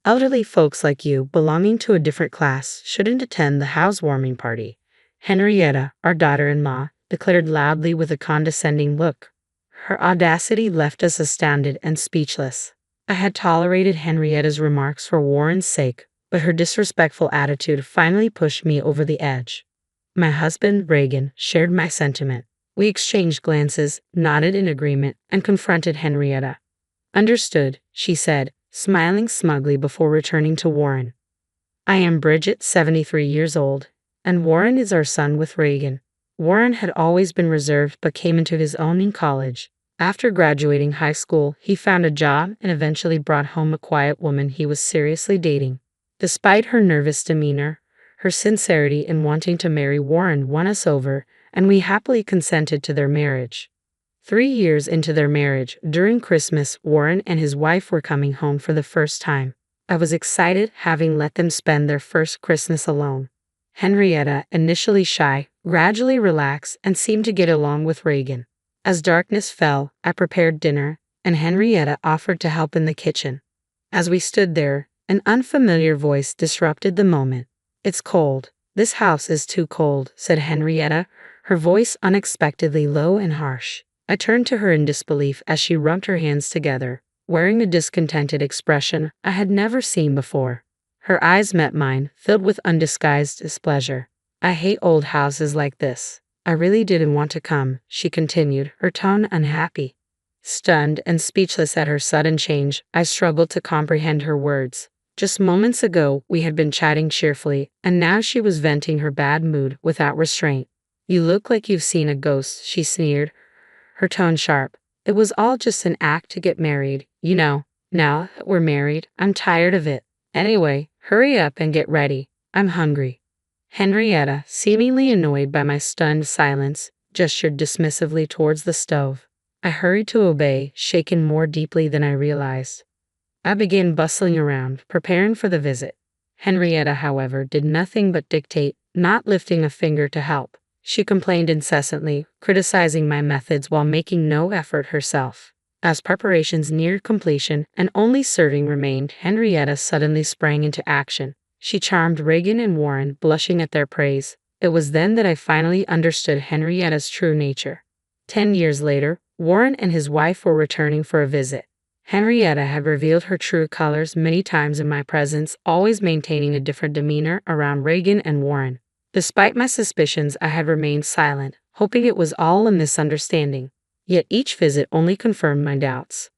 Elderly folks like you, belonging to a different class, shouldn't attend the housewarming party. Henrietta, our daughter-in-law, declared loudly with a condescending look. Her audacity left us astounded and speechless. I had tolerated Henrietta's remarks for Warren's sake, but her disrespectful attitude finally pushed me over the edge. My husband, Reagan, shared my sentiment. We exchanged glances, nodded in agreement, and confronted Henrietta. "Understood," she said, smiling smugly before returning to Warren. "I am Bridget, 73 years old, and Warren is our son with Reagan." Warren had always been reserved but came into his own in college. After graduating high school, he found a job and eventually brought home a quiet woman he was seriously dating. Despite her nervous demeanor, her sincerity in wanting to marry Warren won us over, and we happily consented to their marriage. 3 years into their marriage, during Christmas, Warren and his wife were coming home for the first time. I was excited, having let them spend their first Christmas alone. Henrietta, initially shy, gradually relaxed and seemed to get along with Reagan. As darkness fell, I prepared dinner, and Henrietta offered to help in the kitchen. As we stood there, an unfamiliar voice disrupted the moment. "It's cold. This house is too cold," said Henrietta, her voice unexpectedly low and harsh. I turned to her in disbelief as she rubbed her hands together, wearing a discontented expression I had never seen before. Her eyes met mine, filled with undisguised displeasure. "I hate old houses like this. I really didn't want to come," she continued, her tone unhappy. Stunned and speechless at her sudden change, I struggled to comprehend her words. Just moments ago, we had been chatting cheerfully, and now she was venting her bad mood without restraint. "You look like you've seen a ghost," she sneered, her tone sharp. "It was all just an act to get married, you know. Now that we're married, I'm tired of it. Anyway, hurry up and get ready. I'm hungry." Henrietta, seemingly annoyed by my stunned silence, gestured dismissively towards the stove. I hurried to obey, shaken more deeply than I realized. I began bustling around, preparing for the visit. Henrietta, however, did nothing but dictate, not lifting a finger to help. She complained incessantly, criticizing my methods while making no effort herself. As preparations neared completion and only serving remained, Henrietta suddenly sprang into action. She charmed Reagan and Warren, blushing at their praise. It was then that I finally understood Henrietta's true nature. 10 years later, Warren and his wife were returning for a visit. Henrietta had revealed her true colors many times in my presence, always maintaining a different demeanor around Reagan and Warren. Despite my suspicions, I had remained silent, hoping it was all a misunderstanding. Yet each visit only confirmed my doubts.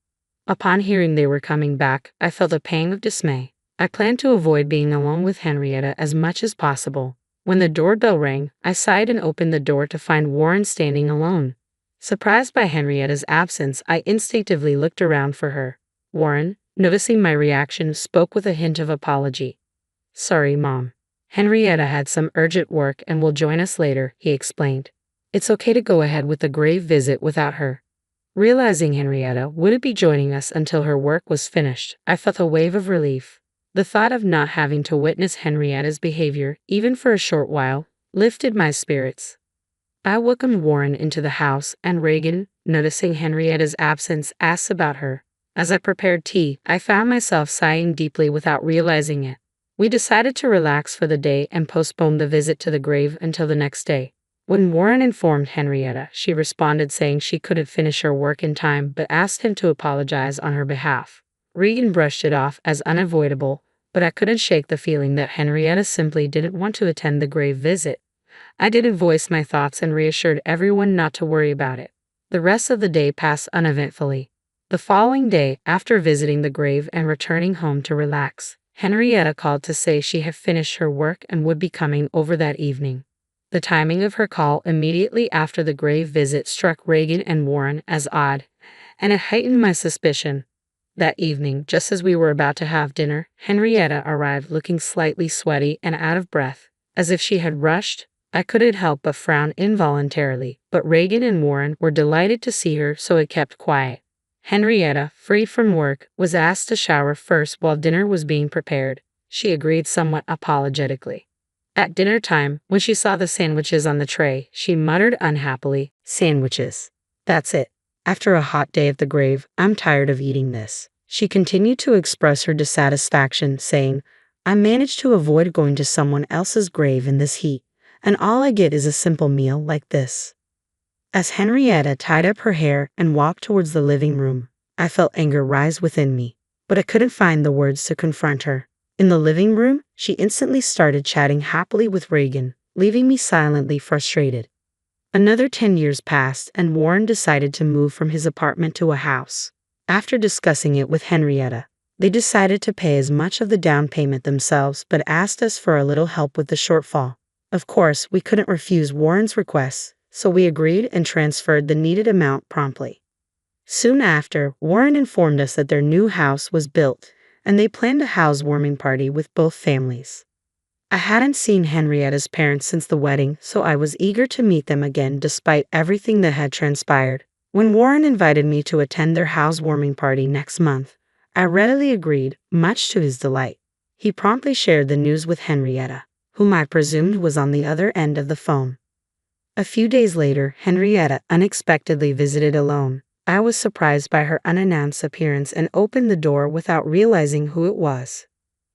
Upon hearing they were coming back, I felt a pang of dismay. I planned to avoid being alone with Henrietta as much as possible. When the doorbell rang, I sighed and opened the door to find Warren standing alone. Surprised by Henrietta's absence, I instinctively looked around for her. Warren, noticing my reaction, spoke with a hint of apology. "Sorry, Mom. Henrietta had some urgent work and will join us later," he explained. "It's okay to go ahead with the grave visit without her." Realizing Henrietta wouldn't be joining us until her work was finished, I felt a wave of relief. The thought of not having to witness Henrietta's behavior, even for a short while, lifted my spirits. I welcomed Warren into the house, and Reagan, noticing Henrietta's absence, asked about her. As I prepared tea, I found myself sighing deeply without realizing it. We decided to relax for the day and postpone the visit to the grave until the next day. When Warren informed Henrietta, she responded saying she couldn't finish her work in time but asked him to apologize on her behalf. Reagan brushed it off as unavoidable, but I couldn't shake the feeling that Henrietta simply didn't want to attend the grave visit. I didn't voice my thoughts and reassured everyone not to worry about it. The rest of the day passed uneventfully. The following day, after visiting the grave and returning home to relax, Henrietta called to say she had finished her work and would be coming over that evening. The timing of her call immediately after the grave visit struck Reagan and Warren as odd, and it heightened my suspicion. That evening, just as we were about to have dinner, Henrietta arrived looking slightly sweaty and out of breath, as if she had rushed. I couldn't help but frown involuntarily, but Reagan and Warren were delighted to see her, so it kept quiet. Henrietta, free from work, was asked to shower first while dinner was being prepared. She agreed somewhat apologetically. At dinner time, when she saw the sandwiches on the tray, she muttered unhappily, "Sandwiches. That's it. After a hot day at the grave, I'm tired of eating this." She continued to express her dissatisfaction, saying, "I managed to avoid going to someone else's grave in this heat, and all I get is a simple meal like this." As Henrietta tied up her hair and walked towards the living room, I felt anger rise within me, but I couldn't find the words to confront her. In the living room, she instantly started chatting happily with Reagan, leaving me silently frustrated. Another 10 years passed, and Warren decided to move from his apartment to a house. After discussing it with Henrietta, they decided to pay as much of the down payment themselves but asked us for a little help with the shortfall. Of course, we couldn't refuse Warren's requests, so we agreed and transferred the needed amount promptly. Soon after, Warren informed us that their new house was built, and they planned a housewarming party with both families. I hadn't seen Henrietta's parents since the wedding, so I was eager to meet them again despite everything that had transpired. When Warren invited me to attend their housewarming party next month, I readily agreed, much to his delight. He promptly shared the news with Henrietta, whom I presumed was on the other end of the phone. A few days later, Henrietta unexpectedly visited alone. I was surprised by her unannounced appearance and opened the door without realizing who it was.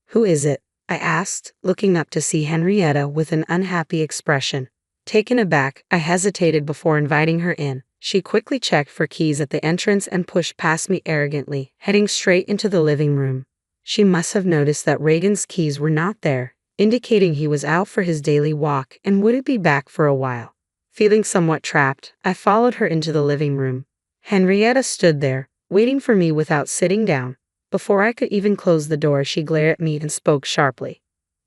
"Who is it?" I asked, looking up to see Henrietta with an unhappy expression. Taken aback, I hesitated before inviting her in. She quickly checked for keys at the entrance and pushed past me arrogantly, heading straight into the living room. She must have noticed that Reagan's keys were not there, indicating he was out for his daily walk and wouldn't be back for a while. Feeling somewhat trapped, I followed her into the living room. Henrietta stood there, waiting for me without sitting down. Before I could even close the door, she glared at me and spoke sharply.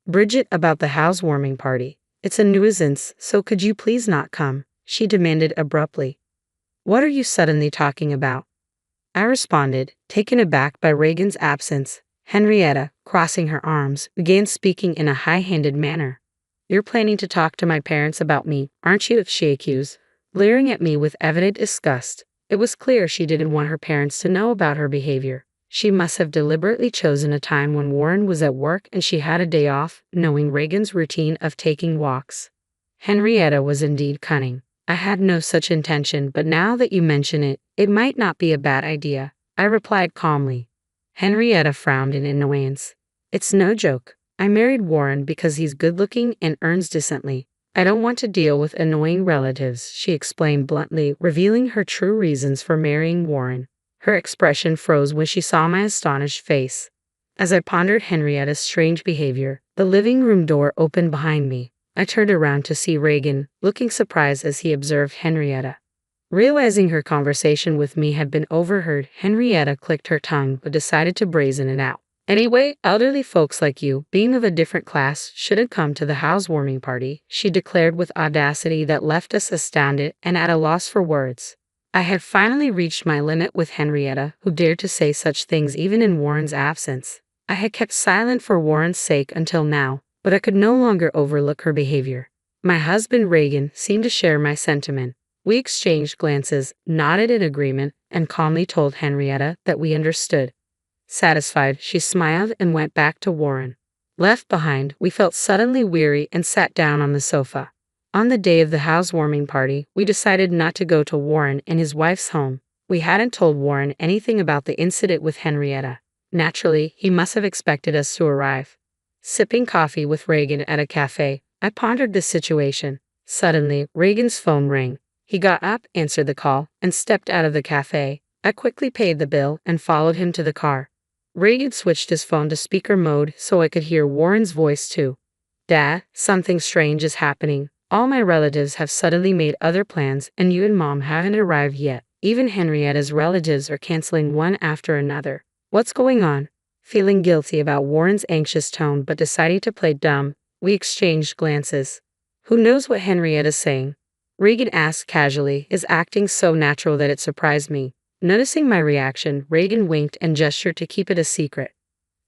"Bridget, about the housewarming party. It's a nuisance, so could you please not come?" she demanded abruptly. "What are you suddenly talking about?" I responded, taken aback by Reagan's absence. Henrietta, crossing her arms, began speaking in a high-handed manner. "You're planning to talk to my parents about me, aren't you?" she accused, glaring at me with evident disgust. It was clear she didn't want her parents to know about her behavior. She must have deliberately chosen a time when Warren was at work and she had a day off, knowing Reagan's routine of taking walks. Henrietta was indeed cunning. I had no such intention, but now that you mention it, it might not be a bad idea, I replied calmly. Henrietta frowned in annoyance. "It's no joke. I married Warren because he's good-looking and earns decently. I don't want to deal with annoying relatives," she explained bluntly, revealing her true reasons for marrying Warren. Her expression froze when she saw my astonished face. As I pondered Henrietta's strange behavior, the living room door opened behind me. I turned around to see Reagan, looking surprised as he observed Henrietta. Realizing her conversation with me had been overheard, Henrietta clicked her tongue but decided to brazen it out. "Anyway, elderly folks like you, being of a different class, shouldn't come to the housewarming party," she declared with audacity that left us astounded and at a loss for words. I had finally reached my limit with Henrietta, who dared to say such things even in Warren's absence. I had kept silent for Warren's sake until now, but I could no longer overlook her behavior. My husband Reagan seemed to share my sentiment. We exchanged glances, nodded in agreement, and calmly told Henrietta that we understood. Satisfied, she smiled and went back to Warren. Left behind, we felt suddenly weary and sat down on the sofa. On the day of the housewarming party, we decided not to go to Warren and his wife's home. We hadn't told Warren anything about the incident with Henrietta. Naturally, he must have expected us to arrive. Sipping coffee with Reagan at a cafe, I pondered this situation. Suddenly, Reagan's phone rang. He got up, answered the call, and stepped out of the cafe. I quickly paid the bill and followed him to the car. Reagan switched his phone to speaker mode so I could hear Warren's voice too. "Dad, something strange is happening. All my relatives have suddenly made other plans and you and Mom haven't arrived yet. Even Henrietta's relatives are canceling one after another. What's going on?" Feeling guilty about Warren's anxious tone but deciding to play dumb, we exchanged glances. "Who knows what Henrietta's saying?" Reagan asked casually, his acting so natural that it surprised me. Noticing my reaction, Reagan winked and gestured to keep it a secret.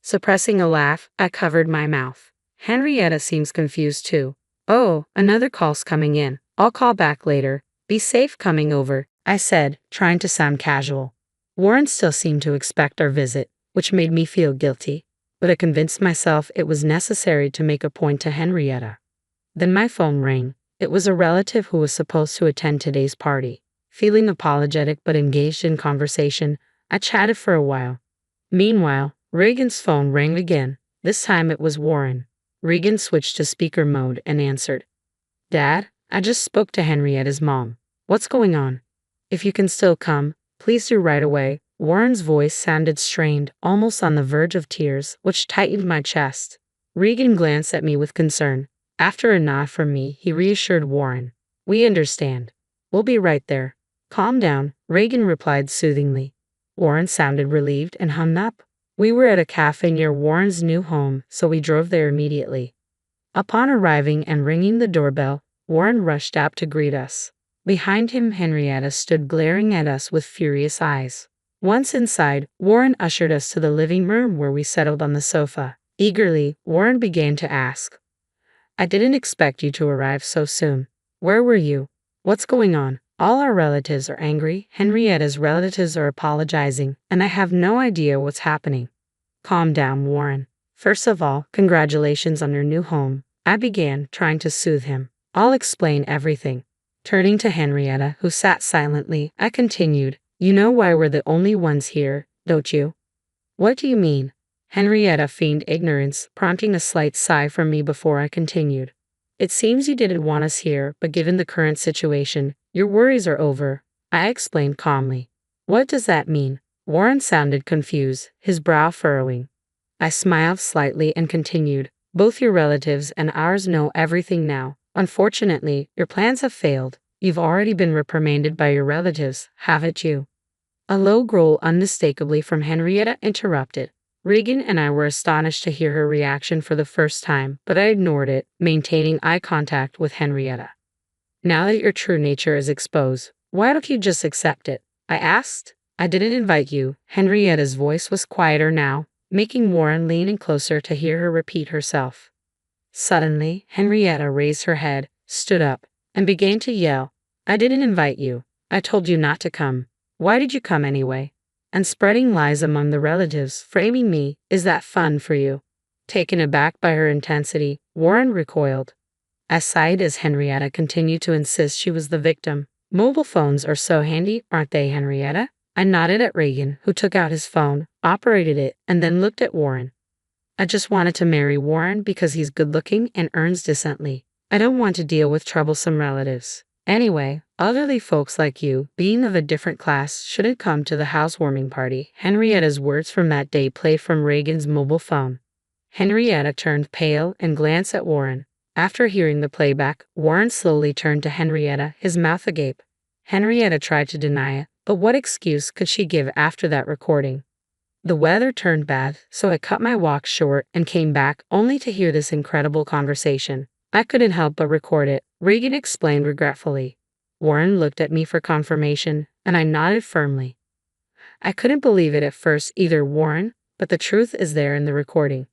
Suppressing a laugh, I covered my mouth. Henrietta seems confused too. "Oh, another call's coming in. I'll call back later. Be safe coming over," I said, trying to sound casual. Warren still seemed to expect our visit, which made me feel guilty, but I convinced myself it was necessary to make a point to Henrietta. Then my phone rang. It was a relative who was supposed to attend today's party. Feeling apologetic but engaged in conversation, I chatted for a while. Meanwhile, Reagan's phone rang again. This time it was Warren. Reagan switched to speaker mode and answered. Dad, I just spoke to Henrietta's mom. What's going on? If you can still come, please do right away. Warren's voice sounded strained, almost on the verge of tears, which tightened my chest. Reagan glanced at me with concern. After a nod from me, he reassured Warren. We understand. We'll be right there. Calm down, Reagan replied soothingly. Warren sounded relieved and hung up. We were at a cafe near Warren's new home, so we drove there immediately. Upon arriving and ringing the doorbell, Warren rushed out to greet us. Behind him, Henrietta stood glaring at us with furious eyes. Once inside, Warren ushered us to the living room where we settled on the sofa. Eagerly, Warren began to ask. I didn't expect you to arrive so soon. Where were you? What's going on? All our relatives are angry, Henrietta's relatives are apologizing, and I have no idea what's happening. Calm down, Warren. First of all, congratulations on your new home. I began, trying to soothe him. I'll explain everything. Turning to Henrietta, who sat silently, I continued, You know why we're the only ones here, don't you? What do you mean? Henrietta feigned ignorance, prompting a slight sigh from me before I continued. It seems you didn't want us here, but given the current situation, your worries are over, I explained calmly. What does that mean? Warren sounded confused, his brow furrowing. I smiled slightly and continued. Both your relatives and ours know everything now. Unfortunately, your plans have failed. You've already been reprimanded by your relatives, haven't you? A low growl unmistakably from Henrietta interrupted. Reagan and I were astonished to hear her reaction for the first time, but I ignored it, maintaining eye contact with Henrietta. Now that your true nature is exposed, why don't you just accept it? I asked. I didn't invite you. Henrietta's voice was quieter now, making Warren lean in closer to hear her repeat herself. Suddenly, Henrietta raised her head, stood up, and began to yell. I didn't invite you. I told you not to come. Why did you come anyway? And spreading lies among the relatives, framing me, is that fun for you? Taken aback by her intensity, Warren recoiled. I sighed as Henrietta continued to insist she was the victim. Mobile phones are so handy, aren't they, Henrietta? I nodded at Reagan, who took out his phone, operated it, and then looked at Warren. I just wanted to marry Warren because he's good-looking and earns decently. I don't want to deal with troublesome relatives. Anyway, elderly folks like you, being of a different class, shouldn't come to the housewarming party. Henrietta's words from that day played from Reagan's mobile phone. Henrietta turned pale and glanced at Warren. After hearing the playback, Warren slowly turned to Henrietta, his mouth agape. Henrietta tried to deny it, but what excuse could she give after that recording? The weather turned bad, so I cut my walk short and came back only to hear this incredible conversation. I couldn't help but record it, Reagan explained regretfully. Warren looked at me for confirmation, and I nodded firmly. I couldn't believe it at first either, Warren, but the truth is there in the recording.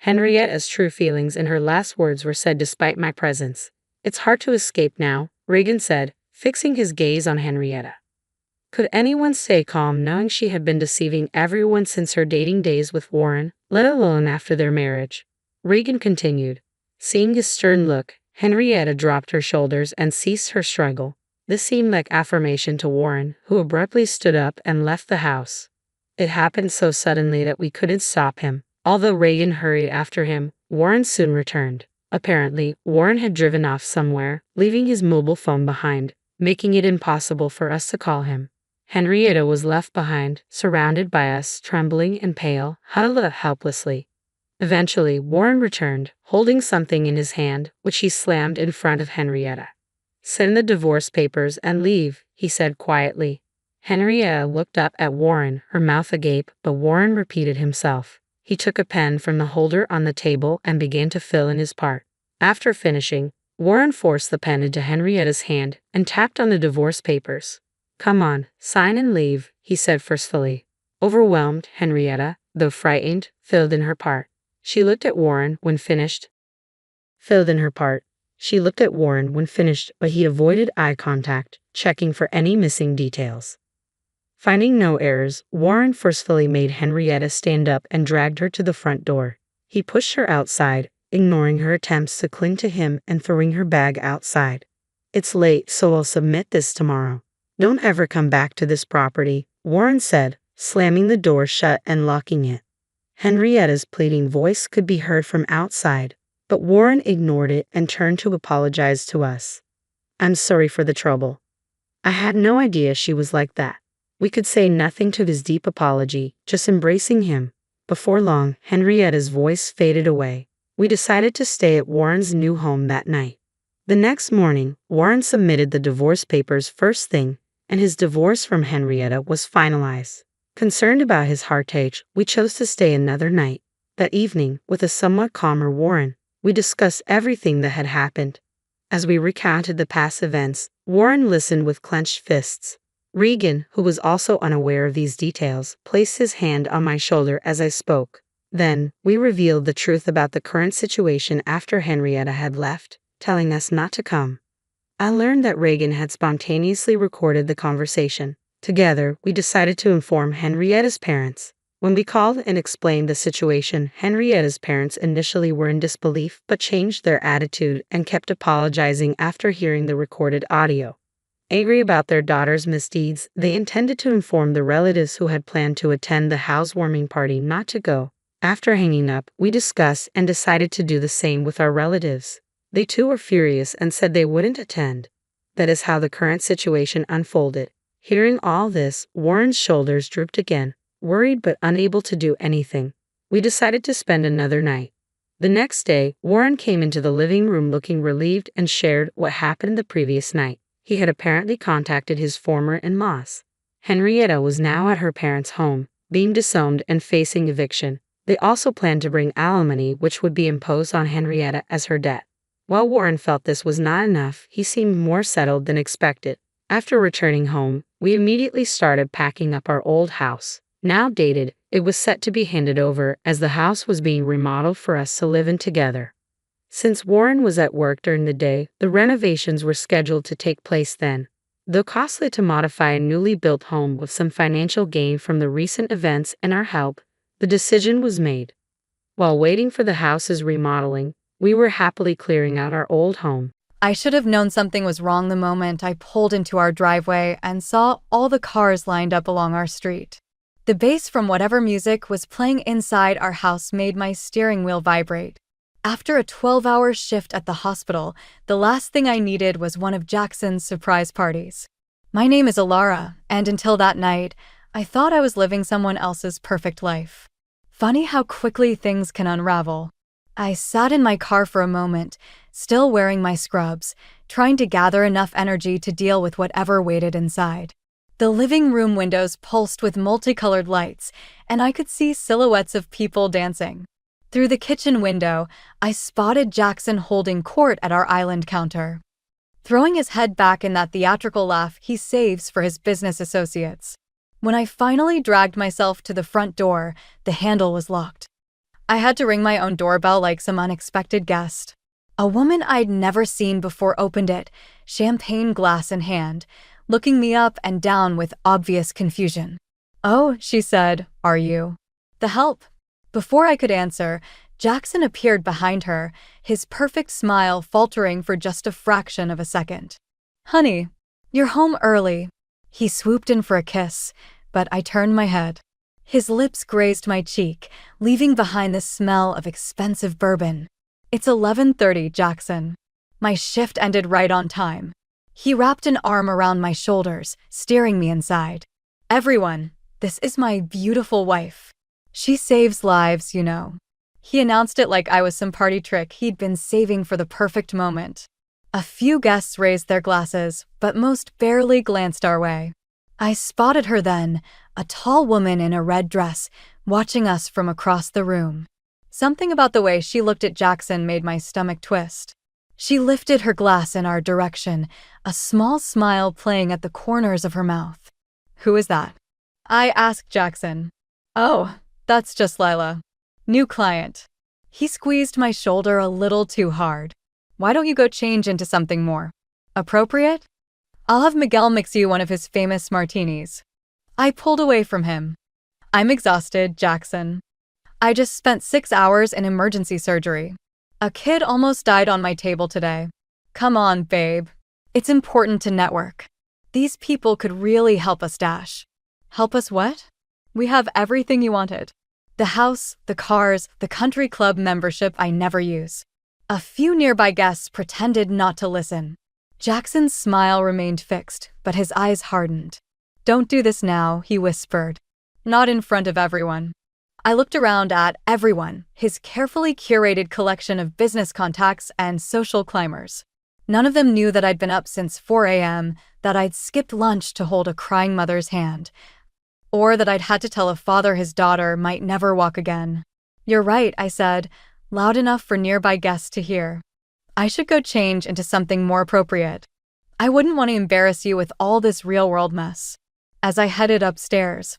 Henrietta's true feelings and her last words were said despite my presence. It's hard to escape now, Reagan said, fixing his gaze on Henrietta. Could anyone stay calm knowing she had been deceiving everyone since her dating days with Warren, let alone after their marriage? Reagan continued. Seeing his stern look, Henrietta dropped her shoulders and ceased her struggle. This seemed like affirmation to Warren, who abruptly stood up and left the house. It happened so suddenly that we couldn't stop him. Although Reagan hurried after him, Warren soon returned. Apparently, Warren had driven off somewhere, leaving his mobile phone behind, making it impossible for us to call him. Henrietta was left behind, surrounded by us, trembling and pale, huddled up helplessly. Eventually, Warren returned, holding something in his hand, which he slammed in front of Henrietta. Send the divorce papers and leave, he said quietly. Henrietta looked up at Warren, her mouth agape, but Warren repeated himself. He took a pen from the holder on the table and began to fill in his part. After finishing, Warren forced the pen into Henrietta's hand and tapped on the divorce papers. Come on, sign and leave, he said forcefully. Overwhelmed, Henrietta, though frightened, filled in her part. She looked at Warren when finished. She looked at Warren when finished, but he avoided eye contact, checking for any missing details. Finding no errors, Warren forcefully made Henrietta stand up and dragged her to the front door. He pushed her outside, ignoring her attempts to cling to him and throwing her bag outside. It's late, so I'll submit this tomorrow. Don't ever come back to this property, Warren said, slamming the door shut and locking it. Henrietta's pleading voice could be heard from outside, but Warren ignored it and turned to apologize to us. "I'm sorry for the trouble. I had no idea she was like that." We could say nothing to his deep apology, just embracing him. Before long, Henrietta's voice faded away. We decided to stay at Warren's new home that night. The next morning, Warren submitted the divorce papers first thing, and his divorce from Henrietta was finalized. Concerned about his heartache, we chose to stay another night. That evening, with a somewhat calmer Warren, we discussed everything that had happened. As we recounted the past events, Warren listened with clenched fists. Reagan, who was also unaware of these details, placed his hand on my shoulder as I spoke. Then, we revealed the truth about the current situation after Henrietta had left, telling us not to come. I learned that Reagan had spontaneously recorded the conversation. Together, we decided to inform Henrietta's parents. When we called and explained the situation, Henrietta's parents initially were in disbelief but changed their attitude and kept apologizing after hearing the recorded audio. Angry about their daughter's misdeeds, they intended to inform the relatives who had planned to attend the housewarming party not to go. After hanging up, we discussed and decided to do the same with our relatives. They too were furious and said they wouldn't attend. That is how the current situation unfolded. Hearing all this, Warren's shoulders drooped again, worried but unable to do anything. We decided to spend another night. The next day, Warren came into the living room looking relieved and shared what happened the previous night. He had apparently contacted his former in-laws. Henrietta was now at her parents' home, being disowned and facing eviction. They also planned to bring alimony, which would be imposed on Henrietta as her debt. While Warren felt this was not enough, he seemed more settled than expected. After returning home, we immediately started packing up our old house. Now dated, it was set to be handed over as the house was being remodeled for us to live in together. Since Warren was at work during the day, the renovations were scheduled to take place then. Though costly to modify a newly built home with some financial gain from the recent events and our help, the decision was made. While waiting for the house's remodeling, we were happily clearing out our old home. I should have known something was wrong the moment I pulled into our driveway and saw all the cars lined up along our street. The bass from whatever music was playing inside our house made my steering wheel vibrate. After a 12-hour shift at the hospital, the last thing I needed was one of Jackson's surprise parties. My name is Alara, and until that night, I thought I was living someone else's perfect life. Funny how quickly things can unravel. I sat in my car for a moment, still wearing my scrubs, trying to gather enough energy to deal with whatever waited inside. The living room windows pulsed with multicolored lights, and I could see silhouettes of people dancing. Through the kitchen window, I spotted Jackson holding court at our island counter. Throwing his head back in that theatrical laugh he saves for his business associates. When I finally dragged myself to the front door, the handle was locked. I had to ring my own doorbell like some unexpected guest. A woman I'd never seen before opened it, champagne glass in hand, looking me up and down with obvious confusion. "Oh," she said, "are you?" "The help." Before I could answer, Jackson appeared behind her, his perfect smile faltering for just a fraction of a second. "Honey, you're home early." He swooped in for a kiss, but I turned my head. His lips grazed my cheek, leaving behind the smell of expensive bourbon. "It's 11:30, Jackson." My shift ended right on time. He wrapped an arm around my shoulders, steering me inside. "Everyone, this is my beautiful wife. She saves lives, you know." He announced it like I was some party trick he'd been saving for the perfect moment. A few guests raised their glasses, but most barely glanced our way. I spotted her then, a tall woman in a red dress, watching us from across the room. Something about the way she looked at Jackson made my stomach twist. She lifted her glass in our direction, a small smile playing at the corners of her mouth. "Who is that?" I asked Jackson. "Oh, that's just Lila. New client." He squeezed my shoulder a little too hard. "Why don't you go change into something more appropriate? I'll have Miguel mix you one of his famous martinis." I pulled away from him. "I'm exhausted, Jackson. I just spent 6 hours in emergency surgery. A kid almost died on my table today. Come on, babe. It's important to network. These people could really help us dash." "Help us what?" We have everything you wanted. The house, the cars, the country club membership I never use. A few nearby guests pretended not to listen. Jackson's smile remained fixed, but his eyes hardened. "Don't do this now," he whispered. "Not in front of everyone." I looked around at everyone, his carefully curated collection of business contacts and social climbers. None of them knew that I'd been up since 4 a.m., that I'd skipped lunch to hold a crying mother's hand, or that I'd had to tell a father his daughter might never walk again. "You're right," I said, loud enough for nearby guests to hear. "I should go change into something more appropriate. I wouldn't want to embarrass you with all this real-world mess." As I headed upstairs,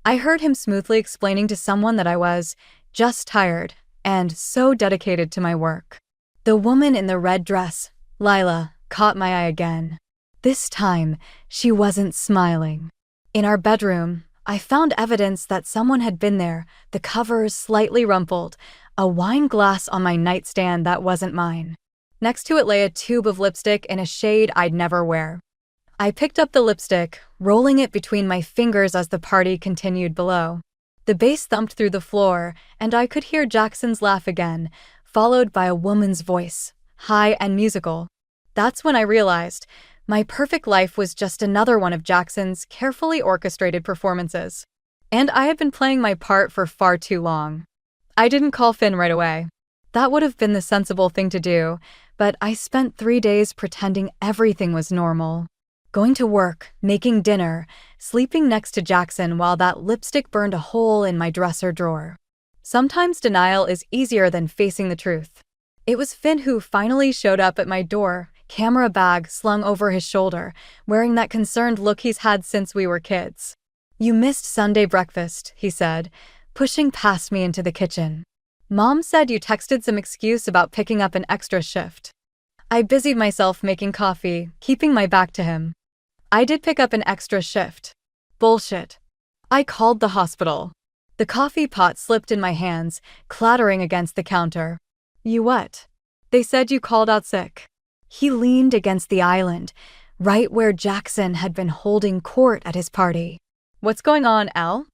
I heard him smoothly explaining to someone that I was just tired and so dedicated to my work. The woman in the red dress, Lila, caught my eye again. This time, she wasn't smiling. In our bedroom, I found evidence that someone had been there, the covers slightly rumpled, a wine glass on my nightstand that wasn't mine. Next to it lay a tube of lipstick in a shade I'd never wear. I picked up the lipstick, rolling it between my fingers as the party continued below. The bass thumped through the floor, and I could hear Jackson's laugh again, followed by a woman's voice, high and musical. That's when I realized my perfect life was just another one of Jackson's carefully orchestrated performances. And I had been playing my part for far too long. I didn't call Finn right away. That would have been the sensible thing to do, but I spent 3 days pretending everything was normal. Going to work, making dinner, sleeping next to Jackson while that lipstick burned a hole in my dresser drawer. Sometimes denial is easier than facing the truth. It was Finn who finally showed up at my door, camera bag slung over his shoulder, wearing that concerned look he's had since we were kids. "You missed Sunday breakfast," he said, pushing past me into the kitchen. "Mom said you texted some excuse about picking up an extra shift." I busied myself making coffee, keeping my back to him. "I did pick up an extra shift." "Bullshit." I called the hospital. The coffee pot slipped in my hands, clattering against the counter. "You what?" "They said you called out sick." He leaned against the island, right where Jackson had been holding court at his party. "What's going on, Al?"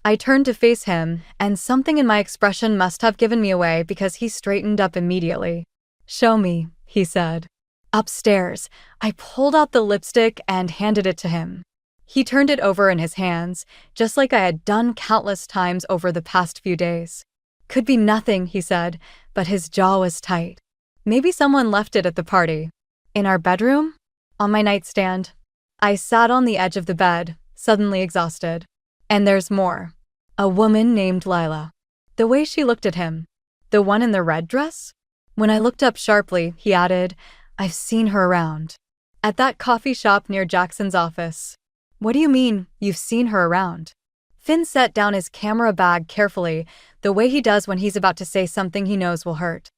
I turned to face him, and something in my expression must have given me away because he straightened up immediately. "Show me," he said. Upstairs, I pulled out the lipstick and handed it to him. He turned it over in his hands, just like I had done countless times over the past few days. "Could be nothing," he said, but his jaw was tight. "Maybe someone left it at the party." "In our bedroom?" "On my nightstand." I sat on the edge of the bed, suddenly exhausted. "And there's more. A woman named Lila." The way she looked at him. "The one in the red dress?" When I looked up sharply, he added, "I've seen her around. At that coffee shop near Jackson's office." "What do you mean, you've seen her around?" Finn set down his camera bag carefully, the way he does when he's about to say something he knows will hurt.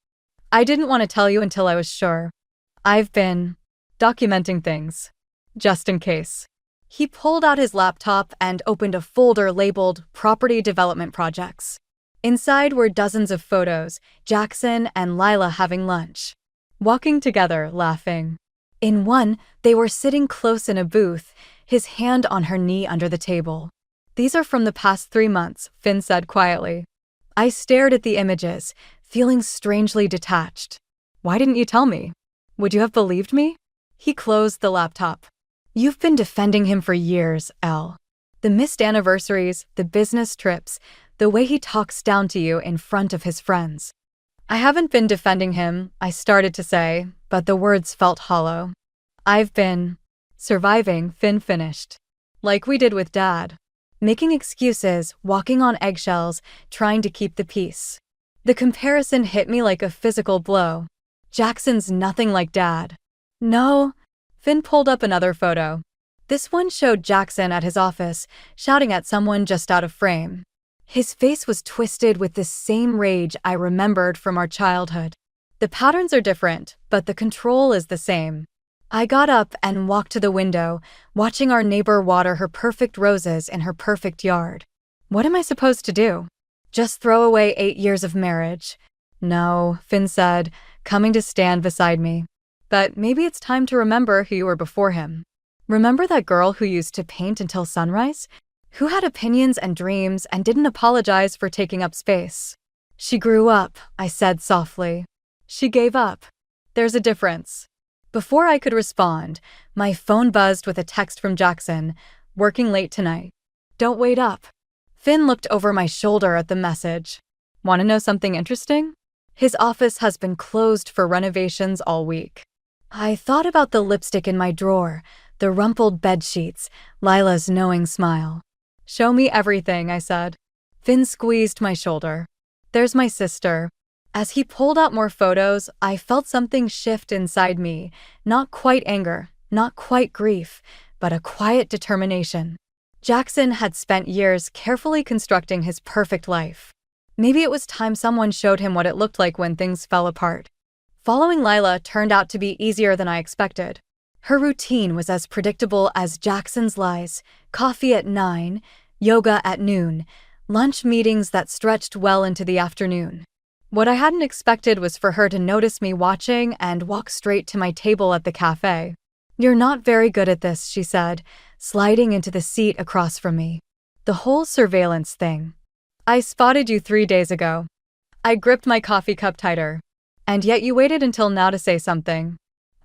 "I didn't want to tell you until I was sure. I've been documenting things. Just in case." He pulled out his laptop and opened a folder labeled Property Development Projects. Inside were dozens of photos, Jackson and Lila having lunch, walking together, laughing. In one, they were sitting close in a booth, his hand on her knee under the table. "These are from the past 3 months, Finn said quietly. I stared at the images, feeling strangely detached. "Why didn't you tell me? Would you have believed me?" He closed the laptop. "You've been defending him for years, Elle. The missed anniversaries, the business trips, the way he talks down to you in front of his friends." "I haven't been defending him," I started to say, but the words felt hollow. "I've been surviving," Finn finished. "Like we did with Dad. Making excuses, walking on eggshells, trying to keep the peace." The comparison hit me like a physical blow. Jackson's nothing like Dad. "No." Finn pulled up another photo. This one showed Jackson at his office, shouting at someone just out of frame. His face was twisted with the same rage I remembered from our childhood. The patterns are different, but the control is the same. I got up and walked to the window, watching our neighbor water her perfect roses in her perfect yard. What am I supposed to do? Just throw away 8 years of marriage? "No," Finn said, coming to stand beside me. "But maybe it's time to remember who you were before him. Remember that girl who used to paint until sunrise? Who had opinions and dreams and didn't apologize for taking up space. She grew up, I said softly. She gave up. There's a difference. Before I could respond, my phone buzzed with a text from Jackson, working late tonight. Don't wait up. Finn looked over my shoulder at the message. Want to know something interesting? His office has been closed for renovations all week. I thought about the lipstick in my drawer, the rumpled bedsheets, Lila's knowing smile. Show me everything, I said. Finn squeezed my shoulder. There's my sister. As he pulled out more photos, I felt something shift inside me. Not quite anger, not quite grief, but a quiet determination. Jackson had spent years carefully constructing his perfect life. Maybe it was time someone showed him what it looked like when things fell apart. Following Lila turned out to be easier than I expected. Her routine was as predictable as Jackson's lies: coffee at 9, yoga at noon, lunch meetings that stretched well into the afternoon. What I hadn't expected was for her to notice me watching and walk straight to my table at the cafe. You're not very good at this, she said, sliding into the seat across from me. The whole surveillance thing. I spotted you 3 days ago. I gripped my coffee cup tighter. And yet you waited until now to say something.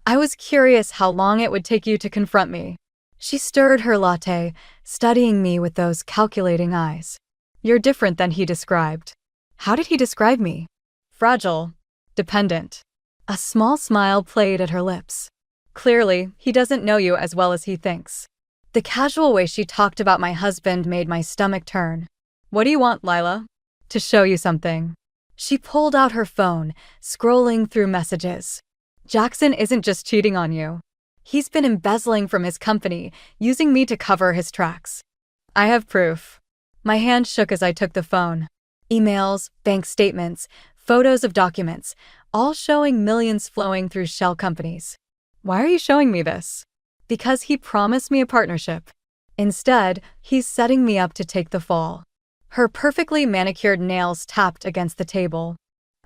I was curious how long it would take you to confront me. She stirred her latte, studying me with those calculating eyes. You're different than he described. How did he describe me? Fragile. Dependent. A small smile played at her lips. Clearly, he doesn't know you as well as he thinks. The casual way she talked about my husband made my stomach turn. What do you want, Lila? To show you something. She pulled out her phone, scrolling through messages. Jackson isn't just cheating on you. He's been embezzling from his company, using me to cover his tracks. I have proof. My hand shook as I took the phone. Emails, bank statements, photos of documents, all showing millions flowing through shell companies. Why are you showing me this? Because he promised me a partnership. Instead, he's setting me up to take the fall. Her perfectly manicured nails tapped against the table.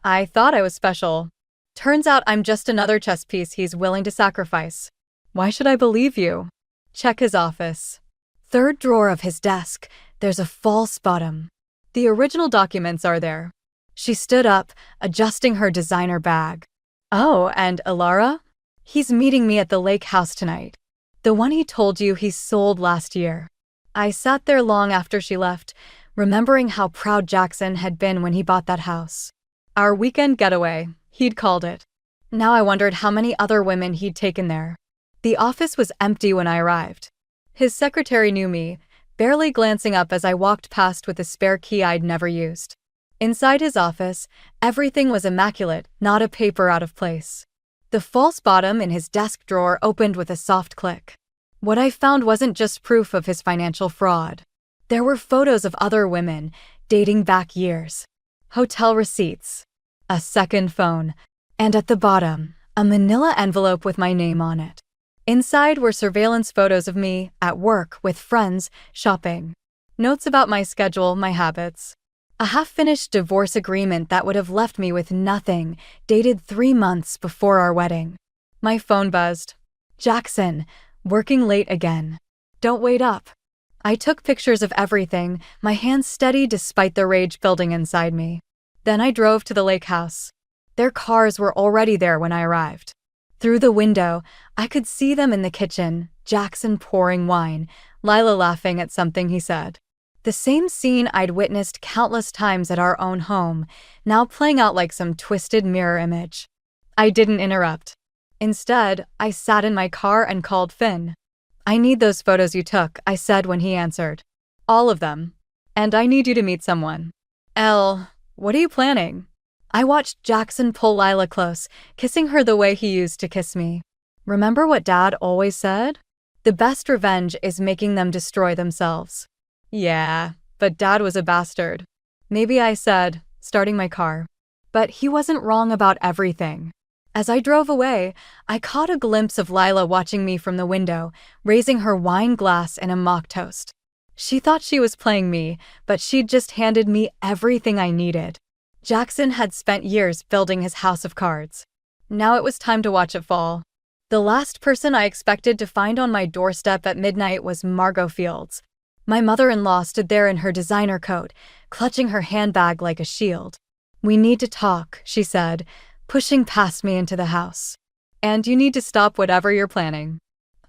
I thought I was special. Turns out I'm just another chess piece he's willing to sacrifice. Why should I believe you? Check his office. Third drawer of his desk, there's a false bottom. The original documents are there. She stood up, adjusting her designer bag. Oh, and Ilara? He's meeting me at the lake house tonight. The one he told you he sold last year. I sat there long after she left, remembering how proud Jackson had been when he bought that house. Our weekend getaway, he'd called it. Now I wondered how many other women he'd taken there. The office was empty when I arrived. His secretary knew me, barely glancing up as I walked past with a spare key I'd never used. Inside his office, everything was immaculate, not a paper out of place. The false bottom in his desk drawer opened with a soft click. What I found wasn't just proof of his financial fraud. There were photos of other women, dating back years. Hotel receipts. A second phone. And at the bottom, a manila envelope with my name on it. Inside were surveillance photos of me, at work, with friends, shopping. Notes about my schedule, my habits. A half-finished divorce agreement that would have left me with nothing, dated 3 months before our wedding. My phone buzzed. Jackson, working late again. Don't wait up. I took pictures of everything, my hands steady despite the rage building inside me. Then I drove to the lake house. Their cars were already there when I arrived. Through the window, I could see them in the kitchen, Jackson pouring wine, Lila laughing at something he said. The same scene I'd witnessed countless times at our own home, now playing out like some twisted mirror image. I didn't interrupt. Instead, I sat in my car and called Finn. I need those photos you took, I said when he answered. All of them. And I need you to meet someone. What are you planning? I watched Jackson pull Lila close, kissing her the way he used to kiss me. Remember what Dad always said? The best revenge is making them destroy themselves. Yeah, but Dad was a bastard. Maybe I said, starting my car. But he wasn't wrong about everything. As I drove away, I caught a glimpse of Lila watching me from the window, raising her wine glass in a mock toast. She thought she was playing me, but she'd just handed me everything I needed. Jackson had spent years building his house of cards. Now it was time to watch it fall. The last person I expected to find on my doorstep at midnight was Margot Fields. My mother-in-law stood there in her designer coat, clutching her handbag like a shield. "We need to talk," she said, pushing past me into the house. "And you need to stop whatever you're planning."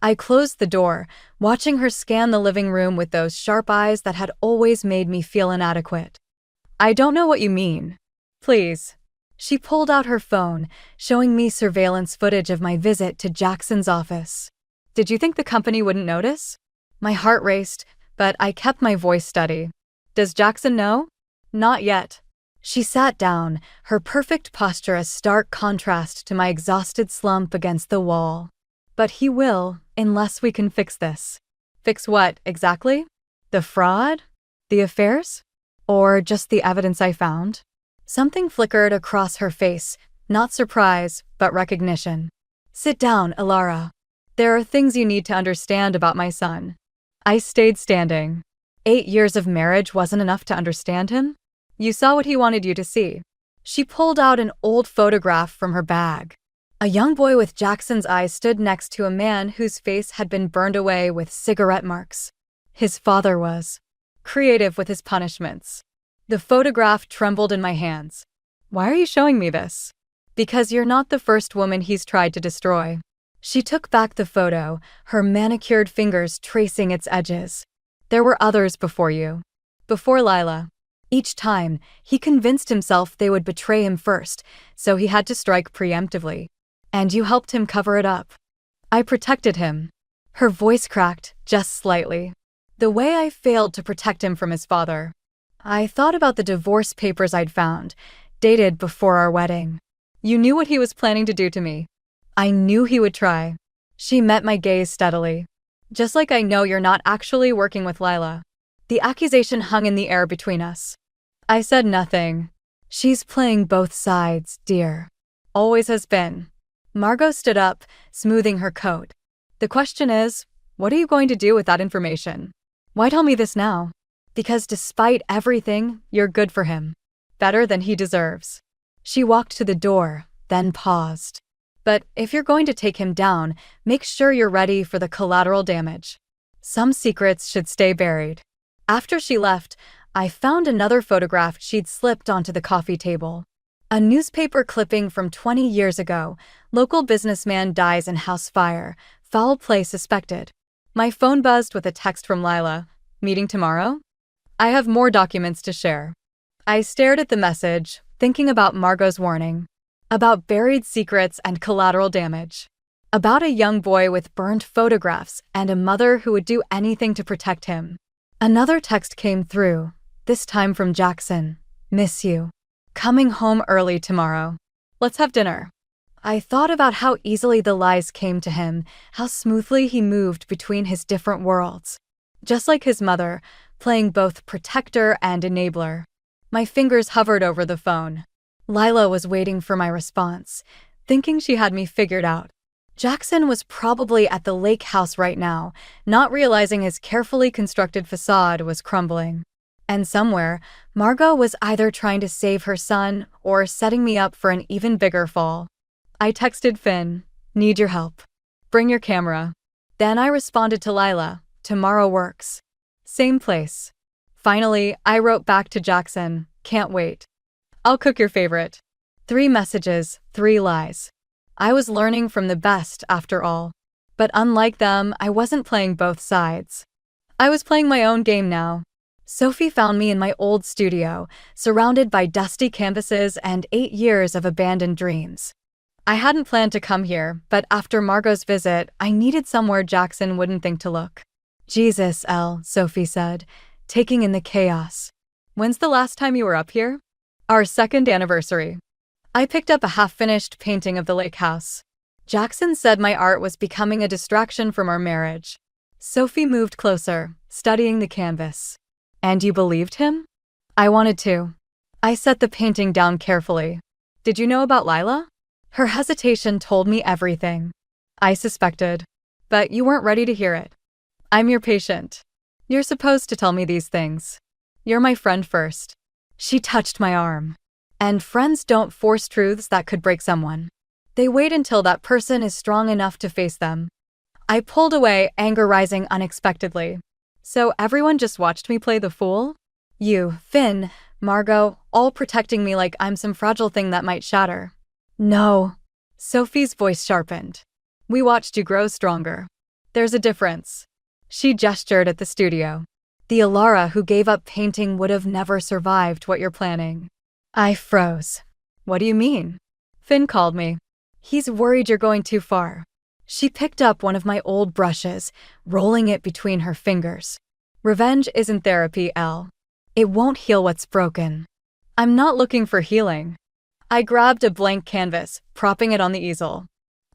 I closed the door, watching her scan the living room with those sharp eyes that had always made me feel inadequate. "I don't know what you mean. Please." She pulled out her phone, showing me surveillance footage of my visit to Jackson's office. "Did you think the company wouldn't notice?" My heart raced, but I kept my voice steady. "Does Jackson know?" "Not yet." She sat down, her perfect posture a stark contrast to my exhausted slump against the wall. "But he will, unless we can fix this." "Fix what, exactly? The fraud? The affairs? Or just the evidence I found?" Something flickered across her face, not surprise, but recognition. "Sit down, Ilara. There are things you need to understand about my son." I stayed standing. 8 years of marriage wasn't enough to understand him? "You saw what he wanted you to see." She pulled out an old photograph from her bag. A young boy with Jackson's eyes stood next to a man whose face had been burned away with cigarette marks. His father was creative with his punishments. The photograph trembled in my hands. "Why are you showing me this?" "Because you're not the first woman he's tried to destroy." She took back the photo, her manicured fingers tracing its edges. "There were others before you. Before Lila. Each time, he convinced himself they would betray him first, so he had to strike preemptively. And you helped him cover it up." "I protected him." Her voice cracked, just slightly. "The way I failed to protect him from his father." I thought about the divorce papers I'd found, dated before our wedding. "You knew what he was planning to do to me." "I knew he would try." She met my gaze steadily. "Just like I know you're not actually working with Lila." The accusation hung in the air between us. I said nothing. "She's playing both sides, dear. Always has been." Margot stood up, smoothing her coat. "The question is, what are you going to do with that information?" "Why tell me this now?" "Because despite everything, you're good for him. Better than he deserves." She walked to the door, then paused. "But if you're going to take him down, make sure you're ready for the collateral damage. Some secrets should stay buried." After she left, I found another photograph she'd slipped onto the coffee table. A newspaper clipping from 20 years ago. Local businessman dies in house fire. Foul play suspected. My phone buzzed with a text from Lila. "Meeting tomorrow? I have more documents to share." I stared at the message, thinking about Margot's warning. About buried secrets and collateral damage. About a young boy with burned photographs and a mother who would do anything to protect him. Another text came through, this time from Jackson. "Miss you. Coming home early tomorrow. Let's have dinner." I thought about how easily the lies came to him, how smoothly he moved between his different worlds. Just like his mother, playing both protector and enabler. My fingers hovered over the phone. Lila was waiting for my response, thinking she had me figured out. Jackson was probably at the lake house right now, not realizing his carefully constructed facade was crumbling. And somewhere, Margot was either trying to save her son or setting me up for an even bigger fall. I texted Finn, "Need your help. Bring your camera." Then I responded to Lila, "Tomorrow works. Same place." Finally, I wrote back to Jackson, "Can't wait. I'll cook your favorite." 3 messages, 3 lies. I was learning from the best, after all. But unlike them, I wasn't playing both sides. I was playing my own game now. Sophie found me in my old studio, surrounded by dusty canvases and 8 years of abandoned dreams. I hadn't planned to come here, but after Margot's visit, I needed somewhere Jackson wouldn't think to look. "Jesus, Elle," Sophie said, taking in the chaos. "When's the last time you were up here?" "Our 2nd anniversary." I picked up a half-finished painting of the lake house. Jackson said my art was becoming a distraction from our marriage. Sophie moved closer, studying the canvas. "And you believed him?" I wanted to. I set the painting down carefully. "Did you know about Lila?" Her hesitation told me everything. I suspected. But you weren't ready to hear it. "I'm your patient. You're supposed to tell me these things. You're my friend first." She touched my arm. And friends don't force truths that could break someone. They wait until that person is strong enough to face them. I pulled away, anger rising unexpectedly. So everyone just watched me play the fool? You, Finn, Margot, all protecting me like I'm some fragile thing that might shatter. No. Sophie's voice sharpened. We watched you grow stronger. There's a difference. She gestured at the studio. The Alara who gave up painting would have never survived what you're planning. I froze. What do you mean? Finn called me. He's worried you're going too far. She picked up one of my old brushes, rolling it between her fingers. Revenge isn't therapy, Elle. It won't heal what's broken. I'm not looking for healing. I grabbed a blank canvas, propping it on the easel.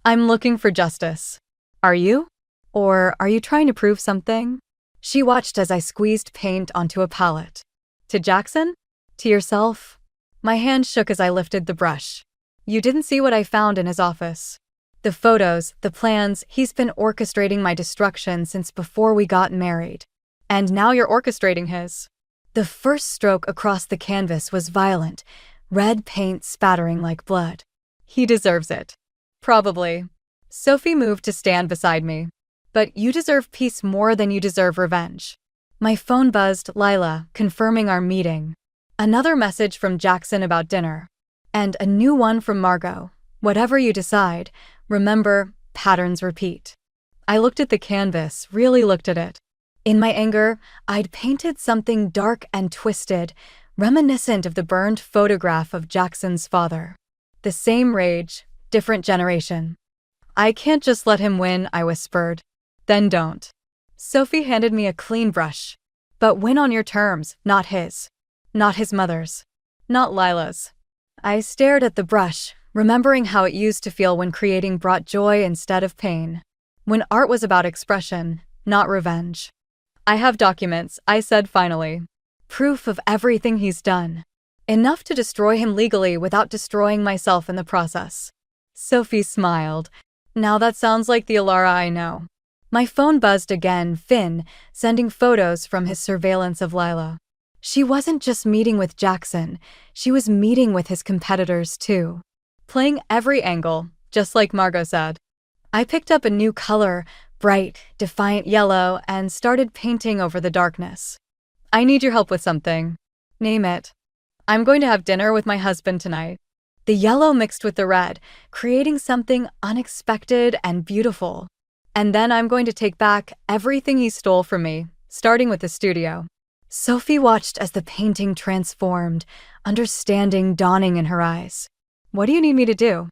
I'm looking for justice. Are you? Or are you trying to prove something? She watched as I squeezed paint onto a palette. To Jackson? To yourself? My hand shook as I lifted the brush. You didn't see what I found in his office. The photos, the plans, he's been orchestrating my destruction since before we got married. And now you're orchestrating his. The first stroke across the canvas was violent, red paint spattering like blood. He deserves it. Probably. Sophie moved to stand beside me. But you deserve peace more than you deserve revenge. My phone buzzed, Lila, confirming our meeting. Another message from Jackson about dinner. And a new one from Margot. Whatever you decide, remember, patterns repeat. I looked at the canvas, really looked at it. In my anger, I'd painted something dark and twisted, reminiscent of the burned photograph of Jackson's father. The same rage, different generation. I can't just let him win, I whispered. Then don't. Sophie handed me a clean brush. But win on your terms, not his. Not his mother's. Not Lila's. I stared at the brush, remembering how it used to feel when creating brought joy instead of pain. When art was about expression, not revenge. I have documents, I said finally. Proof of everything he's done. Enough to destroy him legally without destroying myself in the process. Sophie smiled. Now that sounds like the Alara I know. My phone buzzed again, Finn, sending photos from his surveillance of Lila. She wasn't just meeting with Jackson, she was meeting with his competitors too. Playing every angle, just like Margot said. I picked up a new color, bright, defiant yellow, and started painting over the darkness. I need your help with something. Name it. I'm going to have dinner with my husband tonight. The yellow mixed with the red, creating something unexpected and beautiful. And then I'm going to take back everything he stole from me, starting with the studio. Sophie watched as the painting transformed, understanding dawning in her eyes. What do you need me to do?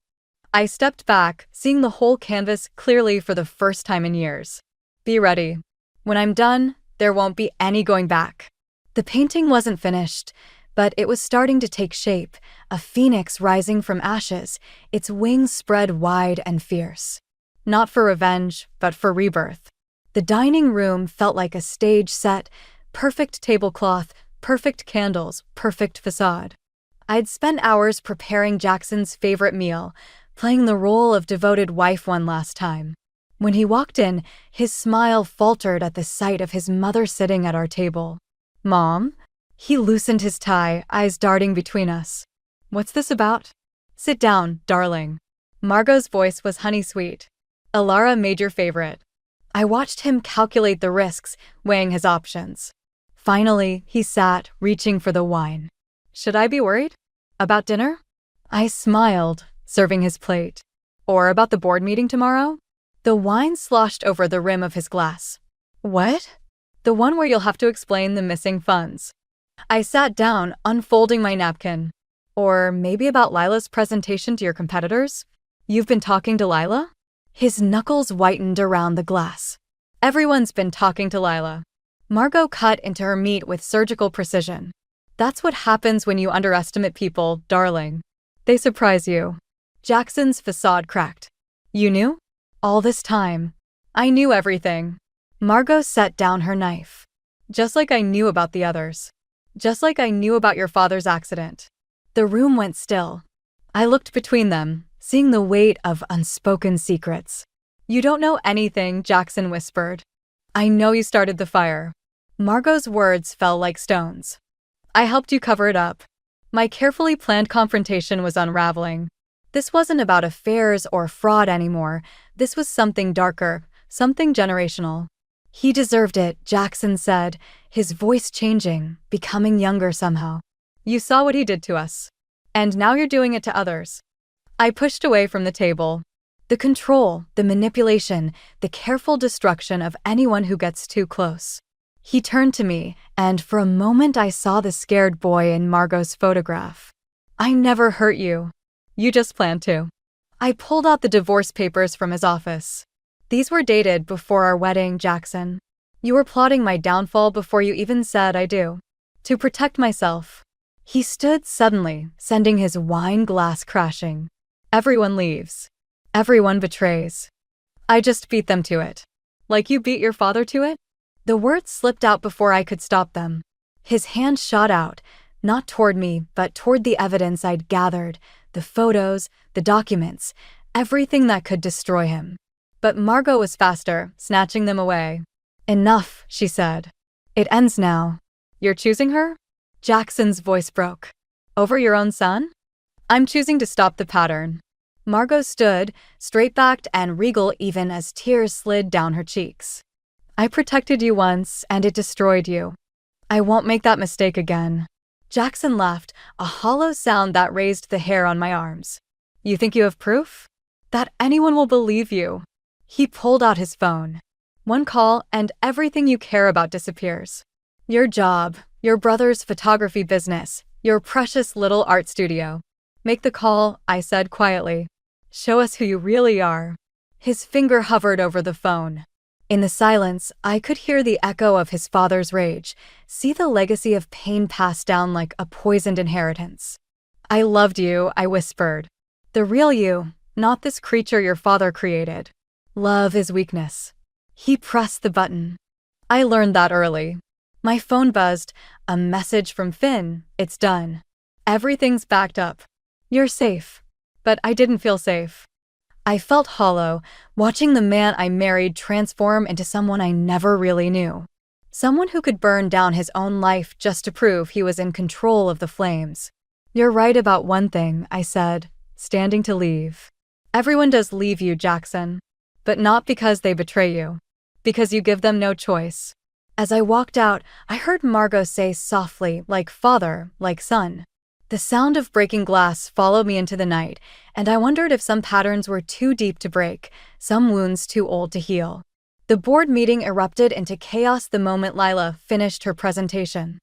I stepped back, seeing the whole canvas clearly for the first time in years. Be ready. When I'm done, there won't be any going back. The painting wasn't finished, but it was starting to take shape, a phoenix rising from ashes, its wings spread wide and fierce. Not for revenge, but for rebirth. The dining room felt like a stage set, perfect tablecloth, perfect candles, perfect facade. I'd spent hours preparing Jackson's favorite meal, playing the role of devoted wife one last time. When he walked in, his smile faltered at the sight of his mother sitting at our table. Mom? He loosened his tie, eyes darting between us. What's this about? Sit down, darling. Margot's voice was honey-sweet. Alara made your favorite. I watched him calculate the risks, weighing his options. Finally, he sat, reaching for the wine. Should I be worried? About dinner? I smiled, serving his plate. Or about the board meeting tomorrow? The wine sloshed over the rim of his glass. What? The one where you'll have to explain the missing funds. I sat down, unfolding my napkin. Or maybe about Lila's presentation to your competitors? You've been talking to Lila? His knuckles whitened around the glass. Everyone's been talking to Lila. Margot cut into her meat with surgical precision. That's what happens when you underestimate people, darling. They surprise you. Jackson's facade cracked. You knew? All this time. I knew everything. Margot set down her knife. Just like I knew about the others. Just like I knew about your father's accident. The room went still. I looked between them, seeing the weight of unspoken secrets. You don't know anything, Jackson whispered. I know you started the fire. Margot's words fell like stones. I helped you cover it up. My carefully planned confrontation was unraveling. This wasn't about affairs or fraud anymore. This was something darker, something generational. He deserved it, Jackson said, his voice changing, becoming younger somehow. You saw what he did to us. And now you're doing it to others. I pushed away from the table. The control, the manipulation, the careful destruction of anyone who gets too close. He turned to me, and for a moment I saw the scared boy in Margot's photograph. I never hurt you. You just planned to. I pulled out the divorce papers from his office. These were dated before our wedding, Jackson. You were plotting my downfall before you even said I do. To protect myself. He stood suddenly, sending his wine glass crashing. Everyone leaves. Everyone betrays. I just beat them to it. Like you beat your father to it? The words slipped out before I could stop them. His hand shot out, not toward me, but toward the evidence I'd gathered, the photos, the documents, everything that could destroy him. But Margot was faster, snatching them away. Enough, she said. It ends now. You're choosing her? Jackson's voice broke. Over your own son? I'm choosing to stop the pattern. Margot stood, straight-backed and regal even as tears slid down her cheeks. I protected you once, and it destroyed you. I won't make that mistake again. Jackson laughed, a hollow sound that raised the hair on my arms. You think you have proof? That anyone will believe you. He pulled out his phone. One call, and everything you care about disappears. Your job, your brother's photography business, your precious little art studio. Make the call, I said quietly. Show us who you really are. His finger hovered over the phone. In the silence, I could hear the echo of his father's rage, see the legacy of pain passed down like a poisoned inheritance. I loved you, I whispered. The real you, not this creature your father created. Love is weakness. He pressed the button. I learned that early. My phone buzzed. A message from Finn. It's done. Everything's backed up. You're safe. But I didn't feel safe. I felt hollow, watching the man I married transform into someone I never really knew. Someone who could burn down his own life just to prove he was in control of the flames. You're right about one thing, I said, standing to leave. Everyone does leave you, Jackson. But not because they betray you. Because you give them no choice. As I walked out, I heard Margot say softly, like father, like son. The sound of breaking glass followed me into the night, and I wondered if some patterns were too deep to break, some wounds too old to heal. The board meeting erupted into chaos the moment Lila finished her presentation.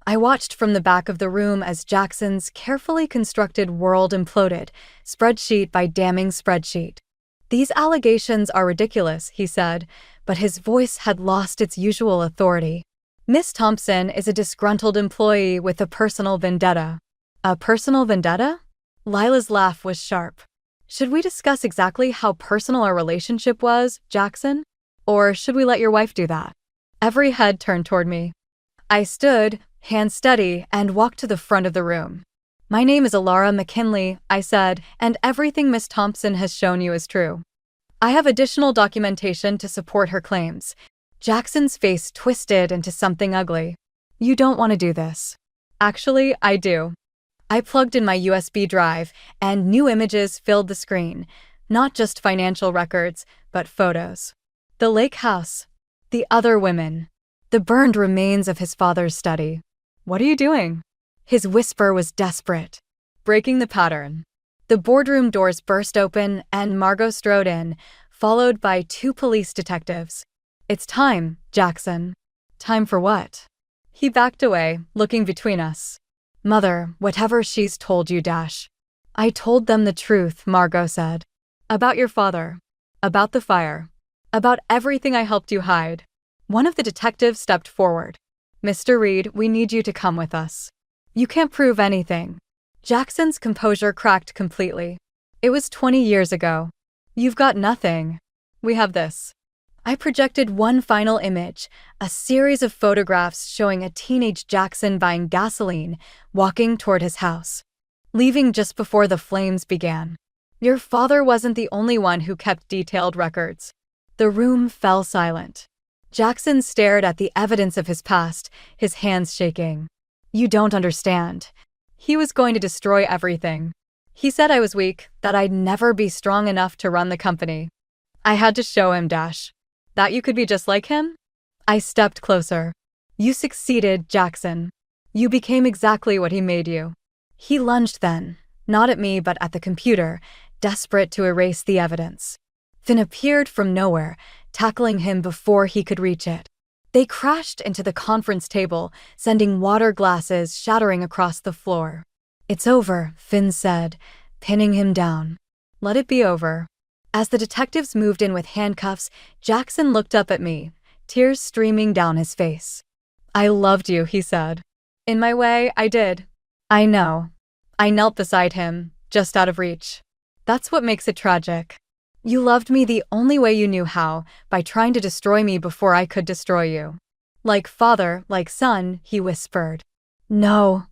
I watched from the back of the room as Jackson's carefully constructed world imploded, spreadsheet by damning spreadsheet. These allegations are ridiculous, he said, but his voice had lost its usual authority. Miss Thompson is a disgruntled employee with a personal vendetta. A personal vendetta? Lila's laugh was sharp. Should we discuss exactly how personal our relationship was, Jackson? Or should we let your wife do that? Every head turned toward me. I stood, hands steady, and walked to the front of the room. My name is Alara McKinley, I said, and everything Miss Thompson has shown you is true. I have additional documentation to support her claims. Jackson's face twisted into something ugly. You don't want to do this. Actually, I do. I plugged in my USB drive, and new images filled the screen. Not just financial records, but photos. The lake house. The other women. The burned remains of his father's study. What are you doing? His whisper was desperate. Breaking the pattern. The boardroom doors burst open, and Margot strode in, followed by 2 police detectives. It's time, Jackson. Time for what? He backed away, looking between us. Mother, whatever she's told you, Dash. I told them the truth, Margot said. About your father. About the fire. About everything I helped you hide. One of the detectives stepped forward. Mr. Reed, we need you to come with us. You can't prove anything. Jackson's composure cracked completely. It was 20 years ago. You've got nothing. We have this. I projected one final image, a series of photographs showing a teenage Jackson buying gasoline, walking toward his house, leaving just before the flames began. Your father wasn't the only one who kept detailed records. The room fell silent. Jackson stared at the evidence of his past, his hands shaking. You don't understand. He was going to destroy everything. He said I was weak, that I'd never be strong enough to run the company. I had to show him, Dash. That you could be just like him? I stepped closer. You succeeded, Jackson. You became exactly what he made you. He lunged then, not at me but at the computer, desperate to erase the evidence. Finn appeared from nowhere, tackling him before he could reach it. They crashed into the conference table, sending water glasses shattering across the floor. "It's over," Finn said, pinning him down. "Let it be over." As the detectives moved in with handcuffs, Jackson looked up at me, tears streaming down his face. "I loved you," he said. "In my way, I did." "I know." I knelt beside him, just out of reach. "That's what makes it tragic. You loved me the only way you knew how, by trying to destroy me before I could destroy you." "Like father, like son," he whispered. "No."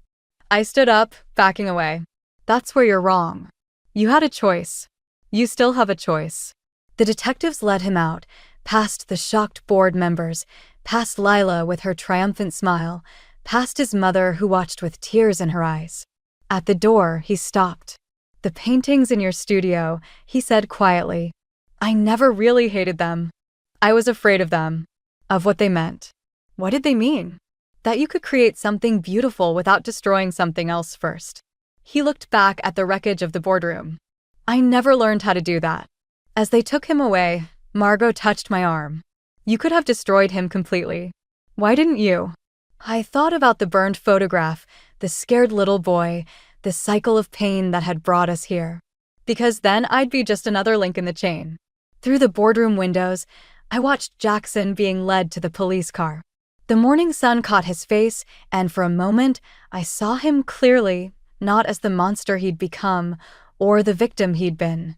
I stood up, backing away. "That's where you're wrong. You had a choice. You still have a choice." The detectives led him out, past the shocked board members, past Lila with her triumphant smile, past his mother who watched with tears in her eyes. At the door, he stopped. "The paintings in your studio," he said quietly. "I never really hated them. I was afraid of them, of what they meant." "What did they mean?" "That you could create something beautiful without destroying something else first." He looked back at the wreckage of the boardroom. "I never learned how to do that." As they took him away, Margot touched my arm. "You could have destroyed him completely. Why didn't you?" I thought about the burned photograph, the scared little boy, the cycle of pain that had brought us here. Because then I'd be just another link in the chain. Through the boardroom windows, I watched Jackson being led to the police car. The morning sun caught his face, and for a moment, I saw him clearly, not as the monster he'd become, or the victim he'd been,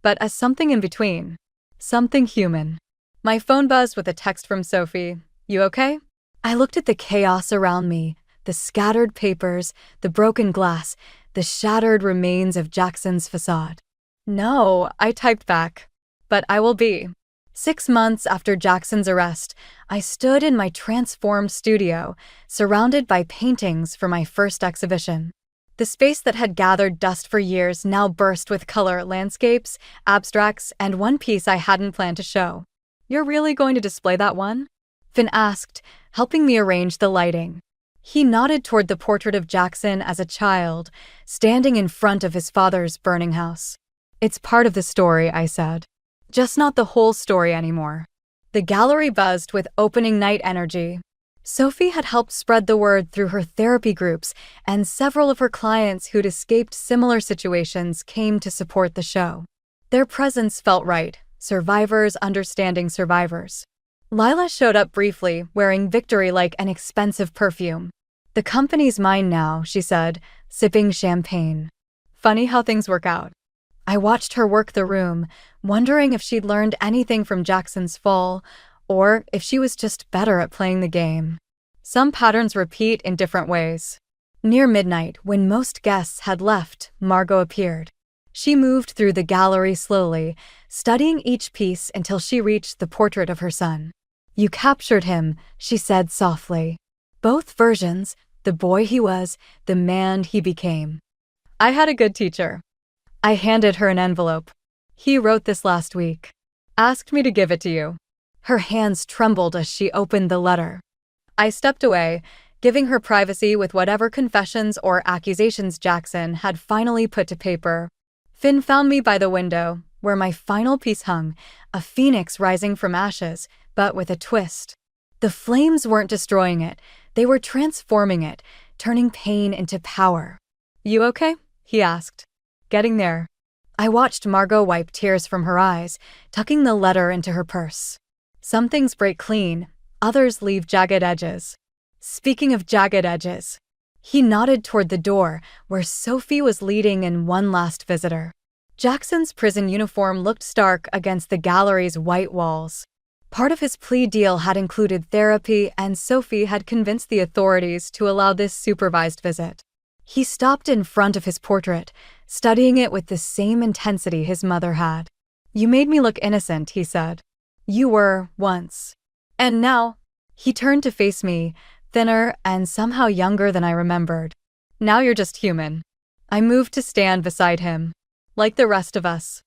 but as something in between. Something human. My phone buzzed with a text from Sophie. "You okay?" I looked at the chaos around me, the scattered papers, the broken glass, the shattered remains of Jackson's facade. "No," I typed back. "But I will be." 6 months after Jackson's arrest, I stood in my transformed studio, surrounded by paintings for my first exhibition. The space that had gathered dust for years now burst with color, landscapes, abstracts, and one piece I hadn't planned to show. "You're really going to display that one?" Finn asked, helping me arrange the lighting. He nodded toward the portrait of Jackson as a child, standing in front of his father's burning house. "It's part of the story," I said. "Just not the whole story anymore." The gallery buzzed with opening night energy. Sophie had helped spread the word through her therapy groups, and several of her clients who'd escaped similar situations came to support the show. Their presence felt right, survivors understanding survivors. Lila showed up briefly, wearing Victory like an expensive perfume. "The company's mine now," she said, sipping champagne. Funny how things work out. I watched her work the room, wondering if she'd learned anything from Jackson's fall, or if she was just better at playing the game. Some patterns repeat in different ways. Near midnight, when most guests had left, Margot appeared. She moved through the gallery slowly, studying each piece until she reached the portrait of her son. "You captured him," she said softly. "Both versions, the boy he was, the man he became." I had a good teacher. I handed her an envelope. "He wrote this last week. Asked me to give it to you." Her hands trembled as she opened the letter. I stepped away, giving her privacy with whatever confessions or accusations Jackson had finally put to paper. Finn found me by the window, where my final piece hung, a phoenix rising from ashes, but with a twist. The flames weren't destroying it, they were transforming it, turning pain into power. "You okay?" he asked. "Getting there." I watched Margot wipe tears from her eyes, tucking the letter into her purse. Some things break clean, others leave jagged edges. Speaking of jagged edges, he nodded toward the door, where Sophie was leading in one last visitor. Jackson's prison uniform looked stark against the gallery's white walls. Part of his plea deal had included therapy, and Sophie had convinced the authorities to allow this supervised visit. He stopped in front of his portrait, studying it with the same intensity his mother had. "You made me look innocent," he said. "You were, once. And now." He turned to face me, thinner and somehow younger than I remembered. "Now you're just human." I moved to stand beside him. "Like the rest of us.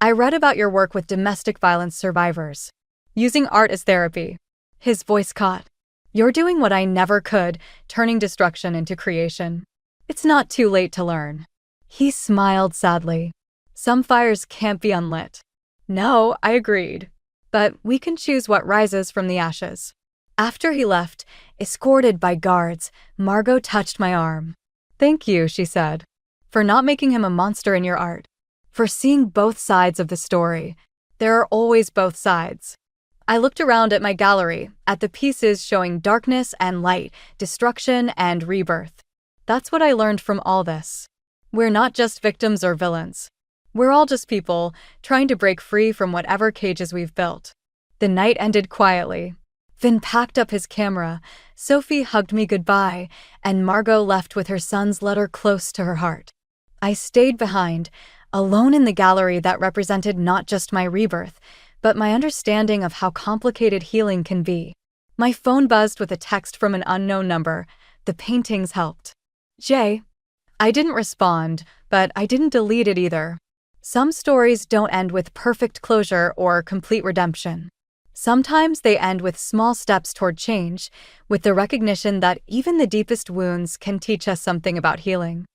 I read about your work with domestic violence survivors. Using art as therapy. His voice caught. You're doing what I never could, turning destruction into creation. It's not too late to learn. He smiled sadly. Some fires can't be unlit. No, I agreed. But we can choose what rises from the ashes. After he left, escorted by guards, Margot touched my arm. Thank you, she said, for not making him a monster in your art. For seeing both sides of the story. There are always both sides. I looked around at my gallery, at the pieces showing darkness and light, destruction and rebirth. That's what I learned from all this. We're not just victims or villains. We're all just people, trying to break free from whatever cages we've built. The night ended quietly. Vin packed up his camera, Sophie hugged me goodbye, and Margot left with her son's letter close to her heart. I stayed behind, alone in the gallery that represented not just my rebirth, but my understanding of how complicated healing can be. My phone buzzed with a text from an unknown number. The paintings helped. Jay. I didn't respond, but I didn't delete it either. Some stories don't end with perfect closure or complete redemption. Sometimes they end with small steps toward change, with the recognition that even the deepest wounds can teach us something about healing.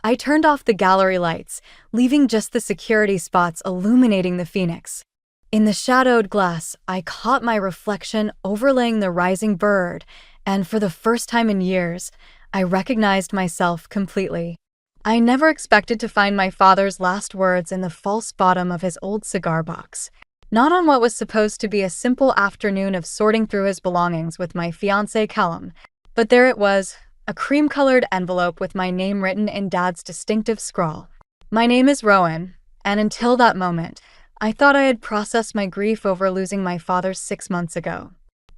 I turned off the gallery lights, leaving just the security spots illuminating the phoenix. In the shadowed glass, I caught my reflection overlaying the rising bird, and for the first time in years, I recognized myself completely. I never expected to find my father's last words in the false bottom of his old cigar box. Not on what was supposed to be a simple afternoon of sorting through his belongings with my fiancé Callum, but there it was, a cream-colored envelope with my name written in Dad's distinctive scrawl. My name is Rowan, and until that moment, I thought I had processed my grief over losing my father 6 months ago.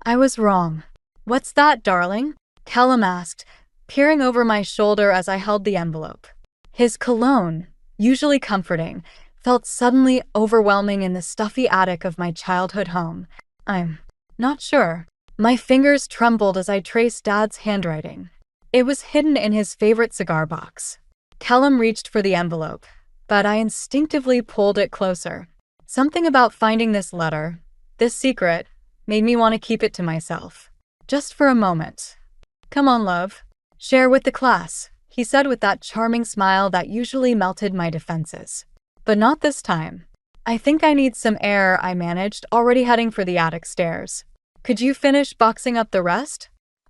I was wrong. What's that, darling? Callum asked, peering over my shoulder as I held the envelope. His cologne, usually comforting, felt suddenly overwhelming in the stuffy attic of my childhood home. I'm not sure. My fingers trembled as I traced Dad's handwriting. It was hidden in his favorite cigar box. Callum reached for the envelope, but I instinctively pulled it closer. Something about finding this letter, this secret, made me want to keep it to myself. Just for a moment. Come on, love. Share with the class, he said with that charming smile that usually melted my defenses. But not this time. I think I need some air, I managed, already heading for the attic stairs. Could you finish boxing up the rest?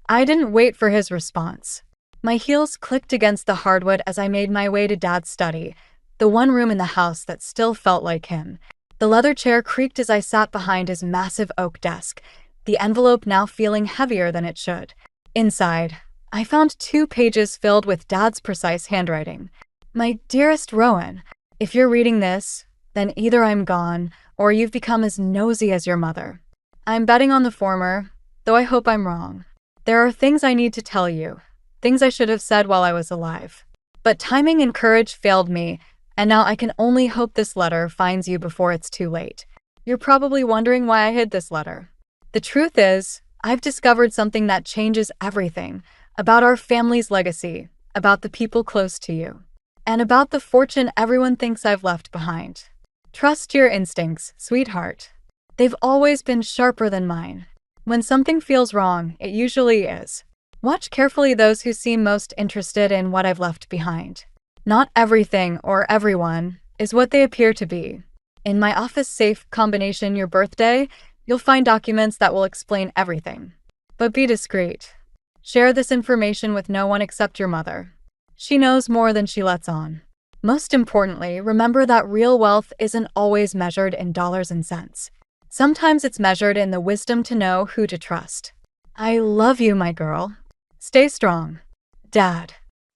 I didn't wait for his response. My heels clicked against the hardwood as I made my way to Dad's study, the one room in the house that still felt like him. The leather chair creaked as I sat behind his massive oak desk, the envelope now feeling heavier than it should. Inside, I found 2 pages filled with Dad's precise handwriting. My dearest Rowan, if you're reading this, then either I'm gone, or you've become as nosy as your mother. I'm betting on the former, though I hope I'm wrong. There are things I need to tell you, things I should have said while I was alive. But timing and courage failed me, and now I can only hope this letter finds you before it's too late. You're probably wondering why I hid this letter. The truth is, I've discovered something that changes everything, about our family's legacy, about the people close to you, and about the fortune everyone thinks I've left behind. Trust your instincts, sweetheart. They've always been sharper than mine. When something feels wrong, it usually is. Watch carefully those who seem most interested in what I've left behind. Not everything or everyone is what they appear to be. In my office safe combination your birthday, you'll find documents that will explain everything. But be discreet. Share this information with no one except your mother. She knows more than she lets on. Most importantly, remember that real wealth isn't always measured in dollars and cents. Sometimes it's measured in the wisdom to know who to trust. I love you, my girl. Stay strong. Dad.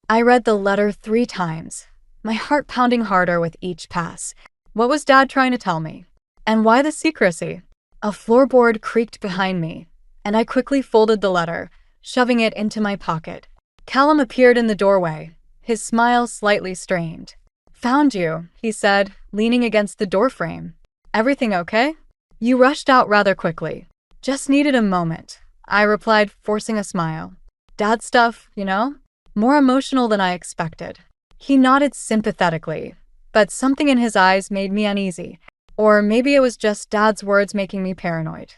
I read the letter 3 times, my heart pounding harder with each pass. What was Dad trying to tell me? And why the secrecy? A floorboard creaked behind me, and I quickly folded the letter, shoving it into my pocket. Callum appeared in the doorway, his smile slightly strained. Found you, he said, leaning against the doorframe. Everything okay? You rushed out rather quickly. Just needed a moment, I replied, forcing a smile. Dad stuff, you know? More emotional than I expected. He nodded sympathetically, but something in his eyes made me uneasy. Or maybe it was just Dad's words making me paranoid.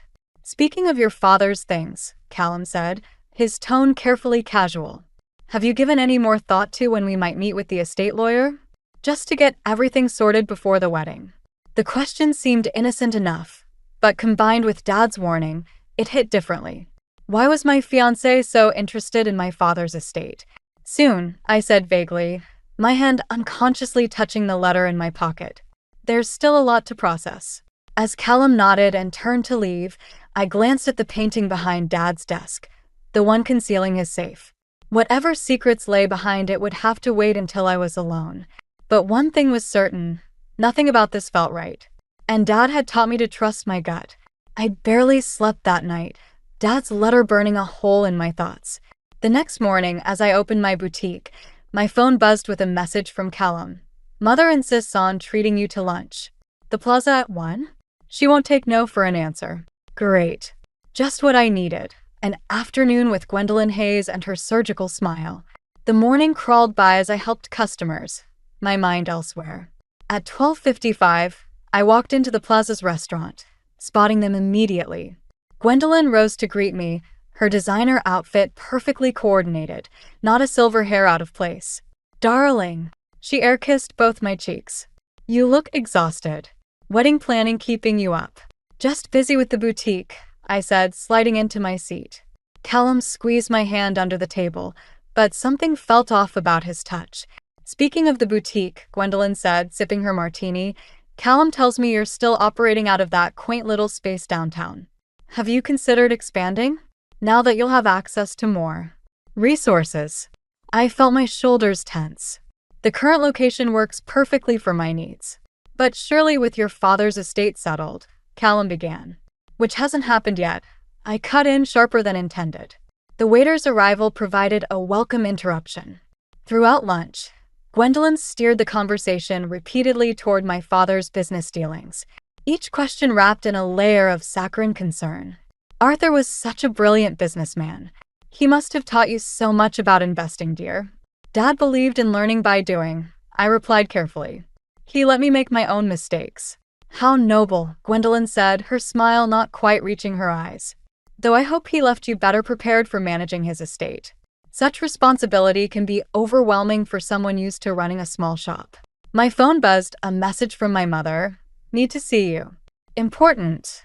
Speaking of your father's things, Callum said, his tone carefully casual. Have you given any more thought to when we might meet with the estate lawyer? Just to get everything sorted before the wedding. The question seemed innocent enough, but combined with Dad's warning, it hit differently. Why was my fiancé so interested in my father's estate? Soon, I said vaguely, my hand unconsciously touching the letter in my pocket. There's still a lot to process. As Callum nodded and turned to leave, I glanced at the painting behind Dad's desk, the one concealing his safe. Whatever secrets lay behind it would have to wait until I was alone. But one thing was certain, nothing about this felt right. And Dad had taught me to trust my gut. I barely slept that night, Dad's letter burning a hole in my thoughts. The next morning, as I opened my boutique, my phone buzzed with a message from Callum. Mother insists on treating you to lunch. The plaza at 1? She won't take no for an answer. Great. Just what I needed. An afternoon with Gwendolyn Hayes and her surgical smile. The morning crawled by as I helped customers, my mind elsewhere. At 12:55, I walked into the plaza's restaurant, spotting them immediately. Gwendolyn rose to greet me, her designer outfit perfectly coordinated, not a silver hair out of place. Darling, she air-kissed both my cheeks. You look exhausted. Wedding planning keeping you up? Just busy with the boutique, I said, sliding into my seat. Callum squeezed my hand under the table, but something felt off about his touch. Speaking of the boutique, Gwendolyn said, sipping her martini, Callum tells me you're still operating out of that quaint little space downtown. Have you considered expanding? Now that you'll have access to more resources. I felt my shoulders tense. The current location works perfectly for my needs. But surely with your father's estate settled, Callum began. Which hasn't happened yet. I cut in sharper than intended. The waiter's arrival provided a welcome interruption. Throughout lunch, Gwendolyn steered the conversation repeatedly toward my father's business dealings, each question wrapped in a layer of saccharine concern. Arthur was such a brilliant businessman. He must have taught you so much about investing, dear. Dad believed in learning by doing, I replied carefully. He let me make my own mistakes. How noble, Gwendolyn said, her smile not quite reaching her eyes. Though I hope he left you better prepared for managing his estate. Such responsibility can be overwhelming for someone used to running a small shop. My phone buzzed, a message from my mother. Need to see you. Important.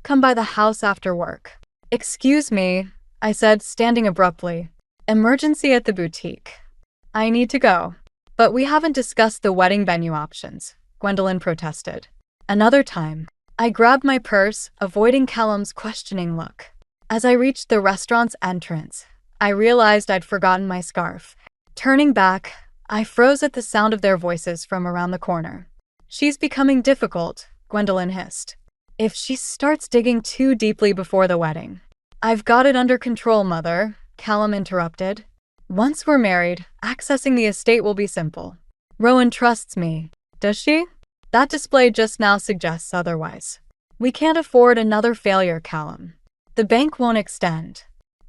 Come by the house after work. Excuse me, I said, standing abruptly. Emergency at the boutique. I need to go. But we haven't discussed the wedding venue options, Gwendolyn protested. Another time. I grabbed my purse, avoiding Callum's questioning look. As I reached the restaurant's entrance, I realized I'd forgotten my scarf. Turning back, I froze at the sound of their voices from around the corner. She's becoming difficult, Gwendolyn hissed. If she starts digging too deeply before the wedding. I've got it under control, Mother, Callum interrupted. Once we're married, accessing the estate will be simple. Rowan trusts me. Does she? That display just now suggests otherwise. We can't afford another failure, Callum. The bank won't extend.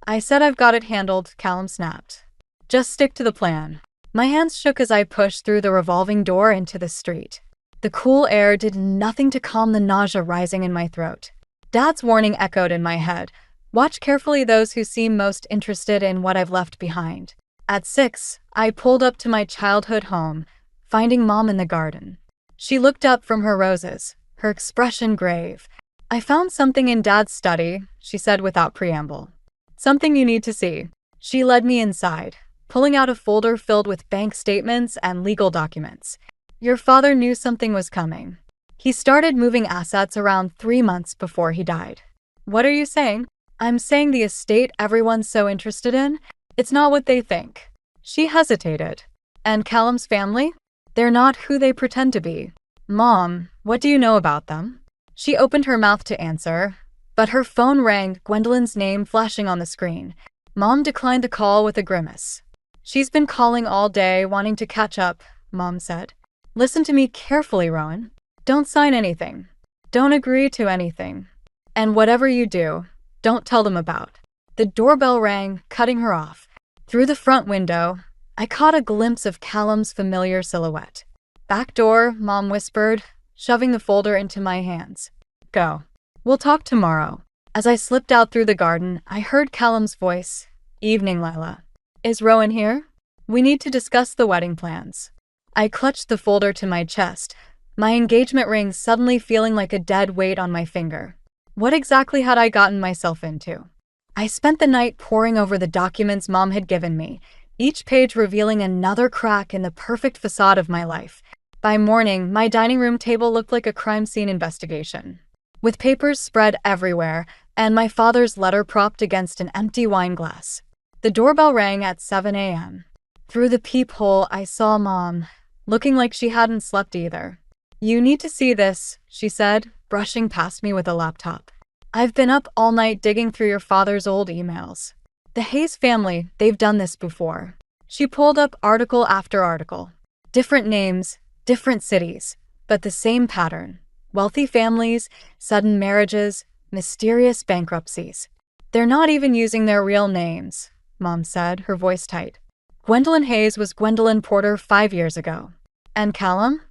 I said I've got it handled, Callum snapped. Just stick to the plan. My hands shook as I pushed through the revolving door into the street. The cool air did nothing to calm the nausea rising in my throat. Dad's warning echoed in my head. Watch carefully those who seem most interested in what I've left behind. At 6, I pulled up to my childhood home, finding Mom in the garden. She looked up from her roses, her expression grave. I found something in Dad's study, she said without preamble. Something you need to see. She led me inside, pulling out a folder filled with bank statements and legal documents. Your father knew something was coming. He started moving assets around 3 months before he died. What are you saying? I'm saying the estate everyone's so interested in, it's not what they think. She hesitated. And Callum's family? They're not who they pretend to be. Mom, what do you know about them? She opened her mouth to answer, but her phone rang, Gwendolyn's name flashing on the screen. Mom declined the call with a grimace. She's been calling all day, wanting to catch up, Mom said. Listen to me carefully, Rowan. Don't sign anything. Don't agree to anything. And whatever you do, don't tell them about. The doorbell rang, cutting her off. Through the front window, I caught a glimpse of Callum's familiar silhouette. Back door, Mom whispered, shoving the folder into my hands. Go. We'll talk tomorrow. As I slipped out through the garden, I heard Callum's voice. "Evening, Lila. Is Rowan here? We need to discuss the wedding plans." I clutched the folder to my chest, my engagement ring suddenly feeling like a dead weight on my finger. What exactly had I gotten myself into? I spent the night poring over the documents Mom had given me, each page revealing another crack in the perfect facade of my life. By morning, my dining room table looked like a crime scene investigation, with papers spread everywhere and my father's letter propped against an empty wine glass. The doorbell rang at 7 a.m. Through the peephole, I saw Mom, looking like she hadn't slept either. "You need to see this," she said, brushing past me with a laptop. "I've been up all night digging through your father's old emails. The Hayes family, they've done this before." She pulled up article after article. Different names, different cities, but the same pattern. Wealthy families, sudden marriages, mysterious bankruptcies. "They're not even using their real names," Mom said, her voice tight. "Gwendolyn Hayes was Gwendolyn Porter 5 years ago. And Callum?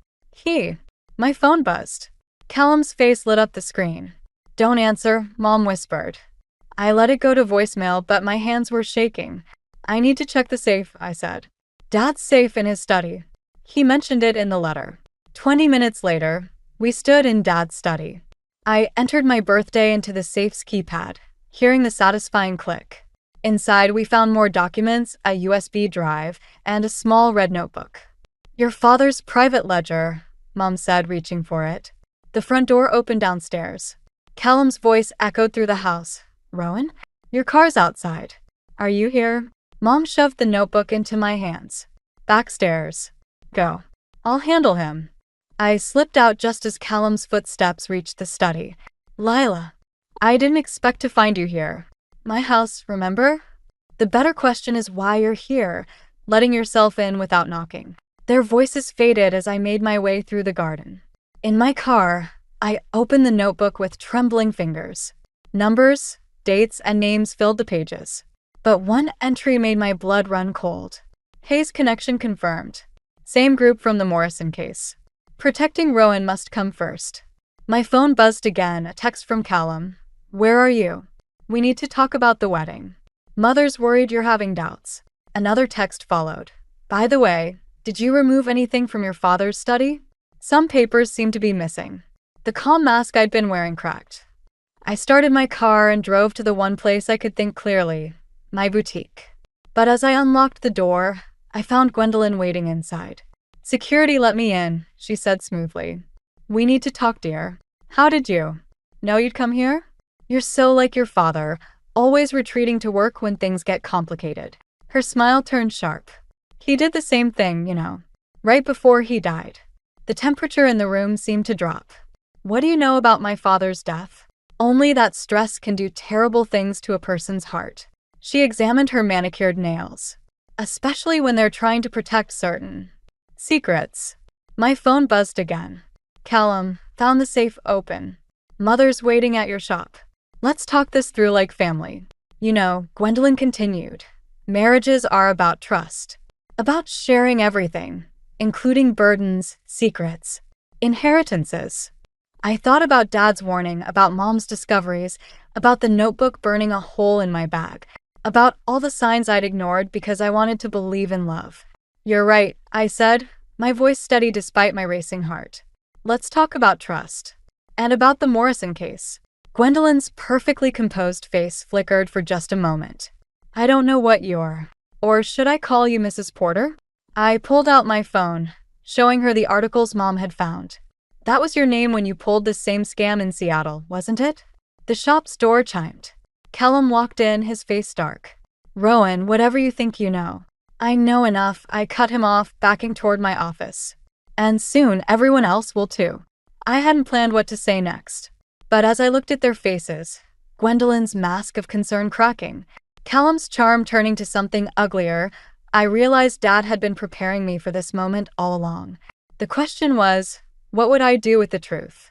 My phone buzzed. Callum's face lit up the screen. "Don't answer," Mom whispered. I let it go to voicemail, but my hands were shaking. "I need to check the safe," I said. "Dad's safe in his study." He mentioned it in the letter. 20 minutes later, we stood in Dad's study. I entered my birthday into the safe's keypad, hearing the satisfying click. Inside, we found more documents, a USB drive, and a small red notebook. "Your father's private ledger," Mom said, reaching for it. The front door opened downstairs. Callum's voice echoed through the house. "Rowan? Your car's outside. Are you here?" Mom shoved the notebook into my hands. "Backstairs. Go. I'll handle him." I slipped out just as Callum's footsteps reached the study. "Lila, I didn't expect to find you here. My house, remember? The better question is why you're here, letting yourself in without knocking." Their voices faded as I made my way through the garden. In my car, I opened the notebook with trembling fingers. Numbers, dates, and names filled the pages. But one entry made my blood run cold. "Hayes connection confirmed. Same group from the Morrison case. Protecting Rowan must come first." My phone buzzed again, a text from Callum. "Where are you? We need to talk about the wedding. Mother's worried you're having doubts." Another text followed. "By the way, did you remove anything from your father's study? Some papers seem to be missing." The calm mask I'd been wearing cracked. I started my car and drove to the one place I could think clearly, my boutique. But as I unlocked the door, I found Gwendolyn waiting inside. "Security let me in," she said smoothly. "We need to talk, dear." "How did you know you'd come here? You're so like your father, always retreating to work when things get complicated." Her smile turned sharp. "He did the same thing, right before he died." The temperature in the room seemed to drop. "What do you know about my father's death?" "Only that stress can do terrible things to a person's heart." She examined her manicured nails. "Especially when they're trying to protect certain secrets." My phone buzzed again. "Callum, found the safe open. Mother's waiting at your shop. Let's talk this through like family." Gwendolyn continued. "Marriages are about trust. About sharing everything, including burdens, secrets, inheritances." I thought about Dad's warning, about Mom's discoveries, about the notebook burning a hole in my bag, about all the signs I'd ignored because I wanted to believe in love. "You're right," I said, my voice steady despite my racing heart. "Let's talk about trust. And about the Morrison case." Gwendolyn's perfectly composed face flickered for just a moment. "I don't know what you're, or should I call you Mrs. Porter?" I pulled out my phone, showing her the articles Mom had found. "That was your name when you pulled this same scam in Seattle, wasn't it?" The shop's door chimed. Callum walked in, his face dark. "Rowan, whatever you think you know." "I know enough," I cut him off, backing toward my office. "And soon everyone else will too." I hadn't planned what to say next. But as I looked at their faces, Gwendolyn's mask of concern cracking, Callum's charm turning to something uglier, I realized Dad had been preparing me for this moment all along. The question was, what would I do with the truth?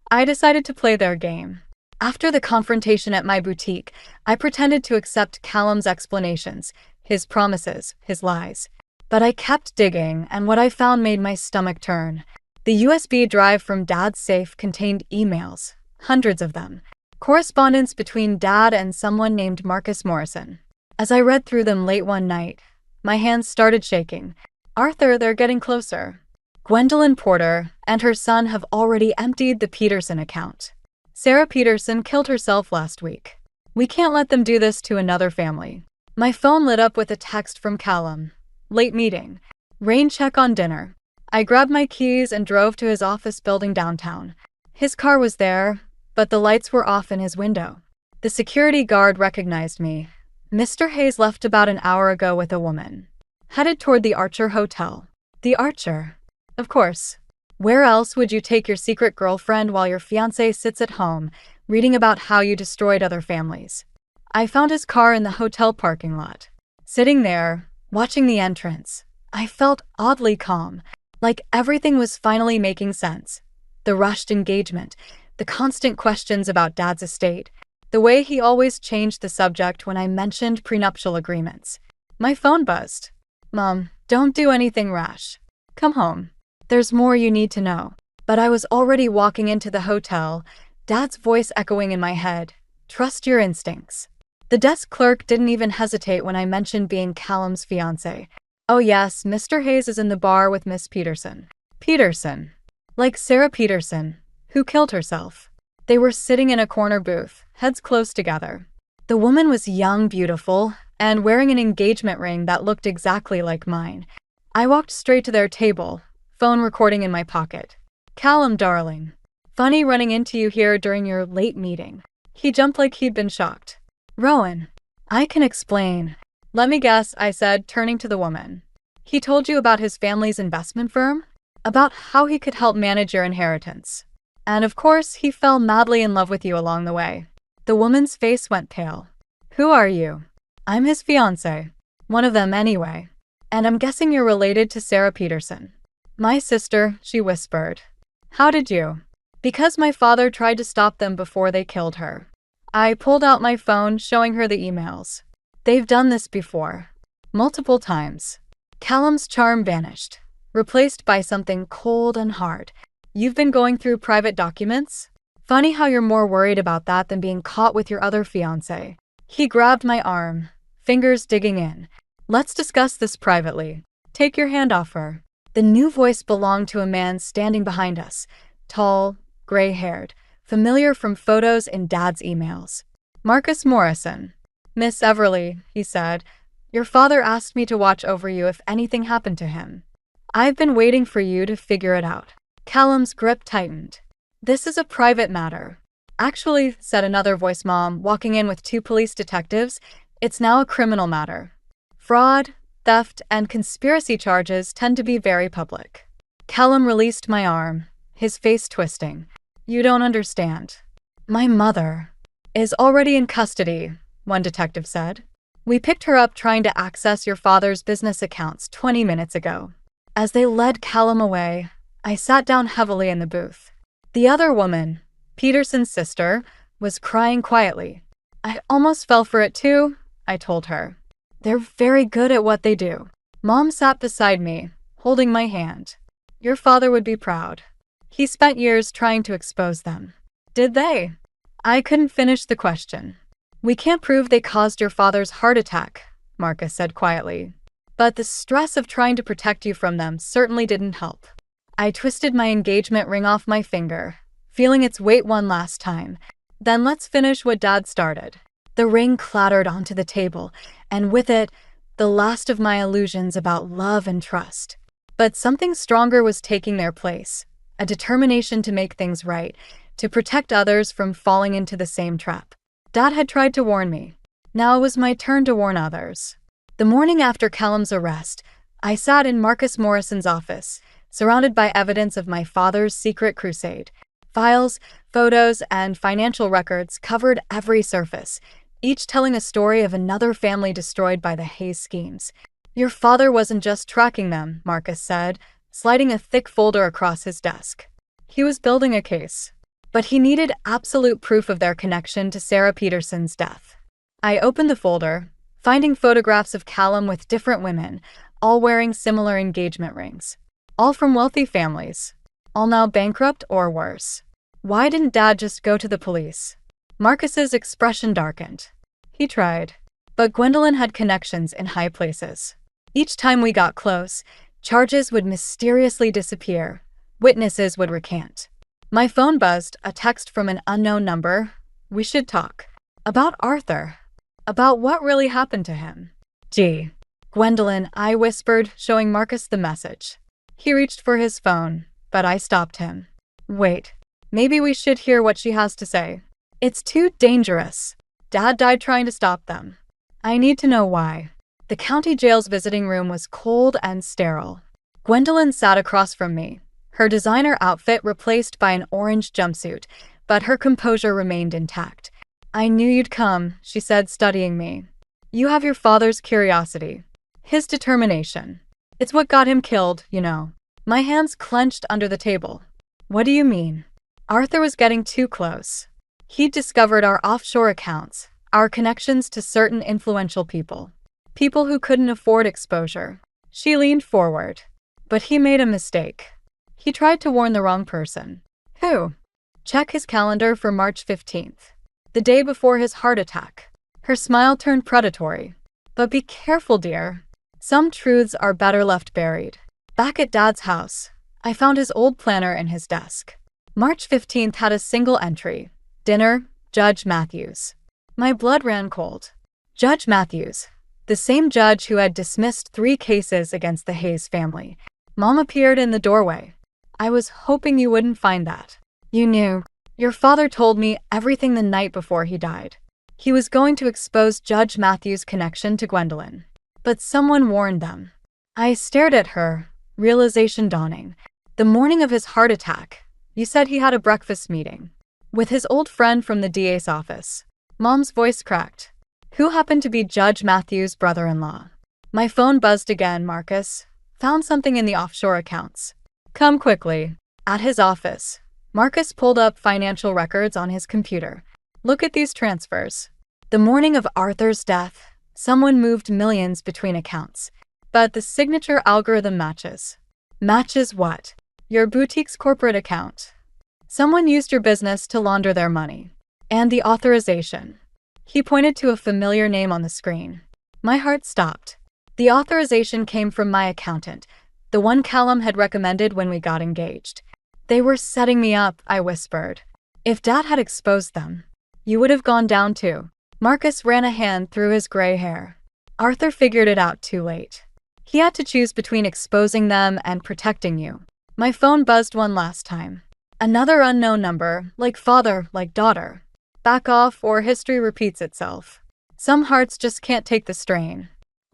I decided to play their game. After the confrontation at my boutique, I pretended to accept Callum's explanations, his promises, his lies. But I kept digging, and what I found made my stomach turn. The USB drive from Dad's safe contained emails, hundreds of them. Correspondence between Dad and someone named Marcus Morrison. As I read through them late one night, my hands started shaking. Arthur, they're getting closer. Gwendolyn Porter and her son have already emptied the Peterson account. Sarah Peterson killed herself last week. We can't let them do this to another family. My phone lit up with a text from Callum. Late meeting. Rain check on dinner. I grabbed my keys and drove to his office building downtown. His car was there, but the lights were off in his window. The security guard recognized me. Mr. Hayes left about an hour ago with a woman. Headed toward the Archer Hotel. The Archer. Of course. Where else would you take your secret girlfriend while your fiancé sits at home, reading about how you destroyed other families? I found his car in the hotel parking lot. Sitting there, watching the entrance, I felt oddly calm, like everything was finally making sense. The rushed engagement, the constant questions about Dad's estate, the way he always changed the subject when I mentioned prenuptial agreements. My phone buzzed. Mom, don't do anything rash. Come home. There's more you need to know. But I was already walking into the hotel, Dad's voice echoing in my head. Trust your instincts. The desk clerk didn't even hesitate when I mentioned being Callum's fiancé. Oh yes, Mr. Hayes is in the bar with Miss Peterson. Peterson. Like Sarah Peterson, who killed herself. They were sitting in a corner booth, heads close together. The woman was young, beautiful, and wearing an engagement ring that looked exactly like mine. I walked straight to their table, phone recording in my pocket. Callum, darling. Funny running into you here during your late meeting. He jumped like he'd been shocked. Rowan. I can explain. Let me guess, I said, turning to the woman. He told you about his family's investment firm? About how he could help manage your inheritance. And of course, he fell madly in love with you along the way. The woman's face went pale. Who are you? I'm his fiancé. One of them anyway. And I'm guessing you're related to Sarah Peterson. My sister, she whispered. How did you? Because my father tried to stop them before they killed her. I pulled out my phone, showing her the emails. They've done this before. Multiple times. Callum's charm vanished, replaced by something cold and hard. You've been going through private documents? Funny how you're more worried about that than being caught with your other fiancé. He grabbed my arm, fingers digging in. Let's discuss this privately. Take your hand off her. The new voice belonged to a man standing behind us, tall, gray-haired, familiar from photos in Dad's emails. Marcus Morrison. Miss Everly, he said, your father asked me to watch over you if anything happened to him. I've been waiting for you to figure it out. Callum's grip tightened. This is a private matter. Actually, said another voice mom, walking in with two police detectives, it's now a criminal matter. Fraud, theft, and conspiracy charges tend to be very public. Callum released my arm, his face twisting. You don't understand. My mother is already in custody, one detective said. We picked her up trying to access your father's business accounts 20 minutes ago. As they led Callum away, I sat down heavily in the booth. The other woman, Peterson's sister, was crying quietly. I almost fell for it too, I told her. They're very good at what they do. Mom sat beside me, holding my hand. Your father would be proud. He spent years trying to expose them. Did they? I couldn't finish the question. We can't prove they caused your father's heart attack, Marcus said quietly. But the stress of trying to protect you from them certainly didn't help. I twisted my engagement ring off my finger, feeling its weight one last time. Then let's finish what Dad started. The ring clattered onto the table, and with it, the last of my illusions about love and trust. But something stronger was taking their place, a determination to make things right, to protect others from falling into the same trap. Dad had tried to warn me. Now it was my turn to warn others. The morning after Callum's arrest, I sat in Marcus Morrison's office, surrounded by evidence of my father's secret crusade. Files, photos, and financial records covered every surface, each telling a story of another family destroyed by the Hayes schemes. Your father wasn't just tracking them, Marcus said, sliding a thick folder across his desk. He was building a case. But he needed absolute proof of their connection to Sarah Peterson's death. I opened the folder, finding photographs of Callum with different women, all wearing similar engagement rings. All from wealthy families. All now bankrupt or worse. Why didn't Dad just go to the police? Marcus's expression darkened. He tried. But Gwendolyn had connections in high places. Each time we got close, charges would mysteriously disappear. Witnesses would recant. My phone buzzed, a text from an unknown number. We should talk. About Arthur. About what really happened to him. Gee. Gwendolyn, I whispered, showing Marcus the message. He reached for his phone, but I stopped him. Wait. Maybe we should hear what she has to say. It's too dangerous. Dad died trying to stop them. I need to know why. The county jail's visiting room was cold and sterile. Gwendolyn sat across from me, her designer outfit replaced by an orange jumpsuit, but her composure remained intact. I knew you'd come, she said, studying me. You have your father's curiosity. His determination. It's what got him killed, you know. My hands clenched under the table. What do you mean? Arthur was getting too close. He'd discovered our offshore accounts, our connections to certain influential people. People who couldn't afford exposure. She leaned forward. But he made a mistake. He tried to warn the wrong person. Who? Check his calendar for March 15th. The day before his heart attack. Her smile turned predatory. But be careful, dear. Some truths are better left buried. Back at Dad's house, I found his old planner in his desk. March 15th had a single entry. Dinner, Judge Matthews. My blood ran cold. Judge Matthews, the same judge who had dismissed 3 cases against the Hayes family. Mom appeared in the doorway. I was hoping you wouldn't find that. You knew. Your father told me everything the night before he died. He was going to expose Judge Matthews' connection to Gwendolyn. But someone warned them. I stared at her, realization dawning. The morning of his heart attack, you said he had a breakfast meeting. With his old friend from the DA's office. Mom's voice cracked. Who happened to be Judge Matthews' brother-in-law? My phone buzzed again, Marcus. Found something in the offshore accounts. Come quickly. At his office, Marcus pulled up financial records on his computer. Look at these transfers. The morning of Arthur's death, someone moved millions between accounts. But the signature algorithm matches. Matches what? Your boutique's corporate account. Someone used your business to launder their money. And the authorization. He pointed to a familiar name on the screen. My heart stopped. The authorization came from my accountant, the one Callum had recommended when we got engaged. They were setting me up, I whispered. If Dad had exposed them, you would have gone down too. Marcus ran a hand through his gray hair. Arthur figured it out too late. He had to choose between exposing them and protecting you. My phone buzzed one last time. Another unknown number, like father, like daughter. Back off or history repeats itself. Some hearts just can't take the strain.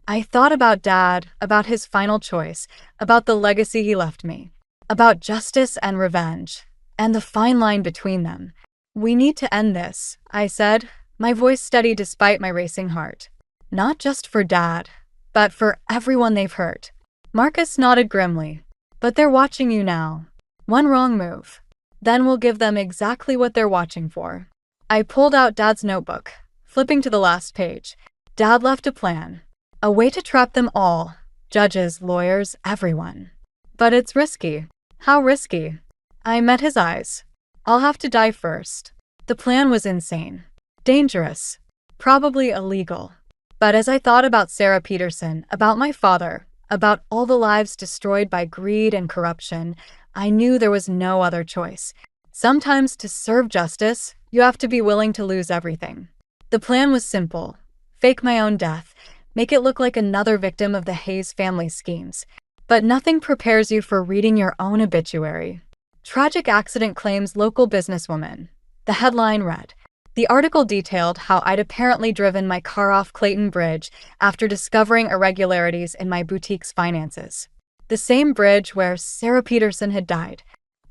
I thought about Dad, about his final choice, about the legacy he left me, about justice and revenge, and the fine line between them. We need to end this, I said, my voice steady despite my racing heart. Not just for Dad, but for everyone they've hurt. Marcus nodded grimly. But they're watching you now. One wrong move. Then we'll give them exactly what they're watching for. I pulled out Dad's notebook, flipping to the last page. Dad left a plan. A way to trap them all. Judges, lawyers, everyone. But it's risky. How risky? I met his eyes. I'll have to die first. The plan was insane. Dangerous. Probably illegal. But as I thought about Sarah Peterson, about my father, about all the lives destroyed by greed and corruption, I knew there was no other choice. Sometimes to serve justice, you have to be willing to lose everything. The plan was simple. Fake my own death. Make it look like another victim of the Hayes family schemes. But nothing prepares you for reading your own obituary. Tragic accident claims local businesswoman. The headline read. The article detailed how I'd apparently driven my car off Clayton Bridge after discovering irregularities in my boutique's finances. The same bridge where Sarah Peterson had died.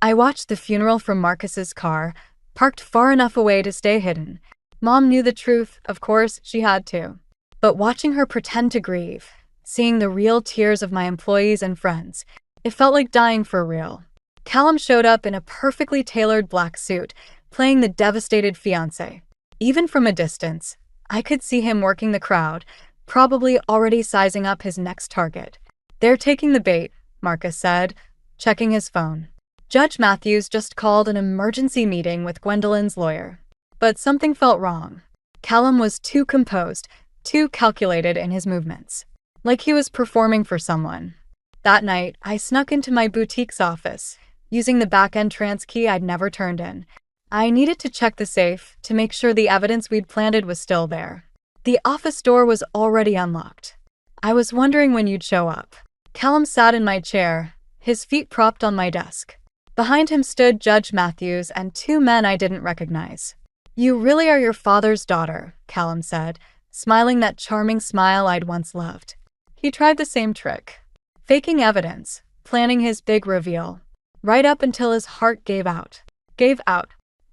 I watched the funeral from Marcus's car, parked far enough away to stay hidden. Mom knew the truth, of course, she had to. But watching her pretend to grieve, seeing the real tears of my employees and friends, it felt like dying for real. Callum showed up in a perfectly tailored black suit, playing the devastated fiancé. Even from a distance, I could see him working the crowd, probably already sizing up his next target. They're taking the bait, Marcus said, checking his phone. Judge Matthews just called an emergency meeting with Gwendolyn's lawyer. But something felt wrong. Callum was too composed, too calculated in his movements. Like he was performing for someone. That night, I snuck into my boutique's office, using the back entrance key I'd never turned in. I needed to check the safe to make sure the evidence we'd planted was still there. The office door was already unlocked. I was wondering when you'd show up. Callum sat in my chair, his feet propped on my desk. Behind him stood Judge Matthews and two men I didn't recognize. "You really are your father's daughter," Callum said, smiling that charming smile I'd once loved. He tried the same trick. Faking evidence, planning his big reveal. Right up until his heart gave out. Gave out.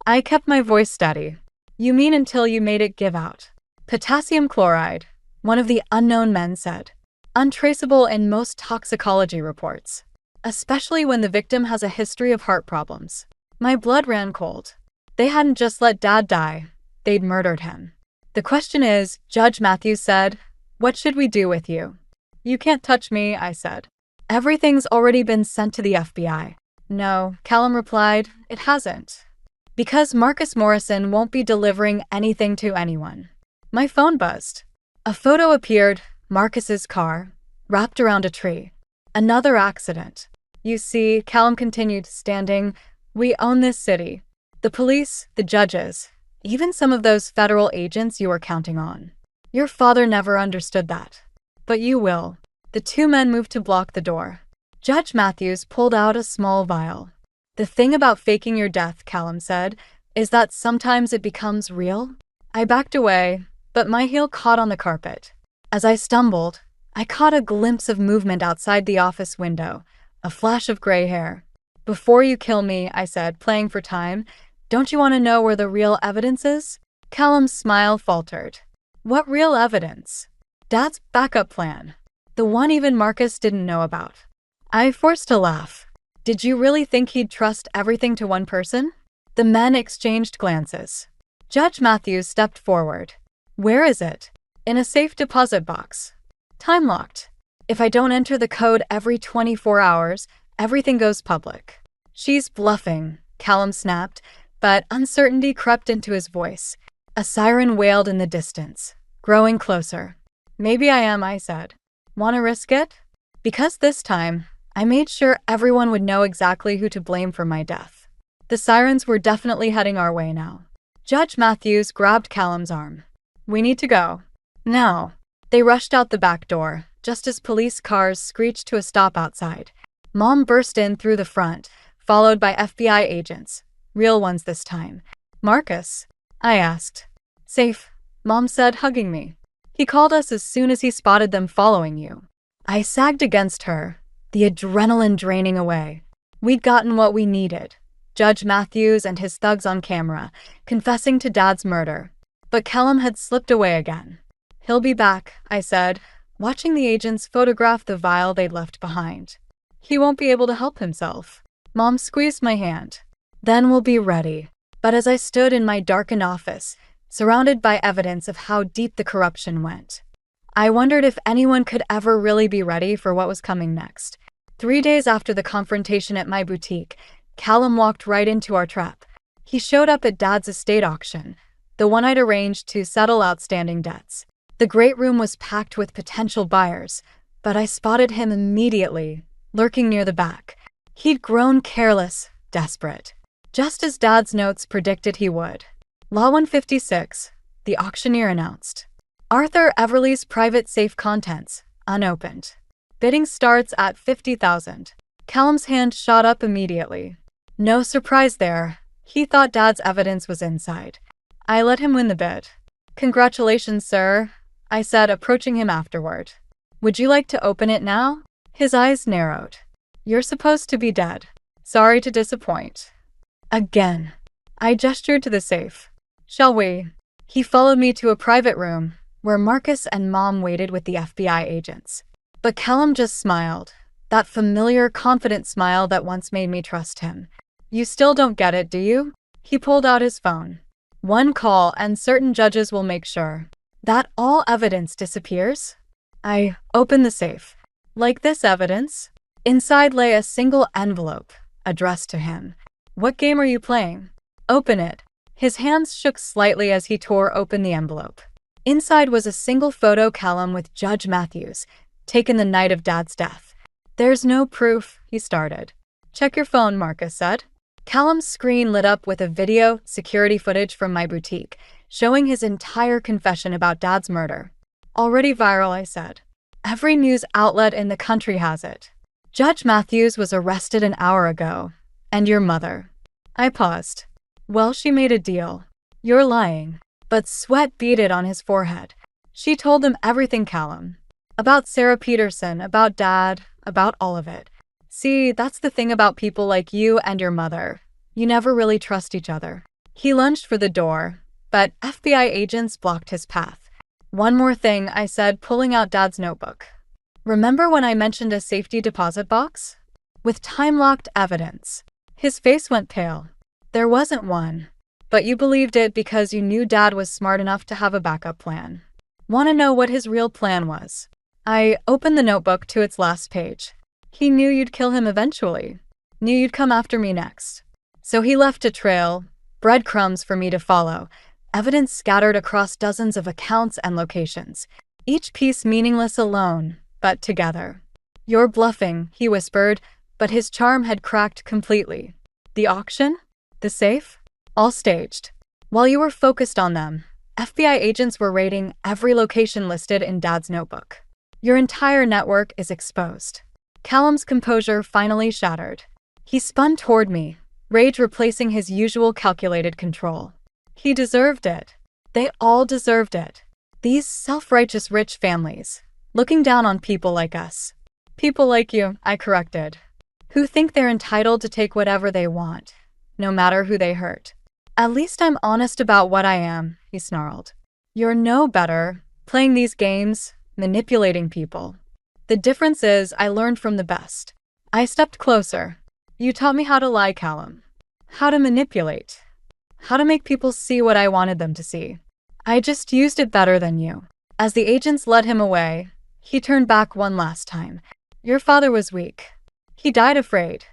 I kept my voice steady. "You mean until you made it give out?" "Potassium chloride," one of the unknown men said. "Untraceable in most toxicology reports. Especially when the victim has a history of heart problems." My blood ran cold. They hadn't just let Dad die, they'd murdered him. "The question is," Judge Matthews said, "what should we do with you?" "You can't touch me," I said. "Everything's already been sent to the FBI." "No," Callum replied, "it hasn't. Because Marcus Morrison won't be delivering anything to anyone." My phone buzzed. A photo appeared, Marcus's car, wrapped around a tree. Another accident. "You see," Callum continued, standing, "we own this city. The police, the judges, even some of those federal agents you were counting on. Your father never understood that. But you will." The two men moved to block the door. Judge Matthews pulled out a small vial. "The thing about faking your death," Callum said, "is that sometimes it becomes real." I backed away, but my heel caught on the carpet. As I stumbled, I caught a glimpse of movement outside the office window, a flash of gray hair. "Before you kill me," I said, playing for time, "don't you want to know where the real evidence is?" Callum's smile faltered. "What real evidence?" "Dad's backup plan. The one even Marcus didn't know about." I forced a laugh. "Did you really think he'd trust everything to one person?" The men exchanged glances. Judge Matthews stepped forward. "Where is it?" "In a safe deposit box. Time locked. If I don't enter the code every 24 hours, everything goes public." "She's bluffing," Callum snapped, but uncertainty crept into his voice. A siren wailed in the distance, growing closer. "Maybe I am," I said. "Want to risk it?" Because this time, I made sure everyone would know exactly who to blame for my death. The sirens were definitely heading our way now. Judge Matthews grabbed Callum's arm. "We need to go. Now." They rushed out the back door, just as police cars screeched to a stop outside. Mom burst in through the front, followed by FBI agents. Real ones this time. "Marcus?" I asked. "Safe," Mom said, hugging me. "He called us as soon as he spotted them following you." I sagged against her, the adrenaline draining away. We'd gotten what we needed. Judge Matthews and his thugs on camera, confessing to Dad's murder. But Callum had slipped away again. "He'll be back," I said, watching the agents photograph the vial they'd left behind. "He won't be able to help himself." Mom squeezed my hand. "Then we'll be ready." But as I stood in my darkened office, surrounded by evidence of how deep the corruption went, I wondered if anyone could ever really be ready for what was coming next. 3 days after the confrontation at my boutique, Callum walked right into our trap. He showed up at Dad's estate auction, the one I'd arranged to settle outstanding debts. The great room was packed with potential buyers, but I spotted him immediately, lurking near the back. He'd grown careless, desperate, just as Dad's notes predicted he would. "Law 156, the auctioneer announced. "Arthur Everly's private safe contents, unopened. Bidding starts at 50,000. Callum's hand shot up immediately. No surprise there. He thought Dad's evidence was inside. I let him win the bid. "Congratulations, sir," I said, approaching him afterward. "Would you like to open it now?" His eyes narrowed. "You're supposed to be dead. Sorry to disappoint." Again. I gestured to the safe. "Shall we?" He followed me to a private room, where Marcus and Mom waited with the FBI agents. But Callum just smiled, that familiar, confident smile that once made me trust him. "You still don't get it, do you?" He pulled out his phone. "One call and certain judges will make sure that all evidence disappears." I opened the safe. "Like this evidence?" Inside lay a single envelope, addressed to him. "What game are you playing?" "Open it." His hands shook slightly as he tore open the envelope. Inside was a single photo Callum with Judge Matthews, taken the night of Dad's death. "There's no proof," he started. "Check your phone," Marcus said. Callum's screen lit up with a video security footage from my boutique, showing his entire confession about Dad's murder. "Already viral," I said. "Every news outlet in the country has it. Judge Matthews was arrested an hour ago. And your mother." I paused. "Well, she made a deal." "You're lying." But sweat beaded on his forehead. "She told him everything, Callum. About Sarah Peterson, about Dad, about all of it. See, that's the thing about people like you and your mother. You never really trust each other." He lunged for the door, but FBI agents blocked his path. "One more thing," I said, pulling out Dad's notebook. "Remember when I mentioned a safety deposit box? With time-locked evidence." His face went pale. "There wasn't one. But you believed it because you knew Dad was smart enough to have a backup plan. Want to know what his real plan was?" I opened the notebook to its last page. "He knew you'd kill him eventually. Knew you'd come after me next. So he left a trail, breadcrumbs for me to follow, evidence scattered across dozens of accounts and locations, each piece meaningless alone, but together." "You're bluffing," he whispered, but his charm had cracked completely. "The auction? The safe? All staged. While you were focused on them, FBI agents were raiding every location listed in Dad's notebook. Your entire network is exposed." Callum's composure finally shattered. He spun toward me, rage replacing his usual calculated control. He deserved it. They all deserved it. These self-righteous rich families, looking down on people like us. "People like you," I corrected, "who think they're entitled to take whatever they want, no matter who they hurt." "At least I'm honest about what I am," he snarled. "You're no better, playing these games, manipulating people. The difference is I learned from the best." I stepped closer. "You taught me how to lie, Callum. How to manipulate. How to make people see what I wanted them to see. I just used it better than you." As the agents led him away, he turned back one last time. "Your father was weak. He died afraid."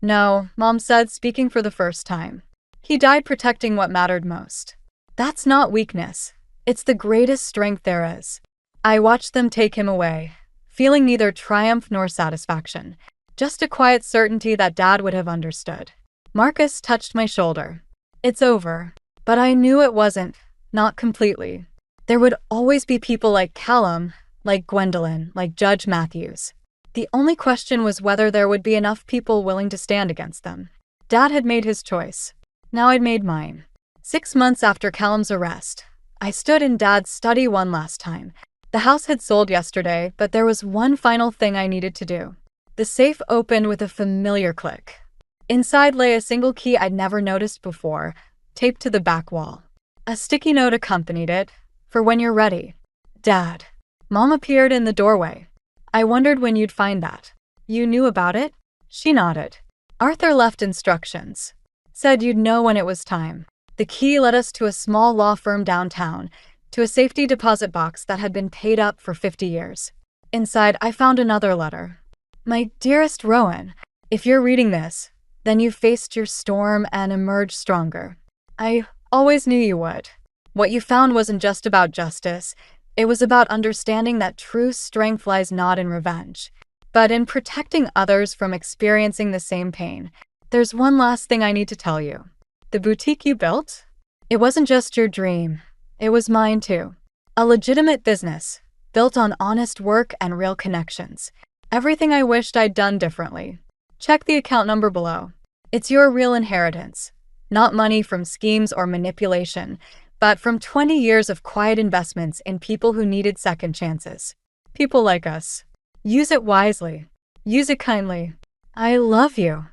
"No," Mom said, speaking for the first time. "He died protecting what mattered most. That's not weakness. It's the greatest strength there is." I watched them take him away, feeling neither triumph nor satisfaction, just a quiet certainty that Dad would have understood. Marcus touched my shoulder. "It's over." But I knew it wasn't, not completely. There would always be people like Callum, like Gwendolyn, like Judge Matthews. The only question was whether there would be enough people willing to stand against them. Dad had made his choice. Now I'd made mine. 6 months after Callum's arrest, I stood in Dad's study one last time. The house had sold yesterday, but there was one final thing I needed to do. The safe opened with a familiar click. Inside lay a single key I'd never noticed before, taped to the back wall. A sticky note accompanied it, "For when you're ready. Dad." Mom appeared in the doorway. "I wondered when you'd find that." "You knew about it?" She nodded. "Arthur left instructions. Said you'd know when it was time." The key led us to a small law firm downtown, to a safety deposit box that had been paid up for 50 years. Inside, I found another letter. "My dearest Rowan, if you're reading this, then you faced your storm and emerged stronger. I always knew you would. What you found wasn't just about justice. It was about understanding that true strength lies not in revenge, but in protecting others from experiencing the same pain. There's one last thing I need to tell you. The boutique you built? It wasn't just your dream. It was mine too. A legitimate business, built on honest work and real connections. Everything I wished I'd done differently. Check the account number below. It's your real inheritance. Not money from schemes or manipulation, but from 20 years of quiet investments in people who needed second chances. People like us. Use it wisely. Use it kindly. I love you,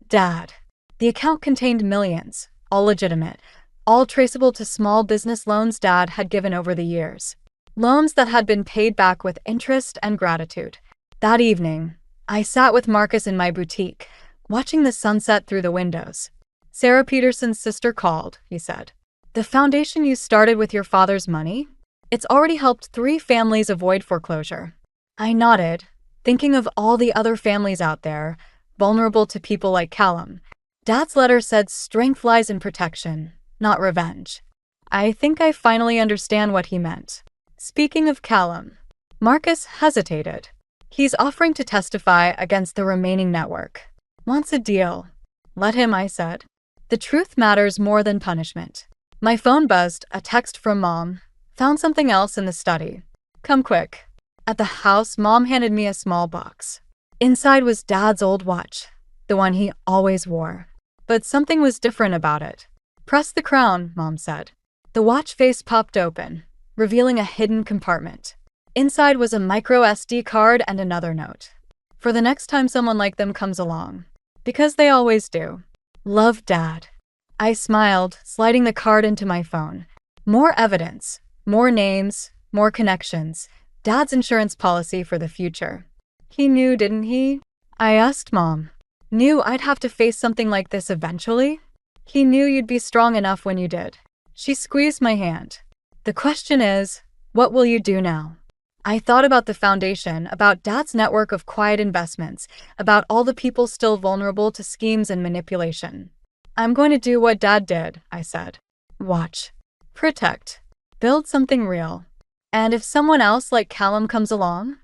Dad." The account contained millions, all legitimate, all traceable to small business loans Dad had given over the years. Loans that had been paid back with interest and gratitude. That evening, I sat with Marcus in my boutique, watching the sunset through the windows. "Sarah Peterson's sister called," he said. "The foundation you started with your father's money? It's already helped 3 families avoid foreclosure." I nodded, thinking of all the other families out there, vulnerable to people like Callum. Dad's letter said strength lies in protection, not revenge. I think I finally understand what he meant. Speaking of Callum, Marcus hesitated. He's offering to testify against the remaining network. Wants a deal. Let him, I said. The truth matters more than punishment. My phone buzzed, a text from Mom. Found something else in the study. Come quick. At the house, Mom handed me a small box. Inside was Dad's old watch, the one he always wore. But something was different about it. Press the crown, Mom said. The watch face popped open, revealing a hidden compartment. Inside was a micro SD card and another note. For the next time someone like them comes along. Because they always do. Love, Dad. I smiled, sliding the card into my phone. More evidence, more names, more connections. Dad's insurance policy for the future. He knew, didn't he? I asked Mom. Knew I'd have to face something like this eventually? He knew you'd be strong enough when you did. She squeezed my hand. The question is, what will you do now? I thought about the foundation, about Dad's network of quiet investments, about all the people still vulnerable to schemes and manipulation. I'm going to do what Dad did, I said. Watch. Protect. Build something real. And if someone else like Callum comes along?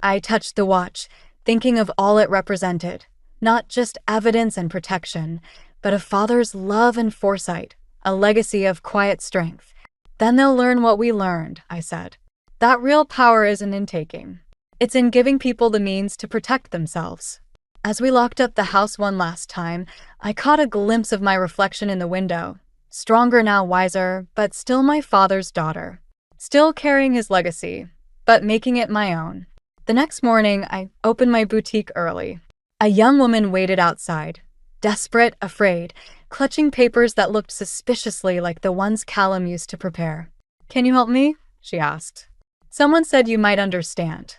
I touched the watch, thinking of all it represented. Not just evidence and protection, but a father's love and foresight, a legacy of quiet strength. Then they'll learn what we learned, I said. That real power isn't in taking. It's in giving people the means to protect themselves. As we locked up the house one last time, I caught a glimpse of my reflection in the window. Stronger now, wiser, but still my father's daughter. Still carrying his legacy, but making it my own. The next morning, I opened my boutique early. A young woman waited outside, desperate, afraid, clutching papers that looked suspiciously like the ones Callum used to prepare. Can you help me? She asked. Someone said you might understand.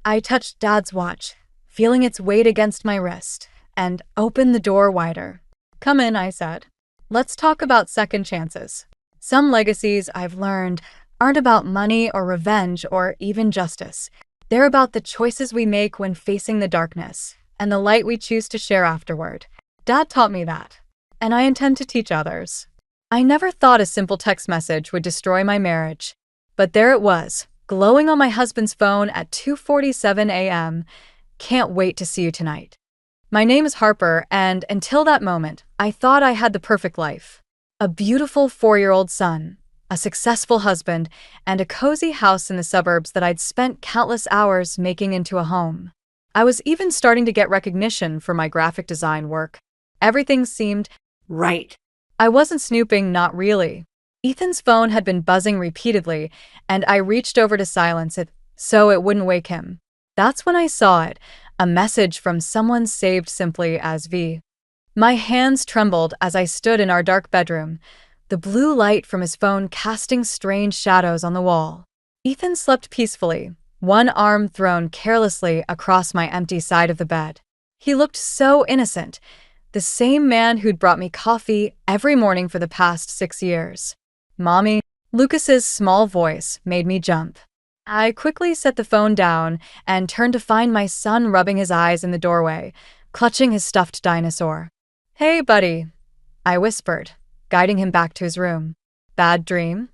I touched Dad's watch, feeling its weight against my wrist, and opened the door wider. Come in, I said. Let's talk about second chances. Some legacies, I've learned, aren't about money or revenge or even justice. They're about the choices we make when facing the darkness, and the light we choose to share afterward. Dad taught me that, and I intend to teach others. I never thought a simple text message would destroy my marriage, but there it was, glowing on my husband's phone at 2:47 a.m. Can't wait to see you tonight. My name is Harper, and until that moment, I thought I had the perfect life. A beautiful 4-year-old son, a successful husband, and a cozy house in the suburbs that I'd spent countless hours making into a home. I was even starting to get recognition for my graphic design work. Everything seemed right. I wasn't snooping, not really. Ethan's phone had been buzzing repeatedly, and I reached over to silence it so it wouldn't wake him. That's when I saw it, a message from someone saved simply as V. My hands trembled as I stood in our dark bedroom, the blue light from his phone casting strange shadows on the wall. Ethan slept peacefully, one arm thrown carelessly across my empty side of the bed. He looked so innocent, the same man who'd brought me coffee every morning for the past 6 years. Mommy, Lucas's small voice made me jump. I quickly set the phone down and turned to find my son rubbing his eyes in the doorway, clutching his stuffed dinosaur. Hey, buddy, I whispered, guiding him back to his room. Bad dream?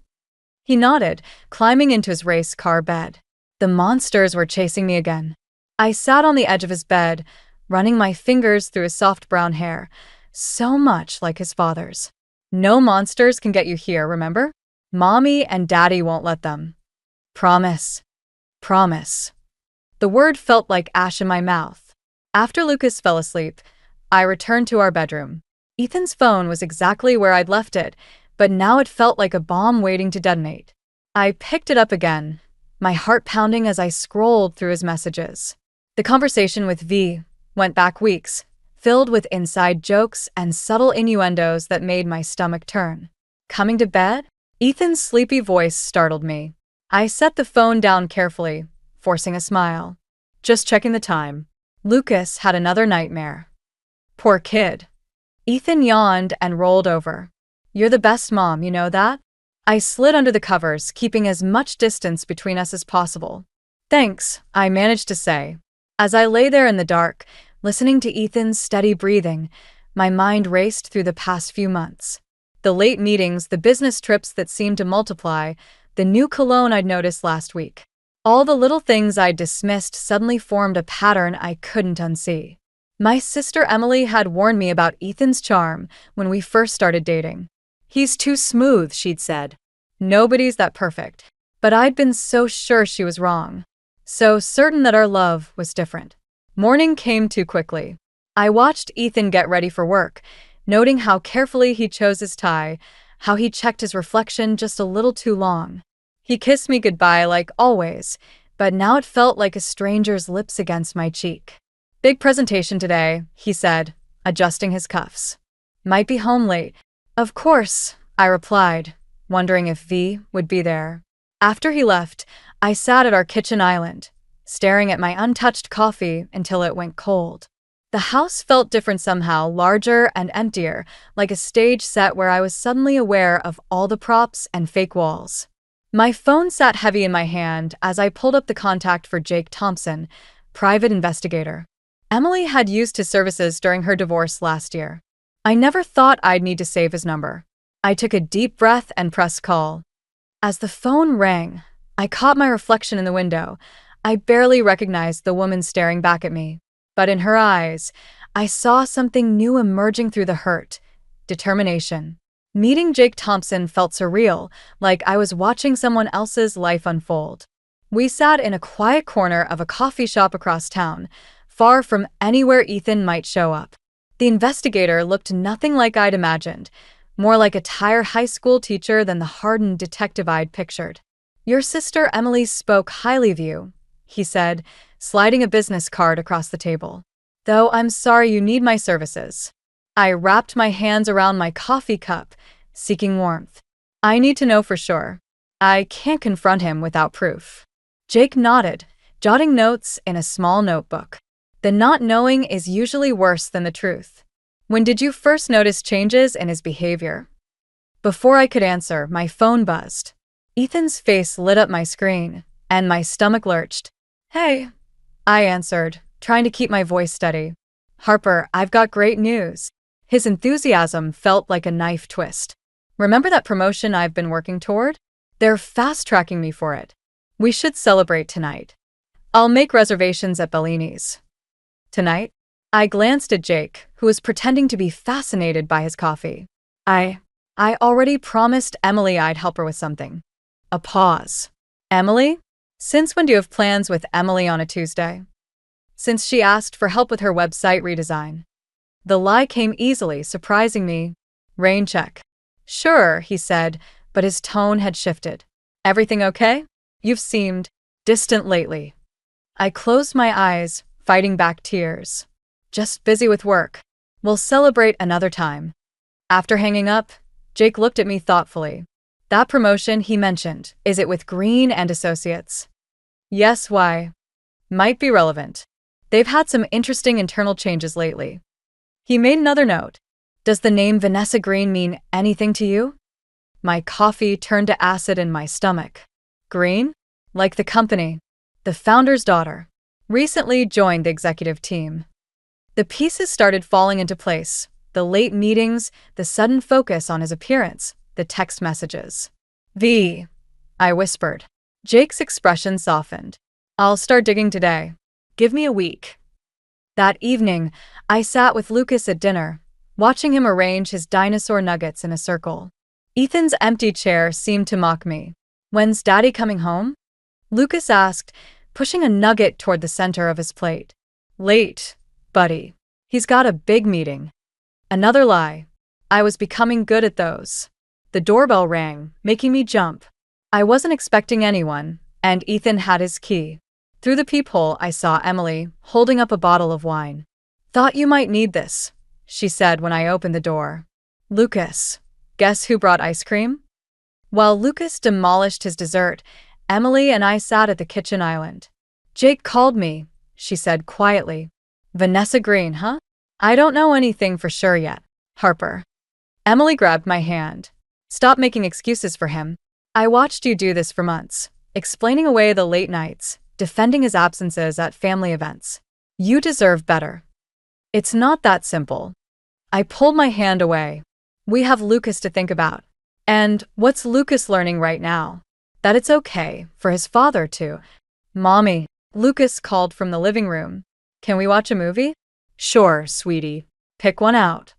He nodded, climbing into his race car bed. The monsters were chasing me again. I sat on the edge of his bed, running my fingers through his soft brown hair, so much like his father's. No monsters can get you here, remember? Mommy and Daddy won't let them. Promise. Promise. The word felt like ash in my mouth. After Lucas fell asleep, I returned to our bedroom. Ethan's phone was exactly where I'd left it, but now it felt like a bomb waiting to detonate. I picked it up again, my heart pounding as I scrolled through his messages. The conversation with V went back weeks, filled with inside jokes and subtle innuendos that made my stomach turn. Coming to bed? Ethan's sleepy voice startled me. I set the phone down carefully, forcing a smile. Just checking the time. Lucas had another nightmare. Poor kid. Ethan yawned and rolled over. You're the best mom, you know that? I slid under the covers, keeping as much distance between us as possible. Thanks, I managed to say. As I lay there in the dark, listening to Ethan's steady breathing, my mind raced through the past few months. The late meetings, the business trips that seemed to multiply, the new cologne I'd noticed last week. All the little things I'd dismissed suddenly formed a pattern I couldn't unsee. My sister Emily had warned me about Ethan's charm when we first started dating. "He's too smooth," she'd said. "Nobody's that perfect." But I'd been so sure she was wrong. So certain that our love was different. Morning came too quickly. I watched Ethan get ready for work, noting how carefully he chose his tie, how he checked his reflection just a little too long. He kissed me goodbye like always, but now it felt like a stranger's lips against my cheek. "Big presentation today," he said, adjusting his cuffs. "Might be home late." "Of course," I replied, wondering if V would be there. After he left, I sat at our kitchen island, staring at my untouched coffee until it went cold. The house felt different somehow, larger and emptier, like a stage set where I was suddenly aware of all the props and fake walls. My phone sat heavy in my hand as I pulled up the contact for Jake Thompson, private investigator. Emily had used his services during her divorce last year. I never thought I'd need to save his number. I took a deep breath and pressed call. As the phone rang, I caught my reflection in the window. I barely recognized the woman staring back at me. But in her eyes, I saw something new emerging through the hurt: determination. Meeting Jake Thompson felt surreal, like I was watching someone else's life unfold. We sat in a quiet corner of a coffee shop across town, far from anywhere Ethan might show up. The investigator looked nothing like I'd imagined, more like a tired high school teacher than the hardened detective I'd pictured. "Your sister Emily spoke highly of you," he said, sliding a business card across the table. "Though I'm sorry you need my services." I wrapped my hands around my coffee cup, seeking warmth. "I need to know for sure. I can't confront him without proof." Jake nodded, jotting notes in a small notebook. The not knowing is usually worse than the truth. "When did you first notice changes in his behavior?" Before I could answer, my phone buzzed. Ethan's face lit up my screen, and my stomach lurched. "Hey," I answered, trying to keep my voice steady. "Harper, I've got great news." His enthusiasm felt like a knife twist. "Remember that promotion I've been working toward? They're fast-tracking me for it. We should celebrate tonight. I'll make reservations at Bellini's." "Tonight?" I glanced at Jake, who was pretending to be fascinated by his coffee. I already promised Emily I'd help her with something." A pause. "Emily? Since when do you have plans with Emily on a Tuesday?" "Since she asked for help with her website redesign." The lie came easily, surprising me. "Rain check." "Sure," he said, but his tone had shifted. "Everything okay? You've seemed distant lately." I closed my eyes, fighting back tears. "Just busy with work. We'll celebrate another time." After hanging up, Jake looked at me thoughtfully. "That promotion he mentioned, is it with Green and Associates?" "Yes, why?" "Might be relevant. They've had some interesting internal changes lately." He made another note. "Does the name Vanessa Green mean anything to you?" My coffee turned to acid in my stomach. "Green? Like the company. The founder's daughter. Recently joined the executive team." The pieces started falling into place. The late meetings, the sudden focus on his appearance, the text messages. "V," I whispered. Jake's expression softened. "I'll start digging today. Give me a week." That evening, I sat with Lucas at dinner, watching him arrange his dinosaur nuggets in a circle. Ethan's empty chair seemed to mock me. "When's Daddy coming home?" Lucas asked, pushing a nugget toward the center of his plate. "Late, buddy. He's got a big meeting." Another lie. I was becoming good at those. The doorbell rang, making me jump. I wasn't expecting anyone, and Ethan had his key. Through the peephole, I saw Emily, holding up a bottle of wine. "Thought you might need this," she said when I opened the door. "Lucas, guess who brought ice cream?" While Lucas demolished his dessert, Emily and I sat at the kitchen island. "Jake called me," she said quietly. "Vanessa Green, huh? I don't know anything for sure yet, Harper." Emily grabbed my hand. "Stop making excuses for him. I watched you do this for months, explaining away the late nights, defending his absences at family events. You deserve better." "It's not that simple." I pulled my hand away. We have Lucas to think about. And what's Lucas learning right now? That it's okay for his father to. Mommy, Lucas called from the living room. Can we watch a movie? Sure, sweetie. Pick one out.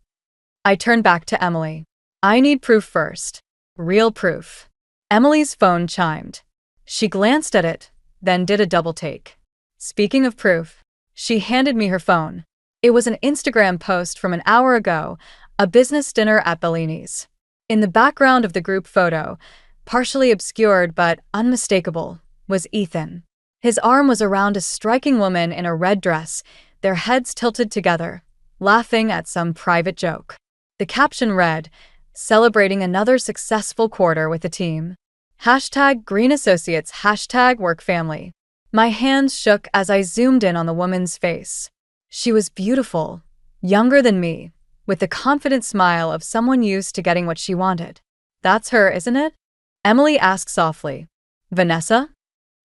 I turned back to Emily. I need proof first. Real proof. Emily's phone chimed. She glanced at it, then did a double take. Speaking of proof, she handed me her phone. It was an Instagram post from an hour ago, a business dinner at Bellini's. In the background of the group photo, partially obscured but unmistakable, was Ethan. His arm was around a striking woman in a red dress, their heads tilted together, laughing at some private joke. The caption read, "Celebrating another successful quarter with the team. #Green Associates, #work family." My hands shook as I zoomed in on the woman's face. She was beautiful, younger than me, with the confident smile of someone used to getting what she wanted. That's her, isn't it? Emily asked softly. Vanessa?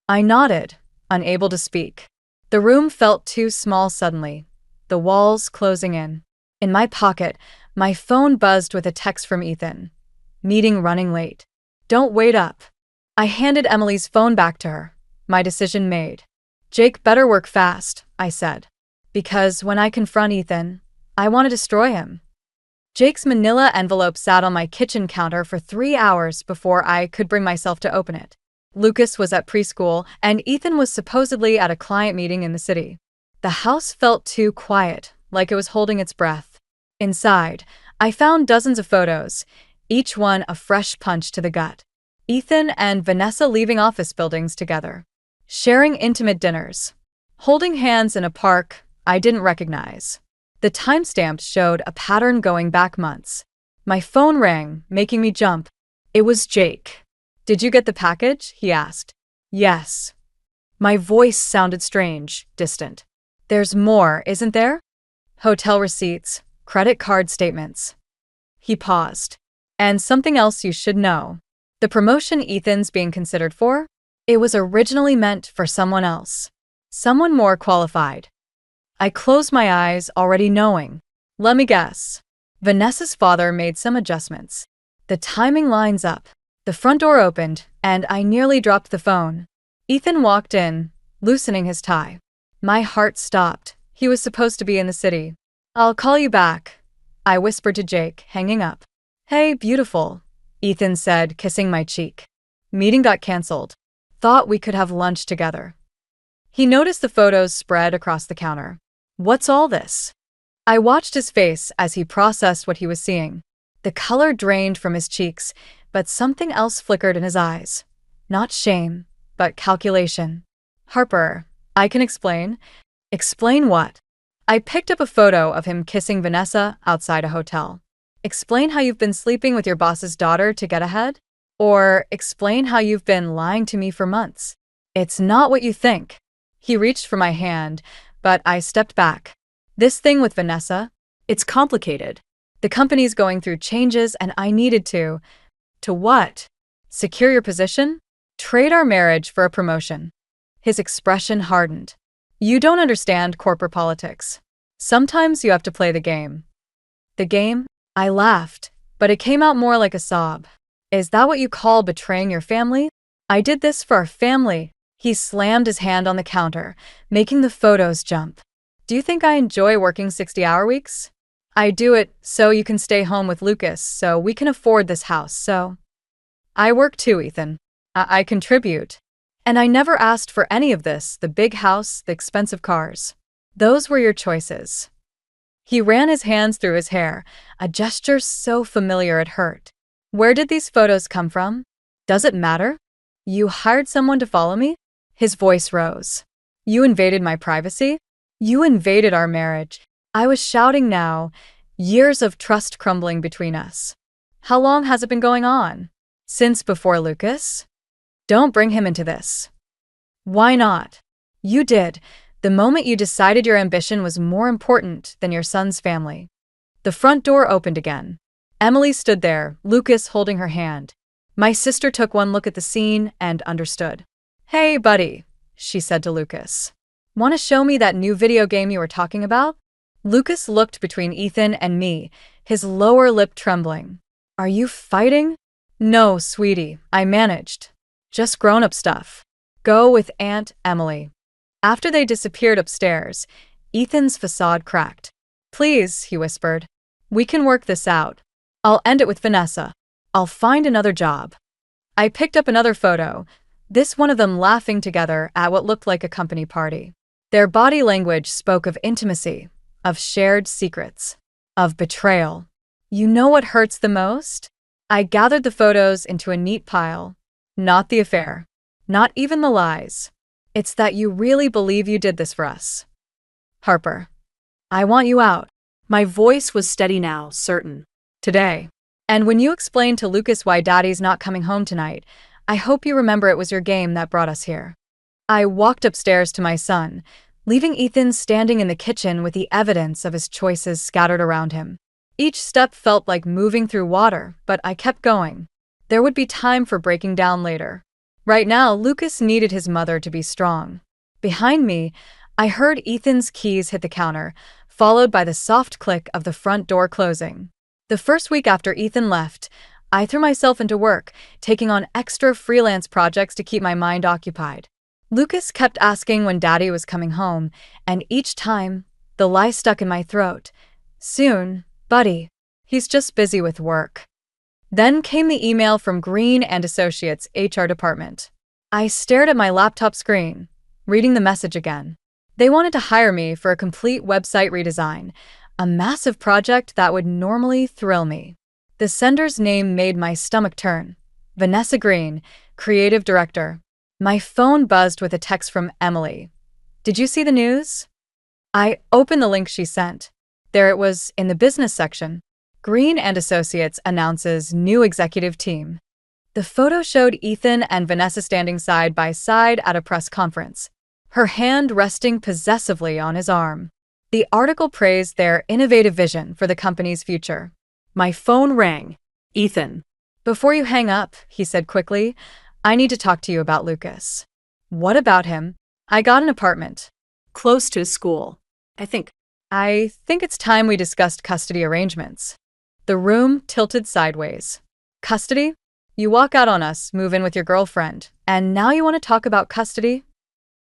I nodded, unable to speak. The room felt too small suddenly, the walls closing in. In my pocket, my phone buzzed with a text from Ethan. Meeting running late. Don't wait up. I handed Emily's phone back to her, my decision made. Jake better work fast, I said. Because when I confront Ethan, I want to destroy him. Jake's manila envelope sat on my kitchen counter for 3 hours before I could bring myself to open it. Lucas was at preschool, and Ethan was supposedly at a client meeting in the city. The house felt too quiet, like it was holding its breath. Inside, I found dozens of photos, each one a fresh punch to the gut. Ethan and Vanessa leaving office buildings together, sharing intimate dinners, holding hands in a park I didn't recognize. The timestamps showed a pattern going back months. My phone rang, making me jump. It was Jake. Did you get the package? He asked. Yes. My voice sounded strange, distant. There's more, isn't there? Hotel receipts, credit card statements. He paused. And something else you should know. The promotion Ethan's being considered for? It was originally meant for someone else. Someone more qualified. I closed my eyes, already knowing. Let me guess. Vanessa's father made some adjustments. The timing lines up. The front door opened, and I nearly dropped the phone. Ethan walked in, loosening his tie. My heart stopped. He was supposed to be in the city. I'll call you back, I whispered to Jake, hanging up. Hey, beautiful, Ethan said, kissing my cheek. Meeting got cancelled. Thought we could have lunch together. He noticed the photos spread across the counter. What's all this? I watched his face as he processed what he was seeing. The color drained from his cheeks, but something else flickered in his eyes. Not shame, but calculation. Harper, I can explain. Explain what? I picked up a photo of him kissing Vanessa outside a hotel. Explain how you've been sleeping with your boss's daughter to get ahead? Or explain how you've been lying to me for months. It's not what you think. He reached for my hand, but I stepped back. This thing with Vanessa, it's complicated. The company's going through changes and I needed to. To what? Secure your position? Trade our marriage for a promotion. His expression hardened. You don't understand corporate politics. Sometimes you have to play the game. The game? I laughed, but it came out more like a sob. Is that what you call betraying your family? I did this for our family. He slammed his hand on the counter, making the photos jump. Do you think I enjoy working 60-hour weeks? I do it so you can stay home with Lucas, so we can afford this house, so. I work too, Ethan. I contribute. And I never asked for any of this, the big house, the expensive cars. Those were your choices. He ran his hands through his hair, a gesture so familiar it hurt. Where did these photos come from? Does it matter? You hired someone to follow me? His voice rose. You invaded my privacy? You invaded our marriage. I was shouting now, years of trust crumbling between us. How long has it been going on? Since before Lucas? Don't bring him into this. Why not? You did, the moment you decided your ambition was more important than your son's family. The front door opened again. Emily stood there, Lucas holding her hand. My sister took one look at the scene and understood. Hey, buddy, she said to Lucas. Want to show me that new video game you were talking about? Lucas looked between Ethan and me, his lower lip trembling. "Are you fighting?" "No, sweetie, I managed. Just grown-up stuff. Go with Aunt Emily." After they disappeared upstairs, Ethan's facade cracked. "Please," he whispered. "We can work this out. I'll end it with Vanessa. I'll find another job." I picked up another photo, this one of them laughing together at what looked like a company party. Their body language spoke of intimacy, of shared secrets, of betrayal. You know what hurts the most? I gathered the photos into a neat pile. Not the affair. Not even the lies. It's that you really believe you did this for us. Harper. I want you out. My voice was steady now, certain. Today. And when you explain to Lucas why Daddy's not coming home tonight, I hope you remember it was your game that brought us here. I walked upstairs to my son, leaving Ethan standing in the kitchen with the evidence of his choices scattered around him. Each step felt like moving through water, but I kept going. There would be time for breaking down later. Right now, Lucas needed his mother to be strong. Behind me, I heard Ethan's keys hit the counter, followed by the soft click of the front door closing. The first week after Ethan left, I threw myself into work, taking on extra freelance projects to keep my mind occupied. Lucas kept asking when Daddy was coming home, and each time, the lie stuck in my throat. "Soon, buddy. He's just busy with work." Then came the email from Green and Associates HR department. I stared at my laptop screen, reading the message again. They wanted to hire me for a complete website redesign, a massive project that would normally thrill me. The sender's name made my stomach turn. Vanessa Green, creative director. My phone buzzed with a text from Emily. "Did you see the news?" I opened the link she sent. There it was in the business section. Green and Associates announces new executive team. The photo showed Ethan and Vanessa standing side by side at a press conference, her hand resting possessively on his arm. The article praised their innovative vision for the company's future. My phone rang. "Ethan." "Before you hang up," he said quickly, "I need to talk to you about Lucas." "What about him?" "I got an apartment. Close to his school. I think it's time we discussed custody arrangements." The room tilted sideways. "Custody? You walk out on us, move in with your girlfriend, and now you want to talk about custody?"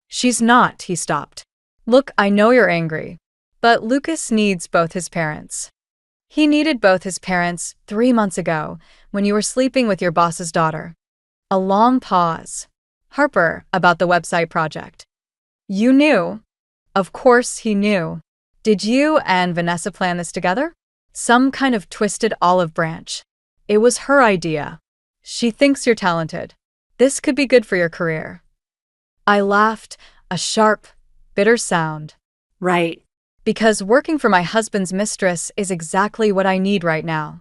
"She's not," he stopped. "Look, I know you're angry, but Lucas needs both his parents. He needed both his parents 3 months ago when you were sleeping with your boss's daughter." A long pause. "Harper, about the website project." "You knew?" Of course he knew. "Did you and Vanessa plan this together?" "Some kind of twisted olive branch. It was her idea. She thinks you're talented. This could be good for your career." I laughed, a sharp, bitter sound. Right. Because working for my husband's mistress is exactly what I need right now.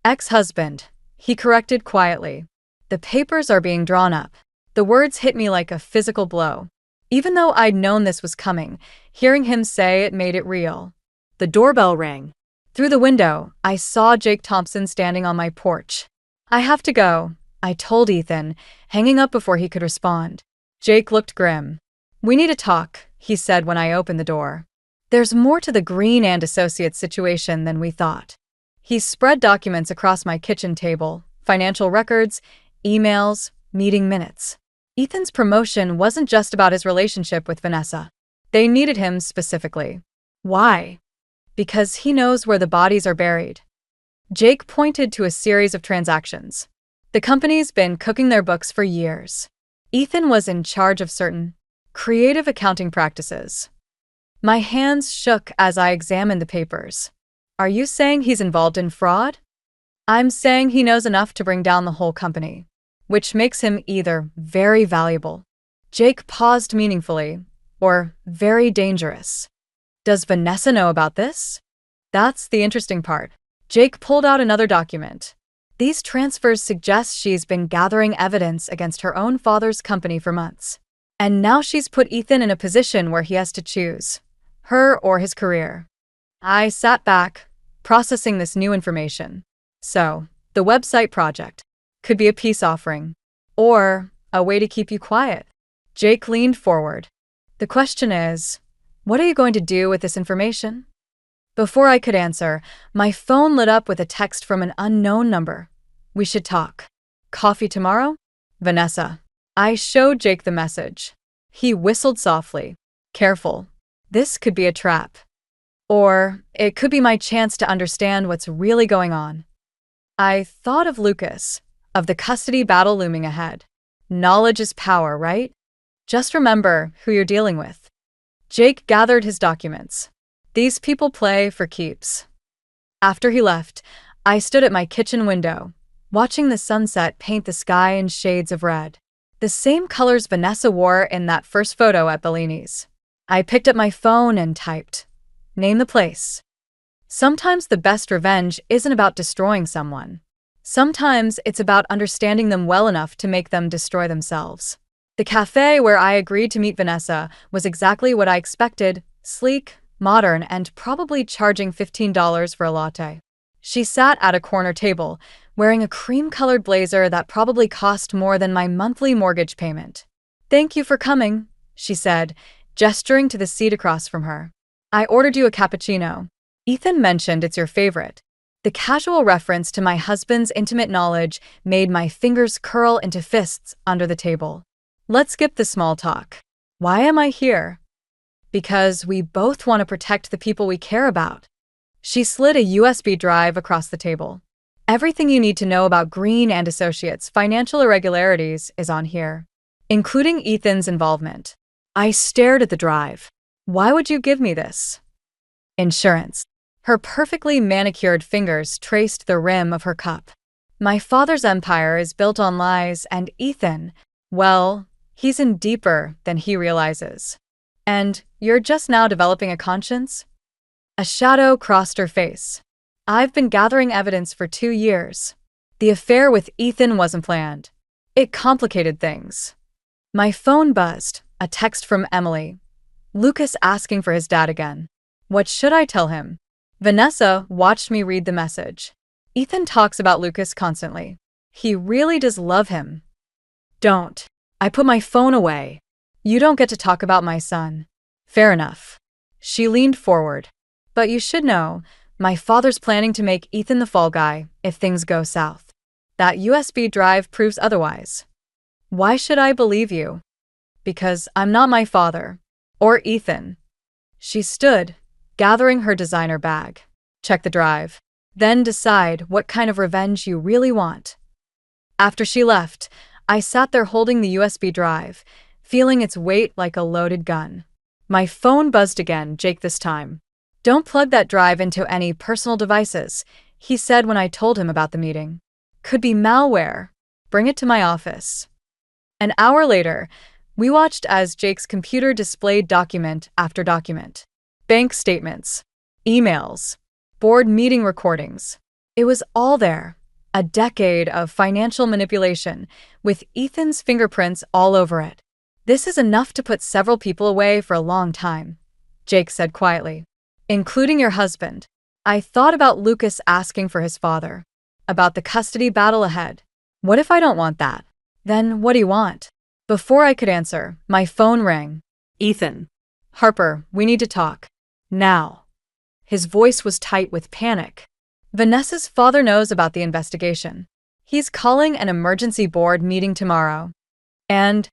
"Ex-husband," he corrected quietly. "The papers are being drawn up." The words hit me like a physical blow. Even though I'd known this was coming, hearing him say it made it real. The doorbell rang. Through the window, I saw Jake Thompson standing on my porch. "I have to go," I told Ethan, hanging up before he could respond. Jake looked grim. "We need to talk," he said when I opened the door. "There's more to the Green and Associates situation than we thought." He spread documents across my kitchen table, financial records, emails, meeting minutes. Ethan's promotion wasn't just about his relationship with Vanessa. They needed him specifically. Why? Because he knows where the bodies are buried. Jake pointed to a series of transactions. The company's been cooking their books for years. Ethan was in charge of certain creative accounting practices. My hands shook as I examined the papers. "Are you saying he's involved in fraud?" "I'm saying he knows enough to bring down the whole company, which makes him either very valuable," Jake paused meaningfully, "or very dangerous." "Does Vanessa know about this?" "That's the interesting part." Jake pulled out another document. "These transfers suggest she's been gathering evidence against her own father's company for months. And now she's put Ethan in a position where he has to choose her or his career." I sat back, processing this new information. So, the website project could be a peace offering, or a way to keep you quiet. Jake leaned forward. "The question is, what are you going to do with this information?" Before I could answer, my phone lit up with a text from an unknown number. We should talk. Coffee tomorrow? Vanessa. I showed Jake the message. He whistled softly. Careful. This could be a trap. Or it could be my chance to understand what's really going on. I thought of Lucas, of the custody battle looming ahead. Knowledge is power, right? Just remember who you're dealing with. Jake gathered his documents. These people play for keeps. After he left, I stood at my kitchen window, watching the sunset paint the sky in shades of red. The same colors Vanessa wore in that first photo at Bellini's. I picked up my phone and typed, "Name the place." Sometimes the best revenge isn't about destroying someone. Sometimes it's about understanding them well enough to make them destroy themselves. The cafe where I agreed to meet Vanessa was exactly what I expected: sleek, modern, and probably charging $15 for a latte. She sat at a corner table, wearing a cream-colored blazer that probably cost more than my monthly mortgage payment. "Thank you for coming," she said, gesturing to the seat across from her. "I ordered you a cappuccino. Ethan mentioned it's your favorite." The casual reference to my husband's intimate knowledge made my fingers curl into fists under the table. Let's skip the small talk. Why am I here? Because we both want to protect the people we care about. She slid a USB drive across the table. Everything you need to know about Green and Associates' financial irregularities is on here, including Ethan's involvement. I stared at the drive. Why would you give me this? Insurance. Her perfectly manicured fingers traced the rim of her cup. My father's empire is built on lies, and Ethan, well, he's in deeper than he realizes. And you're just now developing a conscience? A shadow crossed her face. I've been gathering evidence for 2 years. The affair with Ethan wasn't planned. It complicated things. My phone buzzed, a text from Emily. Lucas asking for his dad again. What should I tell him? Vanessa watched me read the message. Ethan talks about Lucas constantly. He really does love him. Don't. I put my phone away. You don't get to talk about my son. Fair enough. She leaned forward. But you should know, my father's planning to make Ethan the fall guy if things go south. That USB drive proves otherwise. Why should I believe you? Because I'm not my father. Or Ethan. She stood, gathering her designer bag. Check the drive. Then decide what kind of revenge you really want. After she left, I sat there holding the USB drive, feeling its weight like a loaded gun. My phone buzzed again, Jake this time. Don't plug that drive into any personal devices, he said when I told him about the meeting. Could be malware. Bring it to my office. An hour later, we watched as Jake's computer displayed document after document. Bank statements, emails, board meeting recordings. It was all there. A decade of financial manipulation, with Ethan's fingerprints all over it. This is enough to put several people away for a long time, Jake said quietly. Including your husband. I thought about Lucas asking for his father. About the custody battle ahead. What if I don't want that? Then what do you want? Before I could answer, my phone rang. Ethan. Harper, we need to talk. Now. His voice was tight with panic. Vanessa's father knows about the investigation. He's calling an emergency board meeting tomorrow. And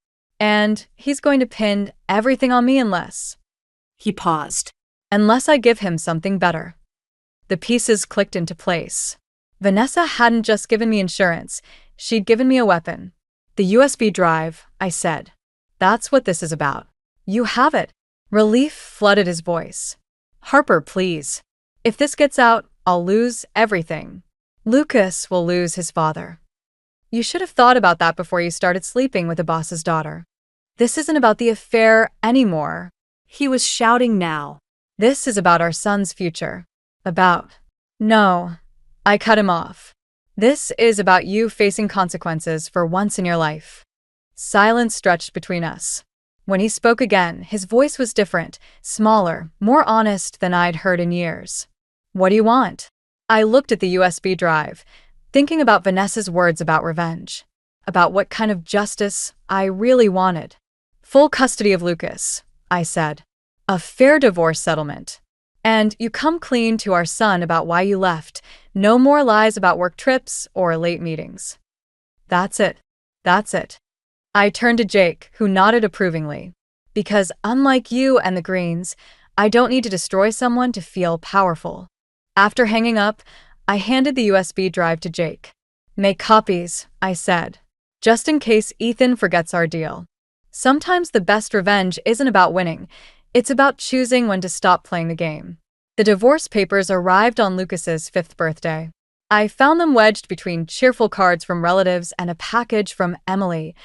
he's going to pin everything on me unless I give him something better. The pieces clicked into place. Vanessa hadn't just given me insurance, she'd given me a weapon. The USB drive, I said. That's what this is about. You have it. Relief flooded his voice. Harper, please. If this gets out, I'll lose everything. Lucas will lose his father. You should have thought about that before you started sleeping with the boss's daughter. This isn't about the affair anymore. He was shouting now. This is about our son's future. No. I cut him off. This is about you facing consequences for once in your life. Silence stretched between us. When he spoke again, his voice was different, smaller, more honest than I'd heard in years. What do you want? I looked at the USB drive, thinking about Vanessa's words about revenge, about what kind of justice I really wanted. Full custody of Lucas, I said. A fair divorce settlement. And you come clean to our son about why you left. No more lies about work trips or late meetings. That's it. That's it. I turned to Jake, who nodded approvingly. Because unlike you and the Greens, I don't need to destroy someone to feel powerful. After hanging up, I handed the USB drive to Jake. Make copies, I said, just in case Ethan forgets our deal. Sometimes the best revenge isn't about winning. It's about choosing when to stop playing the game. The divorce papers arrived on Lucas's 5th birthday. I found them wedged between cheerful cards from relatives and a package from Emily.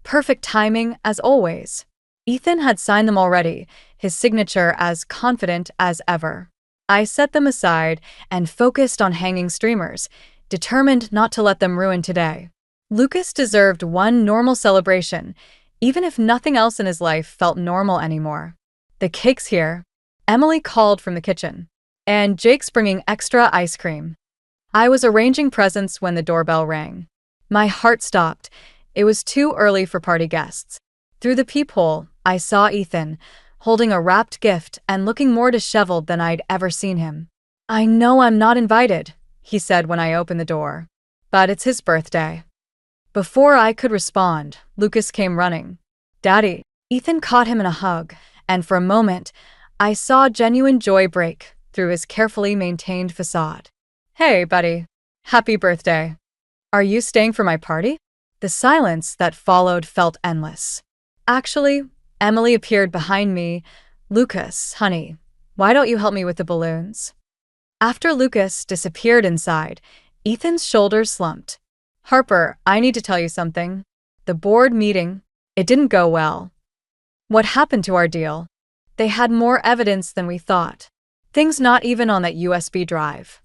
Perfect timing, as always. Ethan had signed them already, his signature as confident as ever. I set them aside and focused on hanging streamers, determined not to let them ruin today. Lucas deserved one normal celebration, even if nothing else in his life felt normal anymore. The cake's here. Emily called from the kitchen. And Jake's bringing extra ice cream. I was arranging presents when the doorbell rang. My heart stopped. It was too early for party guests. Through the peephole, I saw Ethan, holding a wrapped gift and looking more disheveled than I'd ever seen him. I know I'm not invited, he said when I opened the door. But it's his birthday. Before I could respond, Lucas came running. Daddy. Ethan caught him in a hug, and for a moment, I saw genuine joy break through his carefully maintained facade. Hey, buddy. Happy birthday. Are you staying for my party? The silence that followed felt endless. Actually, Emily appeared behind me. Lucas, honey, why don't you help me with the balloons? After Lucas disappeared inside, Ethan's shoulders slumped. Harper, I need to tell you something. The board meeting, it didn't go well. What happened to our deal? They had more evidence than we thought. Things not even on that USB drive.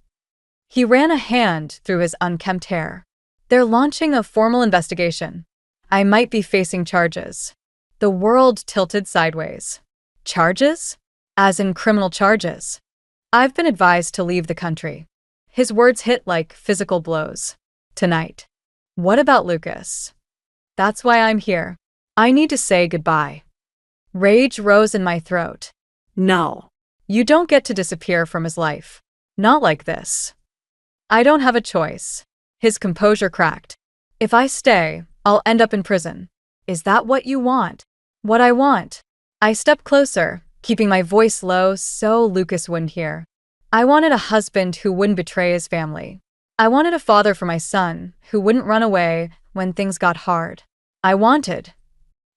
He ran a hand through his unkempt hair. They're launching a formal investigation. I might be facing charges. The world tilted sideways. Charges? As in criminal charges. I've been advised to leave the country. His words hit like physical blows. Tonight. What about Lucas? That's why I'm here. I need to say goodbye. Rage rose in my throat. No. You don't get to disappear from his life. Not like this. I don't have a choice. His composure cracked. If I stay, I'll end up in prison. Is that what you want? What I want? I stepped closer, keeping my voice low so Lucas wouldn't hear. I wanted a husband who wouldn't betray his family. I wanted a father for my son who wouldn't run away when things got hard. I wanted.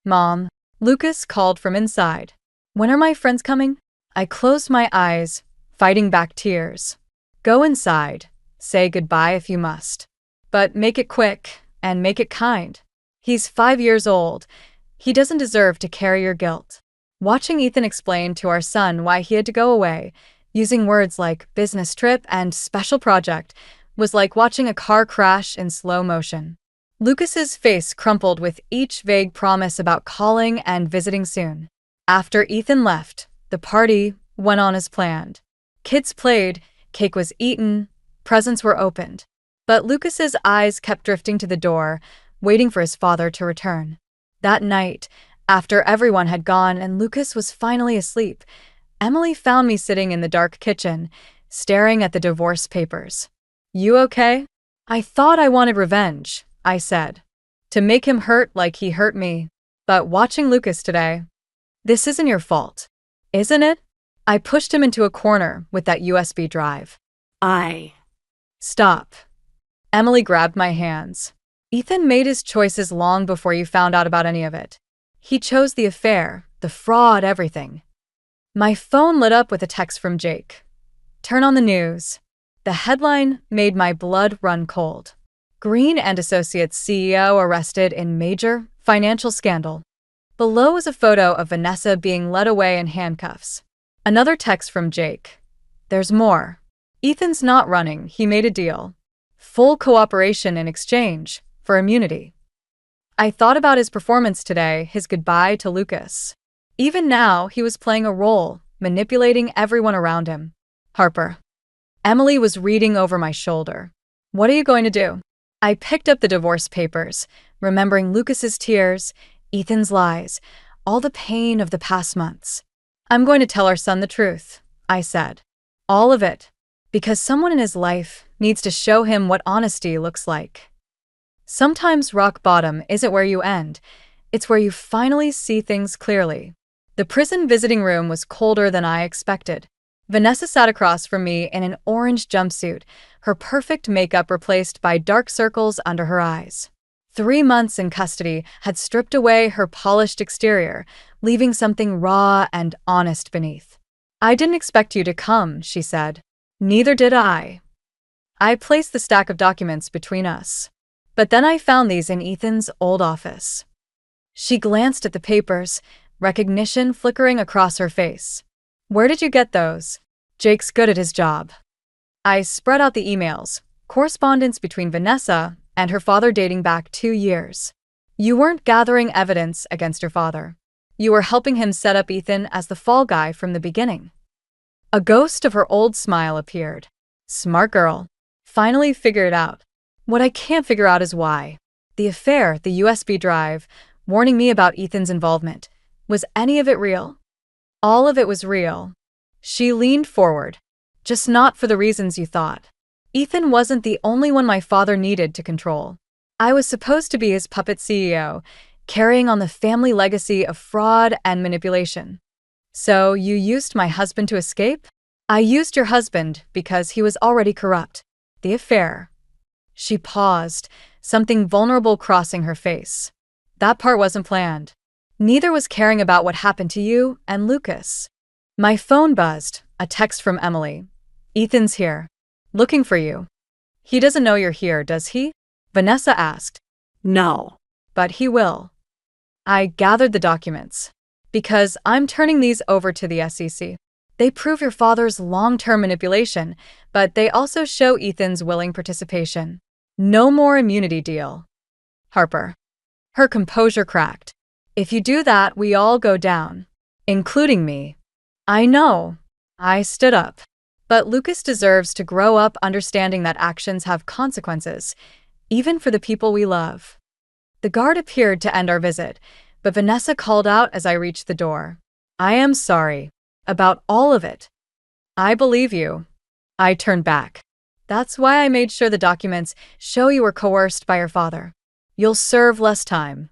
Mom. Lucas called from inside. When are my friends coming? I closed my eyes, fighting back tears. Go inside. Say goodbye if you must. But make it quick and make it kind. He's 5 years old. He doesn't deserve to carry your guilt. Watching Ethan explain to our son why he had to go away, using words like business trip and special project, was like watching a car crash in slow motion. Lucas's face crumpled with each vague promise about calling and visiting soon. After Ethan left, the party went on as planned. Kids played, cake was eaten, presents were opened. But Lucas's eyes kept drifting to the door, waiting for his father to return. That night, after everyone had gone and Lucas was finally asleep, Emily found me sitting in the dark kitchen, staring at the divorce papers. You okay? I thought I wanted revenge, I said. To make him hurt like he hurt me. But watching Lucas today, this isn't your fault, isn't it? I pushed him into a corner with that USB drive. Stop. Emily grabbed my hands. Ethan made his choices long before you found out about any of it. He chose the affair, the fraud, everything. My phone lit up with a text from Jake. Turn on the news. The headline made my blood run cold. Green and Associates CEO arrested in major financial scandal. Below was a photo of Vanessa being led away in handcuffs. Another text from Jake. There's more. Ethan's not running, he made a deal. Full cooperation in exchange for immunity. I thought about his performance today, his goodbye to Lucas. Even now, he was playing a role, manipulating everyone around him. Harper. Emily was reading over my shoulder. What are you going to do? I picked up the divorce papers, remembering Lucas's tears, Ethan's lies, all the pain of the past months. I'm going to tell our son the truth. I said. All of it. Because someone in his life needs to show him what honesty looks like. Sometimes rock bottom isn't where you end, it's where you finally see things clearly. The prison visiting room was colder than I expected. Vanessa sat across from me in an orange jumpsuit, her perfect makeup replaced by dark circles under her eyes. 3 months in custody had stripped away her polished exterior, leaving something raw and honest beneath. I didn't expect you to come, she said. Neither did I. I placed the stack of documents between us. But then I found these in Ethan's old office. She glanced at the papers, recognition flickering across her face. Where did you get those? Jake's good at his job. I spread out the emails, correspondence between Vanessa and her father dating back 2 years. You weren't gathering evidence against your father. You were helping him set up Ethan as the fall guy from the beginning. A ghost of her old smile appeared. Smart girl. Finally figured it out. What I can't figure out is why. The affair, the USB drive, warning me about Ethan's involvement. Was any of it real? All of it was real. She leaned forward. Just not for the reasons you thought. Ethan wasn't the only one my father needed to control. I was supposed to be his puppet CEO, carrying on the family legacy of fraud and manipulation. So you used my husband to escape? I used your husband because he was already corrupt. The affair. She paused, something vulnerable crossing her face. That part wasn't planned. Neither was caring about what happened to you and Lucas. My phone buzzed, a text from Emily. Ethan's here. Looking for you. He doesn't know you're here, does he? Vanessa asked. No. But he will. I gathered the documents. Because I'm turning these over to the SEC. They prove your father's long-term manipulation, but they also show Ethan's willing participation. No more immunity deal. Harper. Her composure cracked. If you do that, we all go down. Including me. I know. I stood up. But Lucas deserves to grow up understanding that actions have consequences, even for the people we love. The guard appeared to end our visit, but Vanessa called out as I reached the door. I am sorry. About all of it. I believe you. I turned back. That's why I made sure the documents show you were coerced by your father. You'll serve less time.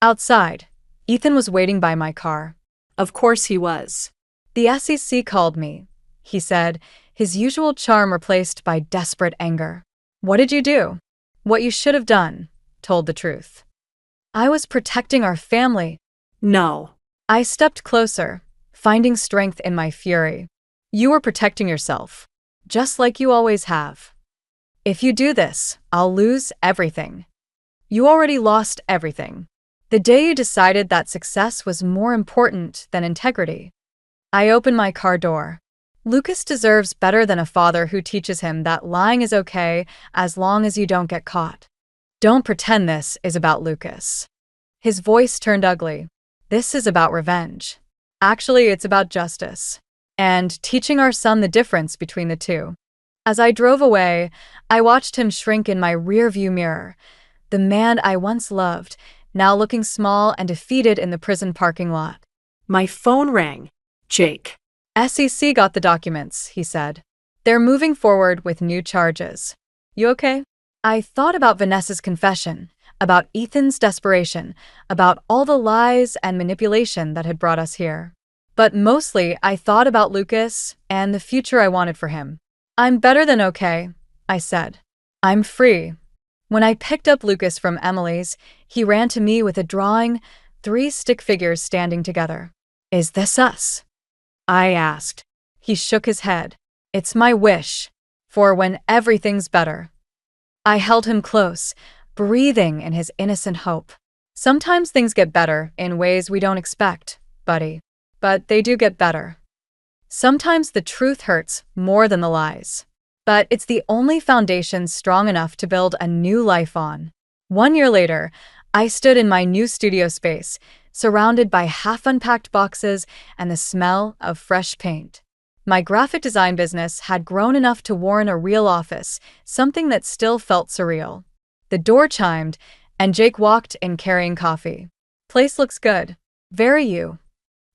Outside, Ethan was waiting by my car. Of course he was. The SEC called me, he said, his usual charm replaced by desperate anger. What did you do? What you should have done, told the truth. I was protecting our family. No. I stepped closer, finding strength in my fury. You were protecting yourself, just like you always have. If you do this, I'll lose everything. You already lost everything. The day you decided that success was more important than integrity. I opened my car door. Lucas deserves better than a father who teaches him that lying is okay as long as you don't get caught. Don't pretend this is about Lucas. His voice turned ugly. This is about revenge. Actually, it's about justice. And teaching our son the difference between the two. As I drove away, I watched him shrink in my rearview mirror. The man I once loved, now looking small and defeated in the prison parking lot. My phone rang. Jake. SEC got the documents, he said. They're moving forward with new charges. You okay? I thought about Vanessa's confession, about Ethan's desperation, about all the lies and manipulation that had brought us here. But mostly, I thought about Lucas and the future I wanted for him. I'm better than okay, I said. I'm free. When I picked up Lucas from Emily's, he ran to me with a drawing, 3 stick figures standing together. Is this us? I asked. He shook his head. It's my wish. For when everything's better. I held him close, breathing in his innocent hope. Sometimes things get better in ways we don't expect, buddy. But they do get better. Sometimes the truth hurts more than the lies. But it's the only foundation strong enough to build a new life on. 1 year later, I stood in my new studio space, surrounded by half-unpacked boxes and the smell of fresh paint. My graphic design business had grown enough to warrant a real office, something that still felt surreal. The door chimed, and Jake walked in carrying coffee. Place looks good. Very you.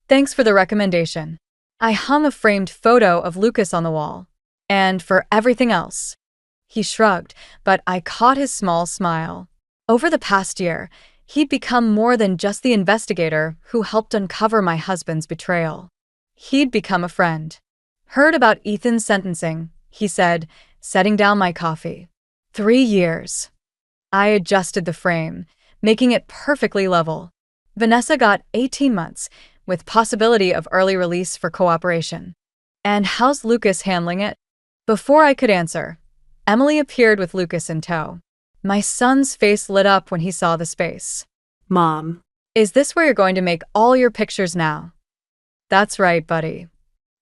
Thanks for the recommendation. I hung a framed photo of Lucas on the wall. And for everything else. He shrugged, but I caught his small smile. Over the past year, he'd become more than just the investigator who helped uncover my husband's betrayal. He'd become a friend. Heard about Ethan's sentencing, he said, setting down my coffee. 3 years. I adjusted the frame, making it perfectly level. Vanessa got 18 months, with possibility of early release for cooperation. And how's Lucas handling it? Before I could answer, Emily appeared with Lucas in tow. My son's face lit up when he saw the space. Mom. Is this where you're going to make all your pictures now? That's right, buddy.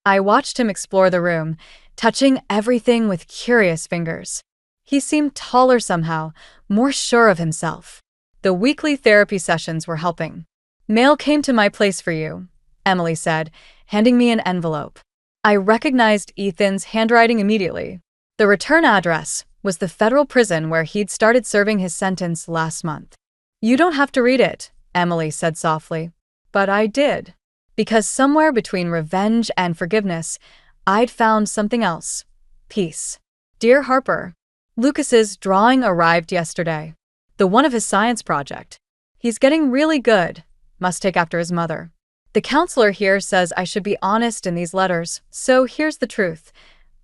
I watched him explore the room, touching everything with curious fingers. He seemed taller somehow, more sure of himself. The weekly therapy sessions were helping. Mail came to my place for you, Emily said, handing me an envelope. I recognized Ethan's handwriting immediately. The return address was the federal prison where he'd started serving his sentence last month. You don't have to read it, Emily said softly. But I did. Because somewhere between revenge and forgiveness, I'd found something else. Peace. Dear Harper, Lucas's drawing arrived yesterday. The one of his science project. He's getting really good. Must take after his mother. The counselor here says I should be honest in these letters, so here's the truth.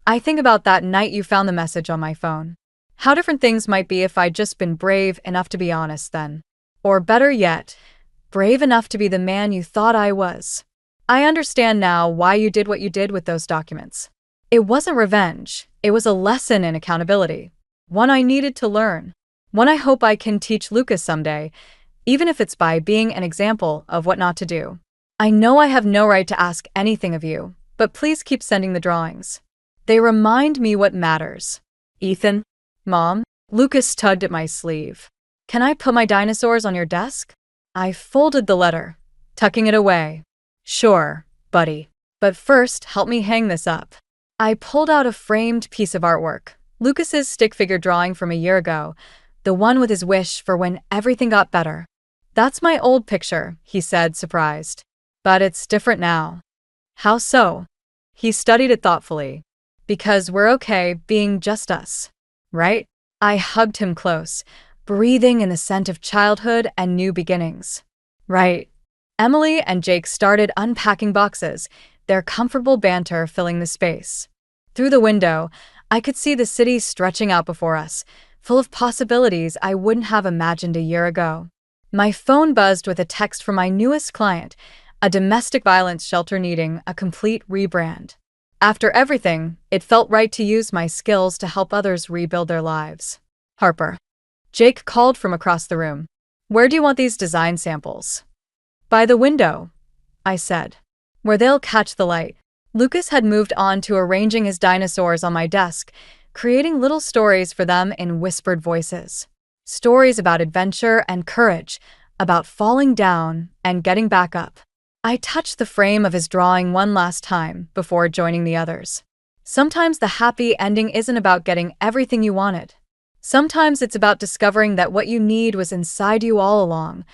I think about that night you found the message on my phone. How different things might be if I'd just been brave enough to be honest then. Or better yet, brave enough to be the man you thought I was. I understand now why you did what you did with those documents. It wasn't revenge, it was a lesson in accountability. One I needed to learn. One I hope I can teach Lucas someday, even if it's by being an example of what not to do. I know I have no right to ask anything of you, but please keep sending the drawings. They remind me what matters. Ethan? Mom? Lucas tugged at my sleeve. Can I put my dinosaurs on your desk? I folded the letter, tucking it away. Sure, buddy. But first, help me hang this up. I pulled out a framed piece of artwork, Lucas's stick figure drawing from a year ago, the one with his wish for when everything got better. That's my old picture, he said, surprised. But it's different now. How so? He studied it thoughtfully. Because we're okay being just us, right? I hugged him close, breathing in the scent of childhood and new beginnings. Right. Emily and Jake started unpacking boxes, their comfortable banter filling the space. Through the window, I could see the city stretching out before us, full of possibilities I wouldn't have imagined a year ago. My phone buzzed with a text from my newest client, a domestic violence shelter needing a complete rebrand. After everything, it felt right to use my skills to help others rebuild their lives. Harper. Jake called from across the room. Where do you want these design samples? By the window, I said. Where they'll catch the light. Lucas had moved on to arranging his dinosaurs on my desk, creating little stories for them in whispered voices. Stories about adventure and courage, about falling down and getting back up. I touched the frame of his drawing one last time before joining the others. Sometimes the happy ending isn't about getting everything you wanted. Sometimes it's about discovering that what you need was inside you all along.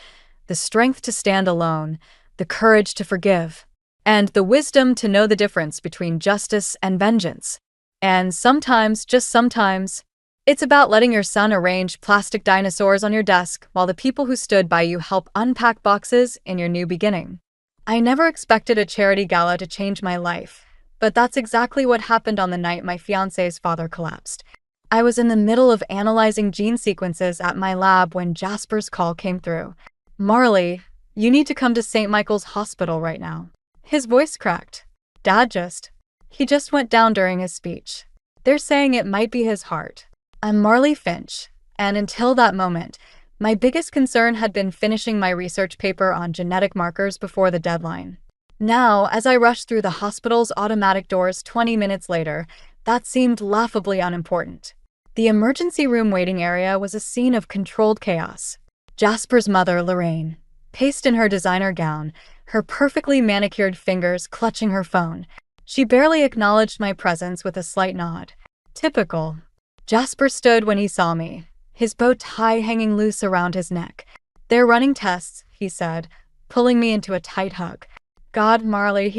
The strength to stand alone, the courage to forgive, and the wisdom to know the difference between justice and vengeance. And sometimes, just sometimes, it's about letting your son arrange plastic dinosaurs on your desk while the people who stood by you help unpack boxes in your new beginning. I never expected a charity gala to change my life, but that's exactly what happened on the night my fiancé's father collapsed. I was in the middle of analyzing gene sequences at my lab when Jasper's call came through. Marley, you need to come to St. Michael's Hospital right now. His voice cracked. He just went down during his speech. They're saying it might be his heart. I'm Marley Finch, and until that moment, my biggest concern had been finishing my research paper on genetic markers before the deadline. Now, as I rushed through the hospital's automatic doors 20 minutes later, that seemed laughably unimportant. The emergency room waiting area was a scene of controlled chaos. Jasper's mother, Lorraine, paced in her designer gown, her perfectly manicured fingers clutching her phone. She barely acknowledged my presence with a slight nod. Typical. Jasper stood when he saw me, his bow tie hanging loose around his neck. They're running tests, he said, pulling me into a tight hug. God, Marley,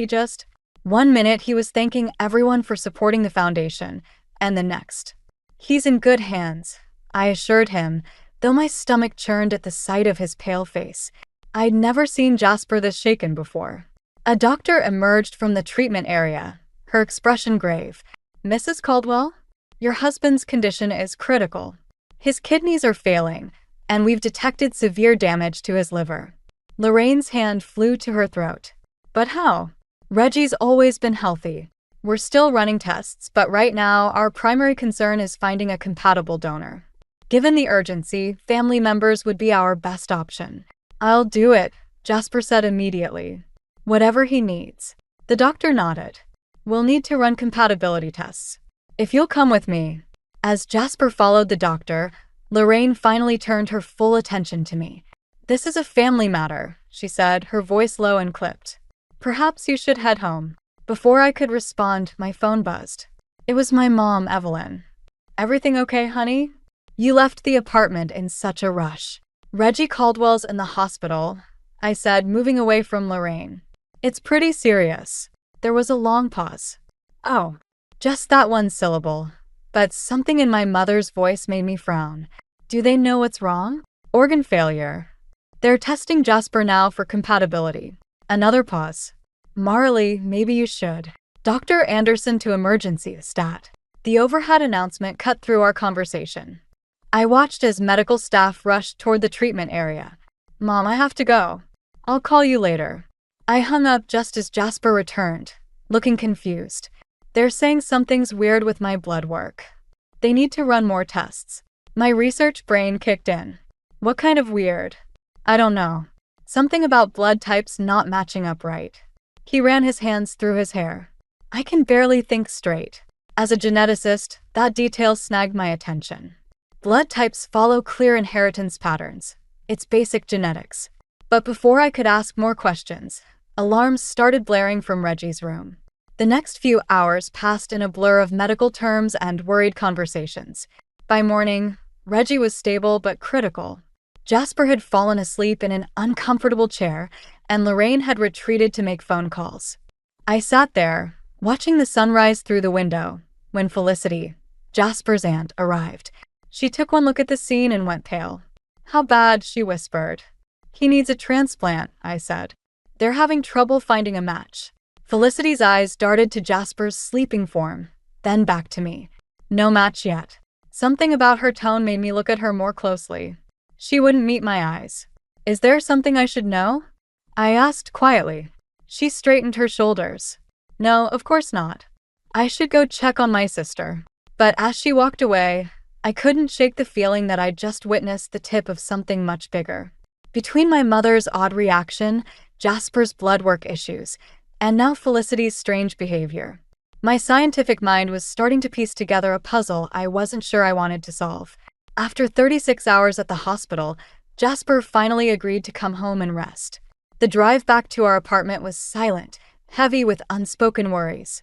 One minute he was thanking everyone for supporting the foundation, and the next, "He's in good hands," I assured him, though my stomach churned at the sight of his pale face. I'd never seen Jasper this shaken before. A doctor emerged from the treatment area, her expression grave. "Mrs. Caldwell, your husband's condition is critical. His kidneys are failing, and we've detected severe damage to his liver." Lorraine's hand flew to her throat. "But how? Reggie's always been healthy. We're still running tests, but right now our primary concern is finding a compatible donor. Given the urgency, family members would be our best option." "I'll do it," Jasper said immediately. "Whatever he needs." The doctor nodded. "We'll need to run compatibility tests. If you'll come with me." As Jasper followed the doctor, Lorraine finally turned her full attention to me. "This is a family matter," she said, her voice low and clipped. "Perhaps you should head home." Before I could respond, my phone buzzed. It was my mom, Evelyn. "Everything okay, honey? You left the apartment in such a rush." "Reggie Caldwell's in the hospital," I said, moving away from Lorraine. "It's pretty serious." There was a long pause. "Oh." Just that one syllable. But something in my mother's voice made me frown. "Do they know what's wrong?" "Organ failure. They're testing Jasper now for compatibility." Another pause. "Marley, maybe you should." "Dr. Anderson to emergency stat." The overhead announcement cut through our conversation. I watched as medical staff rushed toward the treatment area. "Mom, I have to go. I'll call you later." I hung up just as Jasper returned, looking confused. "They're saying something's weird with my blood work. They need to run more tests." My research brain kicked in. "What kind of weird?" "I don't know. Something about blood types not matching up right." He ran his hands through his hair. I can barely think straight. As a geneticist, that detail snagged my attention. Blood types follow clear inheritance patterns. It's basic genetics. But before I could ask more questions, alarms started blaring from Reggie's room. The next few hours passed in a blur of medical terms and worried conversations. By morning, Reggie was stable but critical. Jasper had fallen asleep in an uncomfortable chair, and Lorraine had retreated to make phone calls. I sat there, watching the sunrise through the window, when Felicity, Jasper's aunt, arrived. She took one look at the scene and went pale. "How bad?" she whispered. "He needs a transplant," I said. "They're having trouble finding a match." Felicity's eyes darted to Jasper's sleeping form, then back to me. "No match yet." Something about her tone made me look at her more closely. She wouldn't meet my eyes. "Is there something I should know?" I asked quietly. She straightened her shoulders. "No, of course not. I should go check on my sister." But as she walked away, I couldn't shake the feeling that I'd just witnessed the tip of something much bigger. Between my mother's odd reaction, Jasper's blood work issues, and now Felicity's strange behavior, my scientific mind was starting to piece together a puzzle I wasn't sure I wanted to solve. After 36 hours at the hospital, Jasper finally agreed to come home and rest. The drive back to our apartment was silent, heavy with unspoken worries.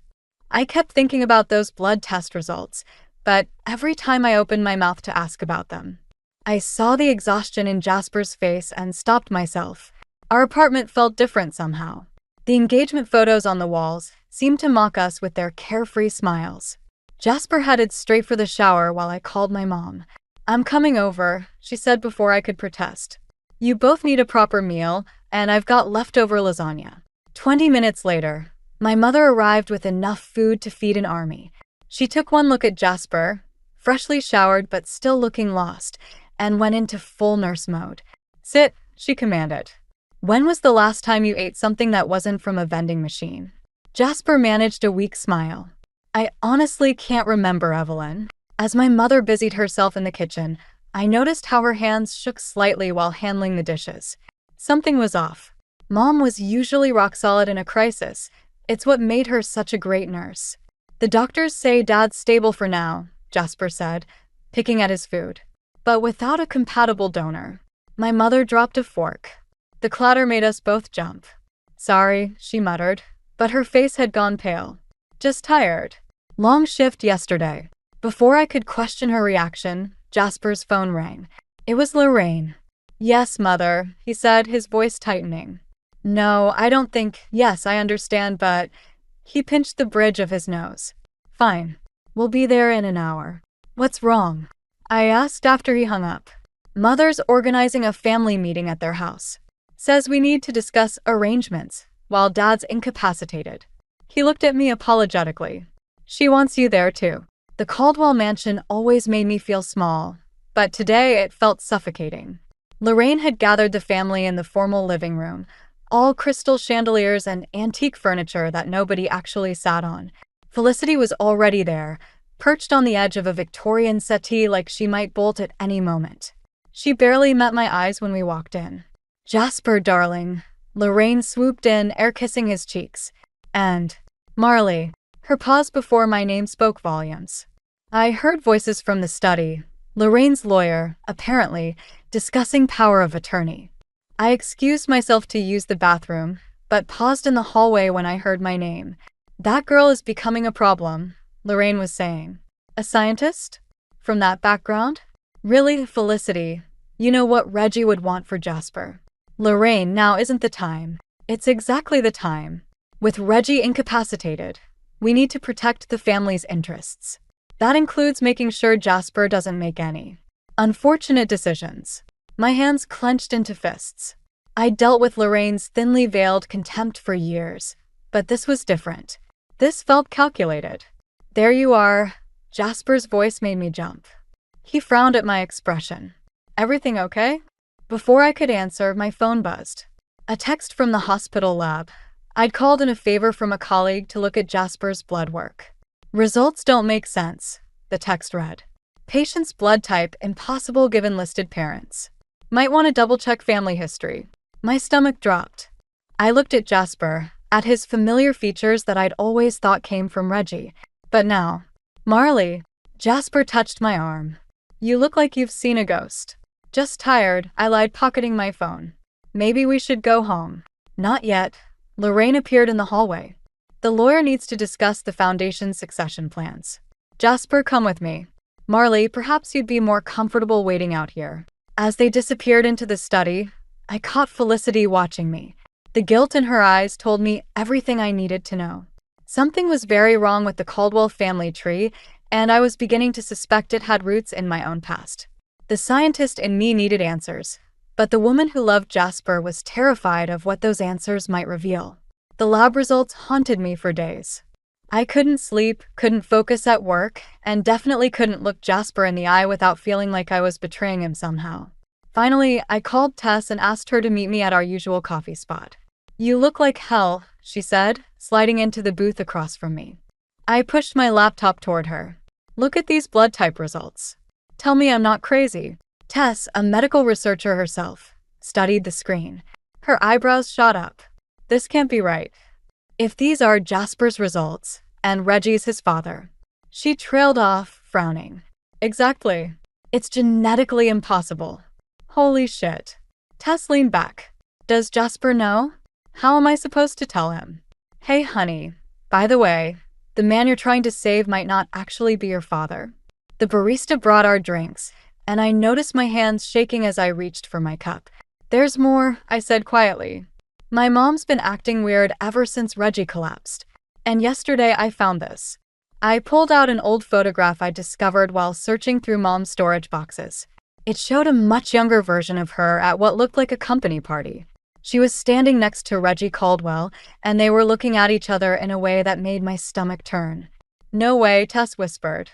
I kept thinking about those blood test results, but every time I opened my mouth to ask about them, I saw the exhaustion in Jasper's face and stopped myself. Our apartment felt different somehow. The engagement photos on the walls seemed to mock us with their carefree smiles. Jasper headed straight for the shower while I called my mom. "I'm coming over," she said before I could protest. "You both need a proper meal, and I've got leftover lasagna." 20 minutes later, my mother arrived with enough food to feed an army. She took one look at Jasper, freshly showered but still looking lost, and went into full nurse mode. "Sit," she commanded. "When was the last time you ate something that wasn't from a vending machine?" Jasper managed a weak smile. "I honestly can't remember, Evelyn." As my mother busied herself in the kitchen, I noticed how her hands shook slightly while handling the dishes. Something was off. Mom was usually rock solid in a crisis. It's what made her such a great nurse. "The doctors say Dad's stable for now," Jasper said, picking at his food. "But without a compatible donor." My mother dropped a fork. The clatter made us both jump. "Sorry," she muttered, but her face had gone pale. "Just tired. Long shift yesterday." Before I could question her reaction, Jasper's phone rang. It was Lorraine. "Yes, Mother," he said, his voice tightening. "No, I don't think— Yes, I understand, but—" He pinched the bridge of his nose. Fine. We'll be there in an hour. What's wrong? I asked after he hung up. Mother's organizing a family meeting at their house. Says we need to discuss arrangements while Dad's incapacitated. He looked at me apologetically. She wants you there too. The Caldwell mansion always made me feel small, but today it felt suffocating. Lorraine had gathered the family in the formal living room, all crystal chandeliers and antique furniture that nobody actually sat on. Felicity was already there, perched on the edge of a Victorian settee like she might bolt at any moment. She barely met my eyes when we walked in. Jasper, darling. Lorraine swooped in, air-kissing his cheeks. And Marley. Her pause before my name spoke volumes. I heard voices from the study, Lorraine's lawyer, apparently, discussing power of attorney. I excused myself to use the bathroom, but paused in the hallway when I heard my name. That girl is becoming a problem, Lorraine was saying. A scientist? From that background? Really, Felicity, you know what Reggie would want for Jasper. Lorraine, now isn't the time. It's exactly the time. With Reggie incapacitated, we need to protect the family's interests. That includes making sure Jasper doesn't make any unfortunate decisions. My hands clenched into fists. I dealt with Lorraine's thinly veiled contempt for years, but this was different. This felt calculated. There you are. Jasper's voice made me jump. He frowned at my expression. Everything okay? Before I could answer, my phone buzzed. A text from the hospital lab. I'd called in a favor from a colleague to look at Jasper's blood work. Results don't make sense, the text read. Patient's blood type impossible given listed parents. Might want to double-check family history. My stomach dropped. I looked at Jasper, at his familiar features that I'd always thought came from Reggie. But now, Marley. Jasper touched my arm. You look like you've seen a ghost. Just tired, I lied, pocketing my phone. Maybe we should go home. Not yet. Lorraine appeared in the hallway. The lawyer needs to discuss the foundation's succession plans. Jasper, come with me. Marley, perhaps you'd be more comfortable waiting out here. As they disappeared into the study, I caught Felicity watching me. The guilt in her eyes told me everything I needed to know. Something was very wrong with the Caldwell family tree, and I was beginning to suspect it had roots in my own past. The scientist in me needed answers, but the woman who loved Jasper was terrified of what those answers might reveal. The lab results haunted me for days. I couldn't sleep, couldn't focus at work, and definitely couldn't look Jasper in the eye without feeling like I was betraying him somehow. Finally, I called Tess and asked her to meet me at our usual coffee spot. You look like hell, she said, sliding into the booth across from me. I pushed my laptop toward her. Look at these blood type results. Tell me I'm not crazy. Tess, a medical researcher herself, studied the screen. Her eyebrows shot up. This can't be right. If these are Jasper's results, and Reggie's his father. She trailed off, frowning. Exactly. It's genetically impossible. Holy shit. Tess leaned back. Does Jasper know? How am I supposed to tell him? Hey, honey. By the way, the man you're trying to save might not actually be your father. The barista brought our drinks, and I noticed my hands shaking as I reached for my cup. There's more, I said quietly. My mom's been acting weird ever since Reggie collapsed. And yesterday I found this. I pulled out an old photograph I discovered while searching through Mom's storage boxes. It showed a much younger version of her at what looked like a company party. She was standing next to Reggie Caldwell, and they were looking at each other in a way that made my stomach turn. No way, Tess whispered.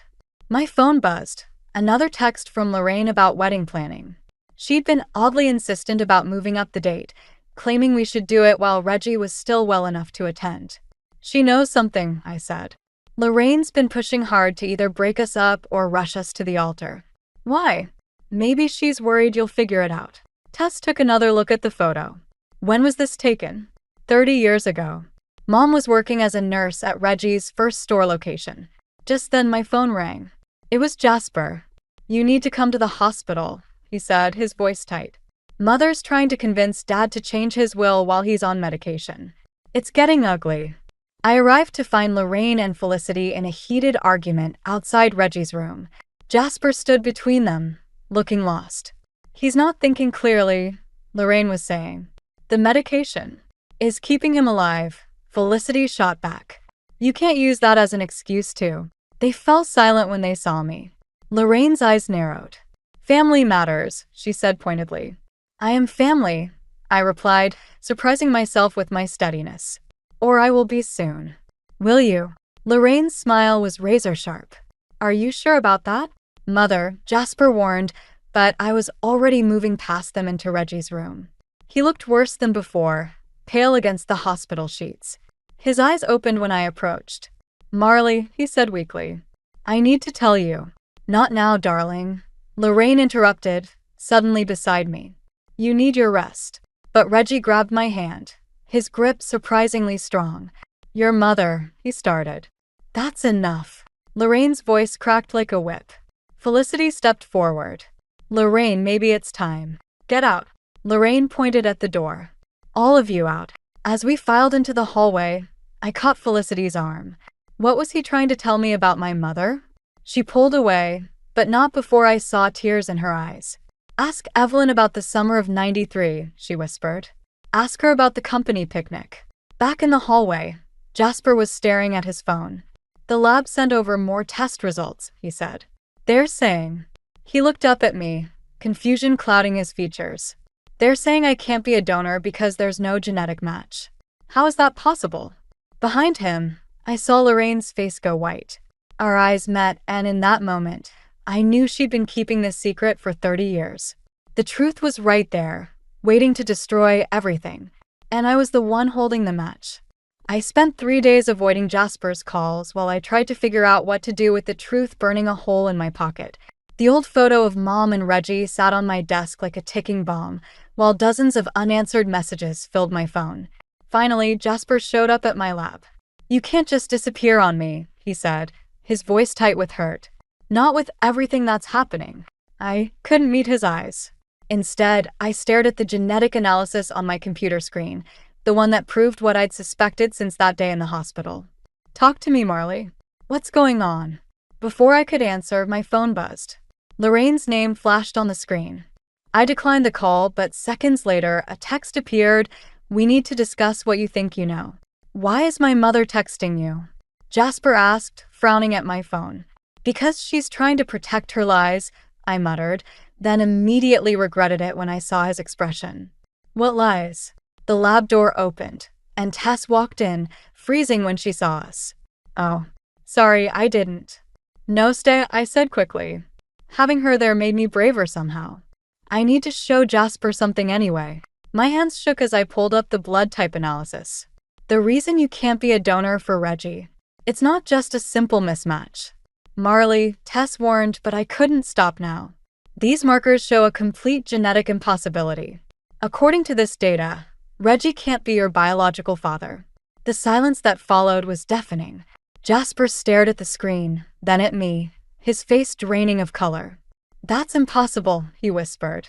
My phone buzzed. Another text from Lorraine about wedding planning. She'd been oddly insistent about moving up the date, claiming we should do it while Reggie was still well enough to attend. She knows something, I said. Lorraine's been pushing hard to either break us up or rush us to the altar. Why? Maybe she's worried you'll figure it out. Tess took another look at the photo. When was this taken? 30 years ago. Mom was working as a nurse at Reggie's first store location. Just then my phone rang. It was Jasper. You need to come to the hospital, he said, his voice tight. Mother's trying to convince Dad to change his will while he's on medication. It's getting ugly. I arrived to find Lorraine and Felicity in a heated argument outside Reggie's room. Jasper stood between them, looking lost. He's not thinking clearly, Lorraine was saying. The medication is keeping him alive, Felicity shot back. You can't use that as an excuse to. They fell silent when they saw me. Lorraine's eyes narrowed. Family matters, she said pointedly. I am family, I replied, surprising myself with my steadiness. Or I will be soon. Will you? Lorraine's smile was razor-sharp. Are you sure about that? Mother, Jasper warned, but I was already moving past them into Reggie's room. He looked worse than before, pale against the hospital sheets. His eyes opened when I approached. Marley, he said weakly. I need to tell you. Not now, darling. Lorraine interrupted, suddenly beside me. You need your rest. But Reggie grabbed my hand, his grip surprisingly strong. Your mother, he started. That's enough. Lorraine's voice cracked like a whip. Felicity stepped forward. Lorraine, maybe it's time. Get out. Lorraine pointed at the door. All of you out. As we filed into the hallway, I caught Felicity's arm. What was he trying to tell me about my mother? She pulled away, but not before I saw tears in her eyes. Ask Evelyn about the summer of '93, she whispered. Ask her about the company picnic. Back in the hallway, Jasper was staring at his phone. The lab sent over more test results, he said. They're saying. He looked up at me, confusion clouding his features. They're saying I can't be a donor because there's no genetic match. How is that possible? Behind him, I saw Lorraine's face go white. Our eyes met, and in that moment, I knew she'd been keeping this secret for 30 years. The truth was right there, waiting to destroy everything, and I was the one holding the match. I spent 3 days avoiding Jasper's calls while I tried to figure out what to do with the truth burning a hole in my pocket. The old photo of Mom and Reggie sat on my desk like a ticking bomb, while dozens of unanswered messages filled my phone. Finally, Jasper showed up at my lab. You can't just disappear on me, he said, his voice tight with hurt. Not with everything that's happening. I couldn't meet his eyes. Instead, I stared at the genetic analysis on my computer screen, the one that proved what I'd suspected since that day in the hospital. Talk to me, Marley. What's going on? Before I could answer, my phone buzzed. Lorraine's name flashed on the screen. I declined the call, but seconds later, a text appeared. We need to discuss what you think you know. Why is my mother texting you? Jasper asked, frowning at my phone. Because she's trying to protect her lies, I muttered, then immediately regretted it when I saw his expression. What lies? The lab door opened, and Tess walked in, freezing when she saw us. Oh, sorry, I didn't. No, stay, I said quickly. Having her there made me braver somehow. I need to show Jasper something anyway. My hands shook as I pulled up the blood type analysis. The reason you can't be a donor for Reggie. It's not just a simple mismatch. Marley, Tess warned, but I couldn't stop now. These markers show a complete genetic impossibility. According to this data, Reggie can't be your biological father. The silence that followed was deafening. Jasper stared at the screen, then at me, his face draining of color. That's impossible, he whispered.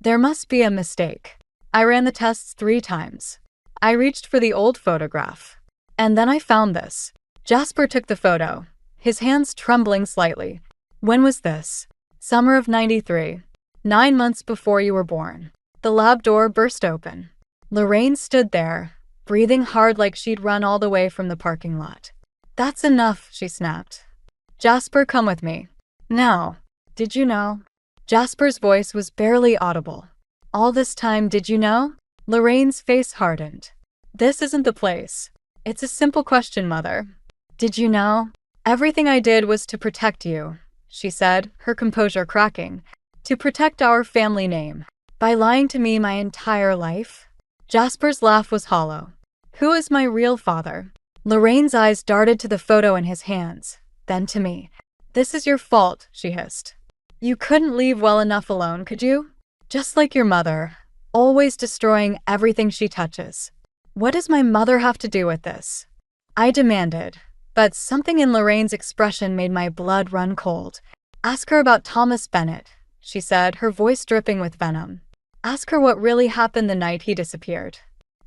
There must be a mistake. I ran the tests 3 times. I reached for the old photograph. And then I found this. Jasper took the photo, his hands trembling slightly. When was this? Summer of '93. 9 months before you were born. The lab door burst open. Lorraine stood there, breathing hard like she'd run all the way from the parking lot. That's enough, she snapped. Jasper, come with me. Now, did you know? Jasper's voice was barely audible. All this time, did you know? Lorraine's face hardened. This isn't the place. It's a simple question, Mother. Did you know? Everything I did was to protect you, she said, her composure cracking. To protect our family name. By lying to me my entire life? Jasper's laugh was hollow. Who is my real father? Lorraine's eyes darted to the photo in his hands, then to me. This is your fault, she hissed. You couldn't leave well enough alone, could you? Just like your mother, always destroying everything she touches. What does my mother have to do with this? I demanded, but something in Lorraine's expression made my blood run cold. Ask her about Thomas Bennett, she said, her voice dripping with venom. Ask her what really happened the night he disappeared.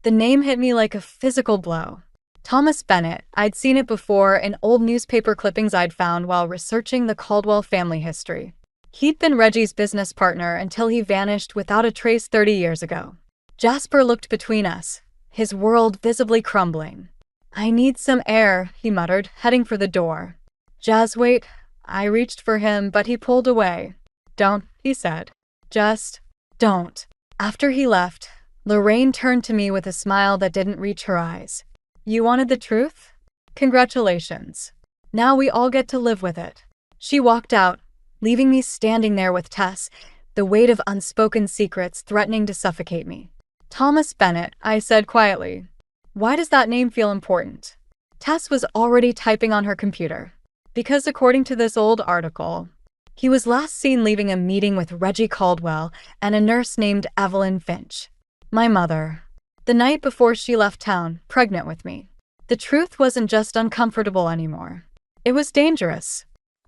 The name hit me like a physical blow. Thomas Bennett, I'd seen it before in old newspaper clippings I'd found while researching the Caldwell family history. He'd been Reggie's business partner until he vanished without a trace 30 years ago. Jasper looked between us, his world visibly crumbling. I need some air, he muttered, heading for the door. Just wait. I reached for him, but he pulled away. Don't, he said. Just don't. After he left, Lorraine turned to me with a smile that didn't reach her eyes. You wanted the truth? Congratulations. Now we all get to live with it. She walked out, leaving me standing there with Tess, the weight of unspoken secrets threatening to suffocate me. Thomas Bennett, I said quietly. Why does that name feel important? Tess was already typing on her computer. Because according to this old article, he was last seen leaving a meeting with Reggie Caldwell and a nurse named Evelyn Finch. My mother. The night before she left town, pregnant with me. The truth wasn't just uncomfortable anymore. It was dangerous.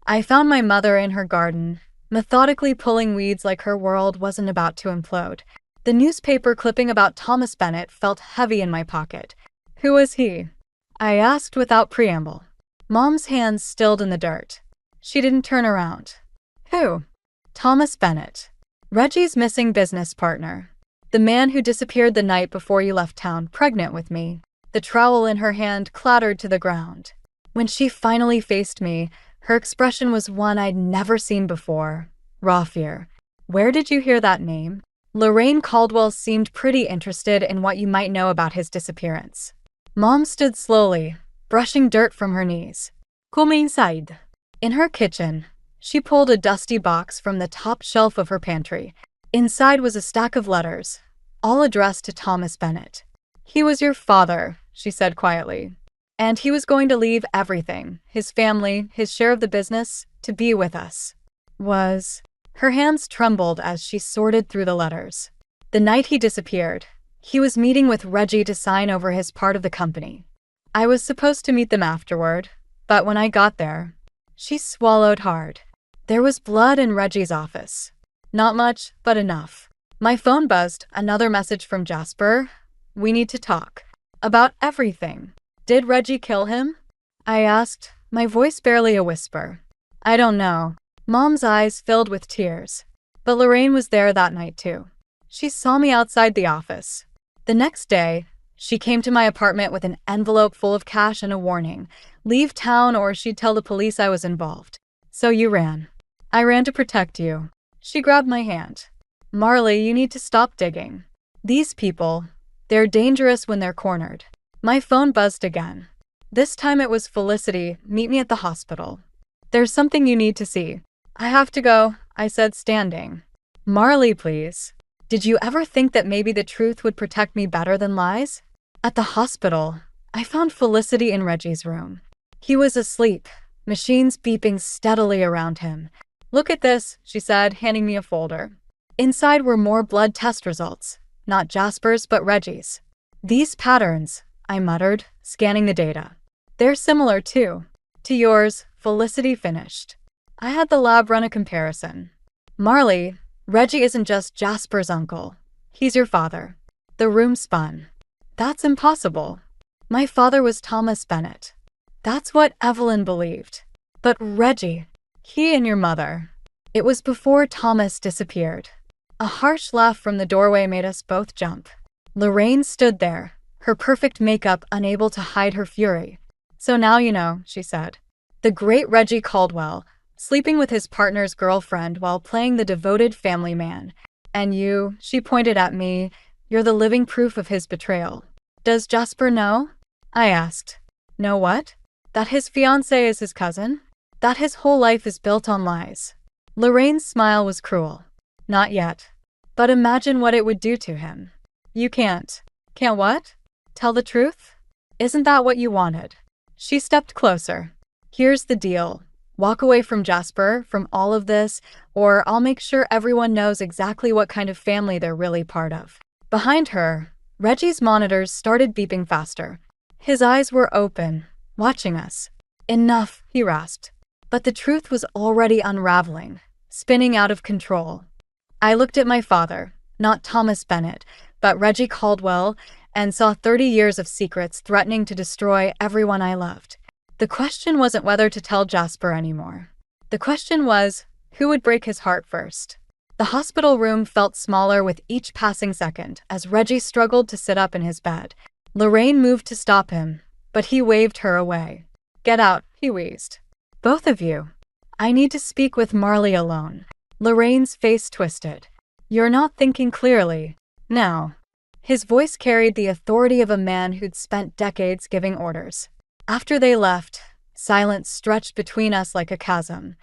I found my mother in her garden, methodically pulling weeds like her world wasn't about to implode. The newspaper clipping about Thomas Bennett felt heavy in my pocket. Who was he? I asked without preamble. Mom's hands stilled in the dirt. She didn't turn around. Who? Thomas Bennett. Reggie's missing business partner. The man who disappeared the night before you left town, pregnant with me. The trowel in her hand clattered to the ground. When she finally faced me, her expression was one I'd never seen before. Raw fear. Where did you hear that name? Lorraine Caldwell seemed pretty interested in what you might know about his disappearance. Mom stood slowly, brushing dirt from her knees. Come inside. In her kitchen, she pulled a dusty box from the top shelf of her pantry. Inside was a stack of letters, all addressed to Thomas Bennett. He was your father, she said quietly. And he was going to leave everything, his family, his share of the business, to be with us. Her hands trembled as she sorted through the letters. The night he disappeared, he was meeting with Reggie to sign over his part of the company. I was supposed to meet them afterward, but when I got there, she swallowed hard. There was blood in Reggie's office. Not much, but enough. My phone buzzed, another message from Jasper. We need to talk. About everything. Did Reggie kill him? I asked, my voice barely a whisper. I don't know. Mom's eyes filled with tears. But Lorraine was there that night too. She saw me outside the office. The next day, she came to my apartment with an envelope full of cash and a warning. Leave town or she'd tell the police I was involved. So you ran. I ran to protect you. She grabbed my hand. Marley, you need to stop digging. These people, they're dangerous when they're cornered. My phone buzzed again. This time it was Felicity. Meet me at the hospital. There's something you need to see. I have to go, I said, standing. Marley, please. Did you ever think that maybe the truth would protect me better than lies? At the hospital, I found Felicity in Reggie's room. He was asleep, machines beeping steadily around him. Look at this, she said, handing me a folder. Inside were more blood test results, not Jasper's but Reggie's. These patterns, I muttered, scanning the data. They're similar too. To yours, Felicity finished. I had the lab run a comparison. Marley, Reggie isn't just Jasper's uncle. He's your father. The room spun. That's impossible. My father was Thomas Bennett. That's what Evelyn believed. But Reggie, he and your mother. It was before Thomas disappeared. A harsh laugh from the doorway made us both jump. Lorraine stood there, her perfect makeup unable to hide her fury. So now you know, she said. The great Reggie Caldwell, sleeping with his partner's girlfriend while playing the devoted family man. And you, she pointed at me, you're the living proof of his betrayal. Does Jasper know? I asked. Know what? That his fiancée is his cousin? That his whole life is built on lies. Lorraine's smile was cruel. Not yet. But imagine what it would do to him. You can't. Can't what? Tell the truth? Isn't that what you wanted? She stepped closer. Here's the deal. Walk away from Jasper, from all of this, or I'll make sure everyone knows exactly what kind of family they're really part of. Behind her, Reggie's monitors started beeping faster. His eyes were open, watching us. Enough, he rasped. But the truth was already unraveling, spinning out of control. I looked at my father, not Thomas Bennett, but Reggie Caldwell, and saw 30 years of secrets threatening to destroy everyone I loved. The question wasn't whether to tell Jasper anymore. The question was, who would break his heart first? The hospital room felt smaller with each passing second as Reggie struggled to sit up in his bed. Lorraine moved to stop him, but he waved her away. "Get out," he wheezed. "Both of you. I need to speak with Marley alone." Lorraine's face twisted. "You're not thinking clearly. Now." His voice carried the authority of a man who'd spent decades giving orders. After they left, silence stretched between us like a chasm.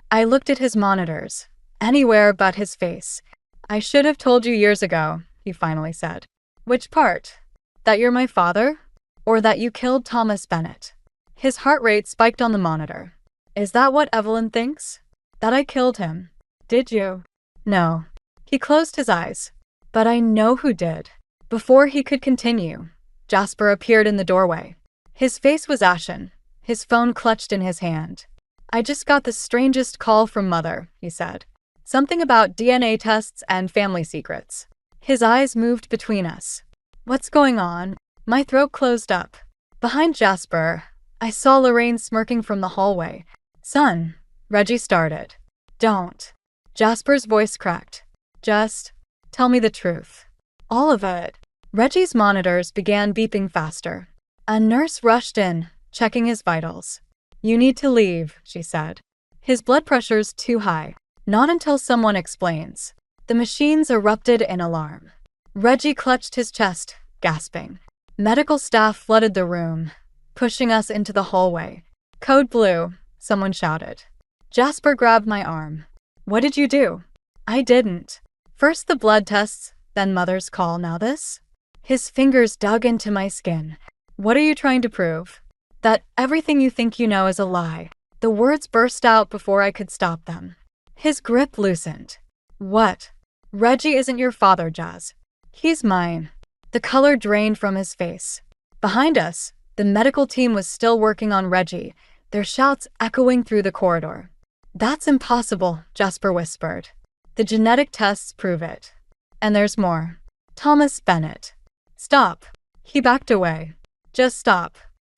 I looked at his monitors. Anywhere but his face. "I should have told you years ago," he finally said. "Which part? That you're my father? Or that you killed Thomas Bennett?" His heart rate spiked on the monitor. "Is that what Evelyn thinks? That I killed him? Did you?" "No." He closed his eyes. "But I know who did." Before he could continue, Jasper appeared in the doorway. His face was ashen, his phone clutched in his hand. "I just got the strangest call from Mother," he said. "Something about DNA tests and family secrets." His eyes moved between us. "What's going on?" My throat closed up. Behind Jasper, I saw Lorraine smirking from the hallway. "Son," Reggie started. "Don't." Jasper's voice cracked. "Just tell me the truth. All of it." Reggie's monitors began beeping faster. A nurse rushed in, checking his vitals. "You need to leave," she said. "His blood pressure's too high." "Not until someone explains." The machines erupted in alarm. Reggie clutched his chest, gasping. Medical staff flooded the room, pushing us into the hallway. "Code blue," someone shouted. Jasper grabbed my arm. "What did you do?" "I didn't." "First the blood tests, then Mother's call, now this?" His fingers dug into my skin. "What are you trying to prove?" "That everything you think you know is a lie." The words burst out before I could stop them. His grip loosened. "What?" "Reggie isn't your father, Jazz. He's mine." The color drained from his face. Behind us, the medical team was still working on Reggie, their shouts echoing through the corridor. "That's impossible," Jasper whispered. "The genetic tests prove it. And there's more. Thomas Bennett." "Stop." He backed away. "Just stop.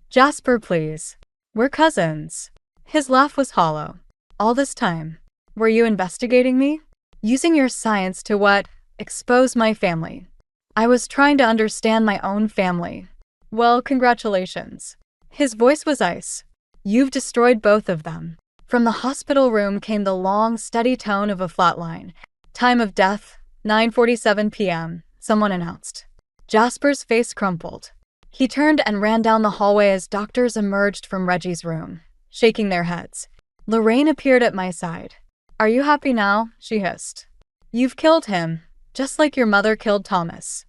Jasper, please. We're cousins." His laugh was hollow. "All this time, were you investigating me? Using your science to what? Expose my family." "I was trying to understand my own family." "Well, congratulations." His voice was ice. "You've destroyed both of them." From the hospital room came the long, steady tone of a flatline. "Time of death, 9:47 p.m., someone announced. Jasper's face crumpled. He turned and ran down the hallway as doctors emerged from Reggie's room, shaking their heads. Lorraine appeared at my side. "Are you happy now?" she hissed. "You've killed him, just like your mother killed Thomas."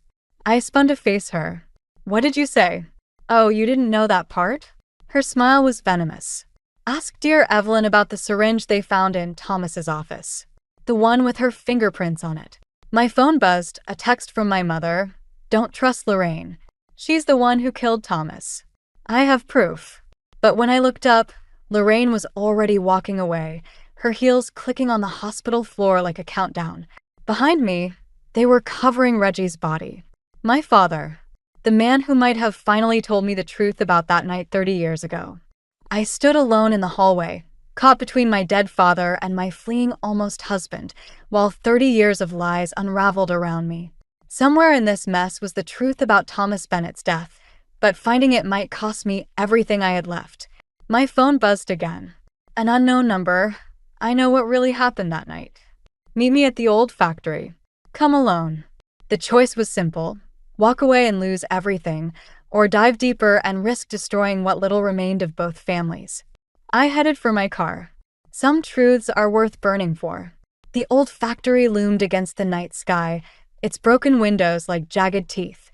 I spun to face her. "What did you say?" "Oh, you didn't know that part?" Her smile was venomous. "Ask dear Evelyn about the syringe they found in Thomas's office. The one with her fingerprints on it." My phone buzzed, a text from my mother. "Don't trust Lorraine. She's the one who killed Thomas." I have proof. But when I looked up, Lorraine was already walking away, her heels clicking on the hospital floor like a countdown. Behind me, they were covering Reggie's body. My father, the man who might have finally told me the truth about that night 30 years ago. I stood alone in the hallway, caught between my dead father and my fleeing almost husband, while 30 years of lies unraveled around me. Somewhere in this mess was the truth about Thomas Bennett's death, but finding it might cost me everything I had left. My phone buzzed again. An unknown number. I know what really happened that night. "Meet me at the old factory. Come alone." The choice was simple. Walk away and lose everything, or dive deeper and risk destroying what little remained of both families. I headed for my car. Some truths are worth burning for. The old factory loomed against the night sky, its broken windows like jagged teeth.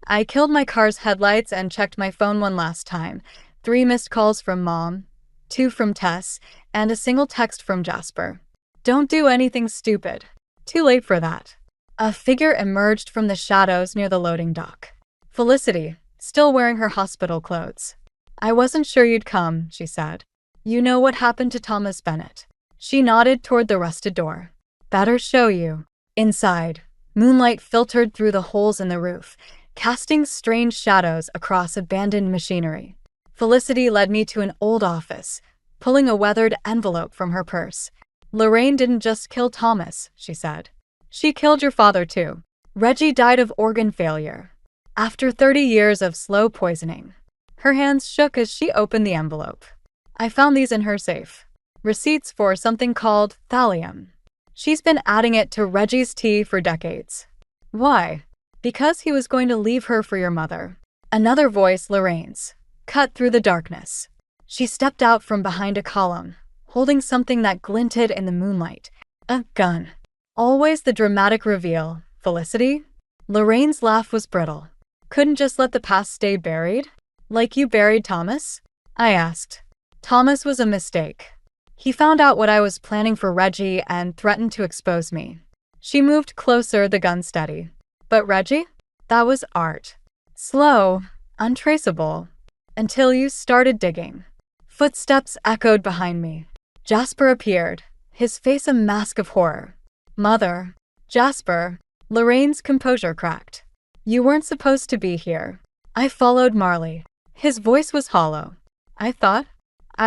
I killed my car's headlights and checked my phone one last time. 3 missed calls from Mom, 2 from Tess, and a single text from Jasper. "Don't do anything stupid." Too late for that. A figure emerged from the shadows near the loading dock. Felicity, still wearing her hospital clothes. "I wasn't sure you'd come," she said. "You know what happened to Thomas Bennett." She nodded toward the rusted door. "Better show you." Inside, moonlight filtered through the holes in the roof, casting strange shadows across abandoned machinery. Felicity led me to an old office, pulling a weathered envelope from her purse. "Lorraine didn't just kill Thomas," she said. "She killed your father too. Reggie died of organ failure. After 30 years of slow poisoning." Her hands shook as she opened the envelope. I found these in her safe. Receipts for something called thallium. She's been adding it to Reggie's tea for decades. Why? Because he was going to leave her for your mother. Another voice, Lorraine's, cut through the darkness. She stepped out from behind a column, holding something that glinted in the moonlight. A gun. Always the dramatic reveal. Felicity? Lorraine's laugh was brittle. Couldn't just let the past stay buried? Like you buried Thomas? I asked. Thomas was a mistake. He found out what I was planning for Reggie and threatened to expose me. She moved closer, the gun steady. But Reggie? That was art. Slow, untraceable, until you started digging. Footsteps echoed behind me. Jasper appeared, his face a mask of horror. Mother. Jasper. Lorraine's composure cracked. You weren't supposed to be here. I followed Marley. His voice was hollow. I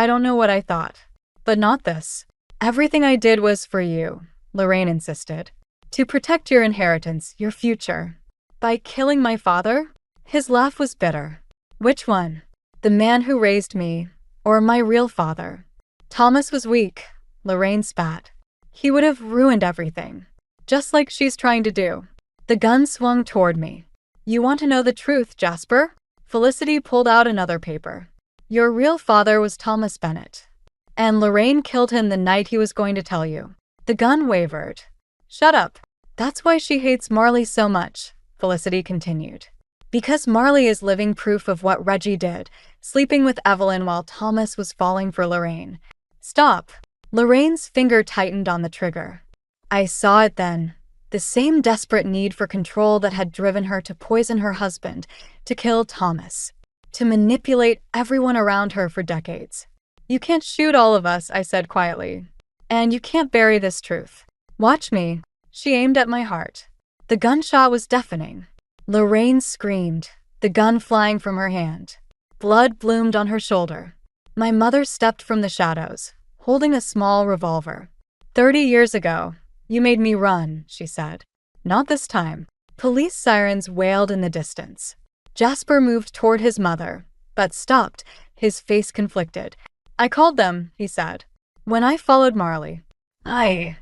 don't know what I thought. But not this. Everything I did was for you, Lorraine insisted. To protect your inheritance, your future. By killing my father? His laugh was bitter. Which one? The man who raised me, or my real father? Thomas was weak, Lorraine spat. He would have ruined everything. Just like she's trying to do. The gun swung toward me. You want to know the truth, Jasper? Felicity pulled out another paper. Your real father was Thomas Bennett. And Lorraine killed him the night he was going to tell you. The gun wavered. Shut up. That's why she hates Marley so much, Felicity continued. Because Marley is living proof of what Reggie did, sleeping with Evelyn while Thomas was falling for Lorraine. Stop. Lorraine's finger tightened on the trigger. I saw it then. The same desperate need for control that had driven her to poison her husband, to kill Thomas, to manipulate everyone around her for decades. You can't shoot all of us, I said quietly. And you can't bury this truth. Watch me. She aimed at my heart. The gunshot was deafening. Lorraine screamed, the gun flying from her hand. Blood bloomed on her shoulder. My mother stepped from the shadows, holding a small revolver. 30 years ago, you made me run, she said. Not this time. Police sirens wailed in the distance. Jasper moved toward his mother, but stopped, his face conflicted. I called them, he said. When I followed Marley. I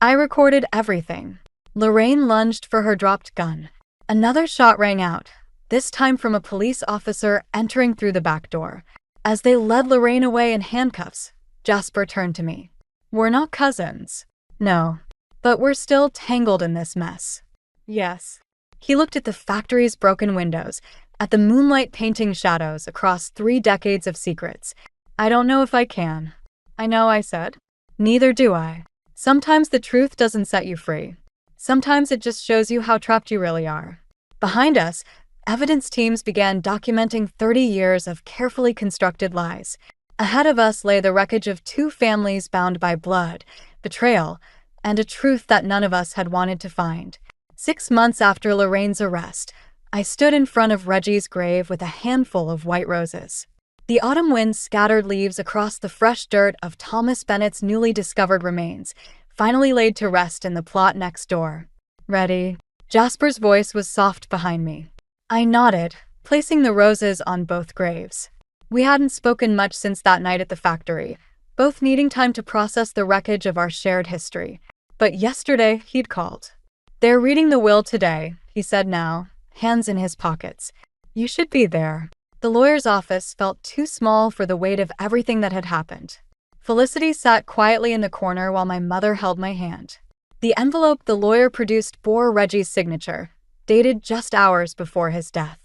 recorded everything. Lorraine lunged for her dropped gun. Another shot rang out, this time from a police officer entering through the back door. As they led Lorraine away in handcuffs, Jasper turned to me. We're not cousins. No. But we're still tangled in this mess. Yes. He looked at the factory's broken windows, at the moonlight painting shadows across 3 decades of secrets. I don't know if I can. I know, I said. Neither do I. Sometimes the truth doesn't set you free. Sometimes it just shows you how trapped you really are. Behind us, evidence teams began documenting 30 years of carefully constructed lies. Ahead of us lay the wreckage of 2 families bound by blood, betrayal, and a truth that none of us had wanted to find. 6 months after Lorraine's arrest, I stood in front of Reggie's grave with a handful of white roses. The autumn wind scattered leaves across the fresh dirt of Thomas Bennett's newly discovered remains, finally laid to rest in the plot next door. Ready? Jasper's voice was soft behind me. I nodded, placing the roses on both graves. We hadn't spoken much since that night at the factory, both needing time to process the wreckage of our shared history. But yesterday, he'd called. They're reading the will today, he said now, hands in his pockets. You should be there. The lawyer's office felt too small for the weight of everything that had happened. Felicity sat quietly in the corner while my mother held my hand. The envelope the lawyer produced bore Reggie's signature, dated just hours before his death.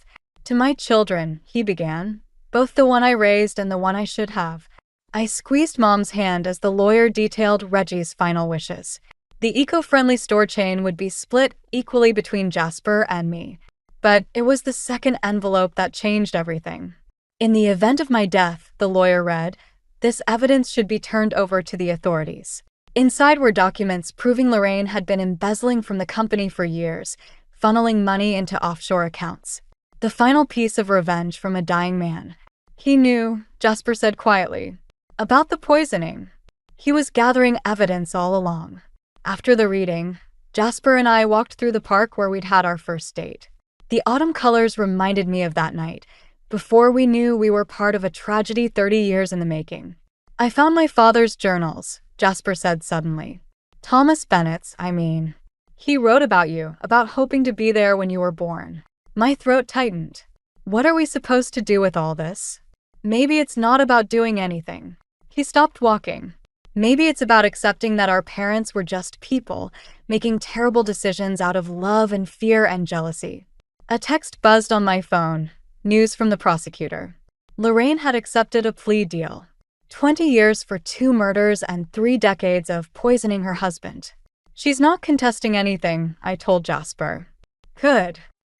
To my children, he began, both the one I raised and the one I should have. I squeezed Mom's hand as the lawyer detailed Reggie's final wishes. The eco-friendly store chain would be split equally between Jasper and me. But it was the second envelope that changed everything. In the event of my death, the lawyer read, this evidence should be turned over to the authorities. Inside were documents proving Lorraine had been embezzling from the company for years, funneling money into offshore accounts. The final piece of revenge from a dying man. He knew, Jasper said quietly, about the poisoning. He was gathering evidence all along. After the reading, Jasper and I walked through the park where we'd had our first date. The autumn colors reminded me of that night, Before we knew, we were part of a tragedy 30 years in the making. I found my father's journals, Jasper said suddenly. Thomas Bennett's, I mean. He wrote about you, about hoping to be there when you were born. My throat tightened. What are we supposed to do with all this? Maybe it's not about doing anything. He stopped walking. Maybe it's about accepting that our parents were just people, making terrible decisions out of love and fear and jealousy. A text buzzed on my phone. News from the prosecutor. Lorraine had accepted a plea deal. 20 years for 2 murders and 3 decades of poisoning her husband. She's not contesting anything, I told Jasper. Good.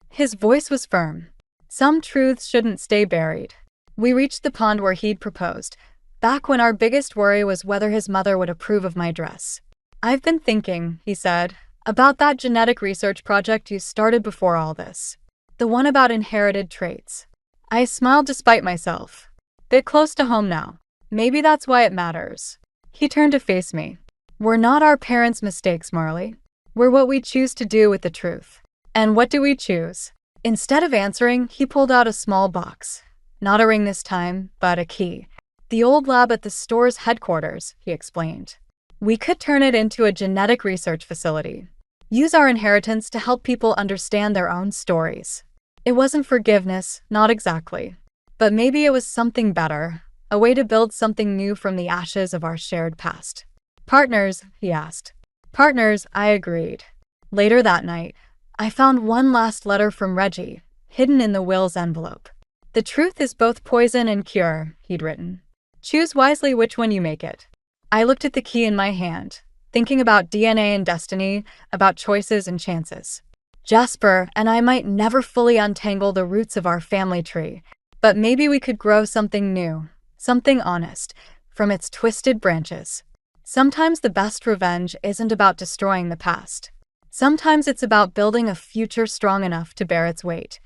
His voice was firm. Some truths shouldn't stay buried. We reached the pond where he'd proposed, back when our biggest worry was whether his mother would approve of my dress. I've been thinking, he said, about that genetic research project you started before all this. The one about inherited traits. I smiled despite myself. Bit close to home now. Maybe that's why it matters. He turned to face me. We're not our parents' mistakes, Marley. We're what we choose to do with the truth. And what do we choose? Instead of answering, he pulled out a small box. Not a ring this time, but a key. The old lab at the store's headquarters, he explained. We could turn it into a genetic research facility. Use our inheritance to help people understand their own stories. It wasn't forgiveness, not exactly. But maybe it was something better, a way to build something new from the ashes of our shared past. Partners, he asked. Partners, I agreed. Later that night, I found one last letter from Reggie, hidden in the will's envelope. The truth is both poison and cure, he'd written. Choose wisely which one you make it. I looked at the key in my hand, thinking about DNA and destiny, about choices and chances. Jasper and I might never fully untangle the roots of our family tree, but maybe we could grow something new, something honest, from its twisted branches. Sometimes the best revenge isn't about destroying the past. Sometimes it's about building a future strong enough to bear its weight.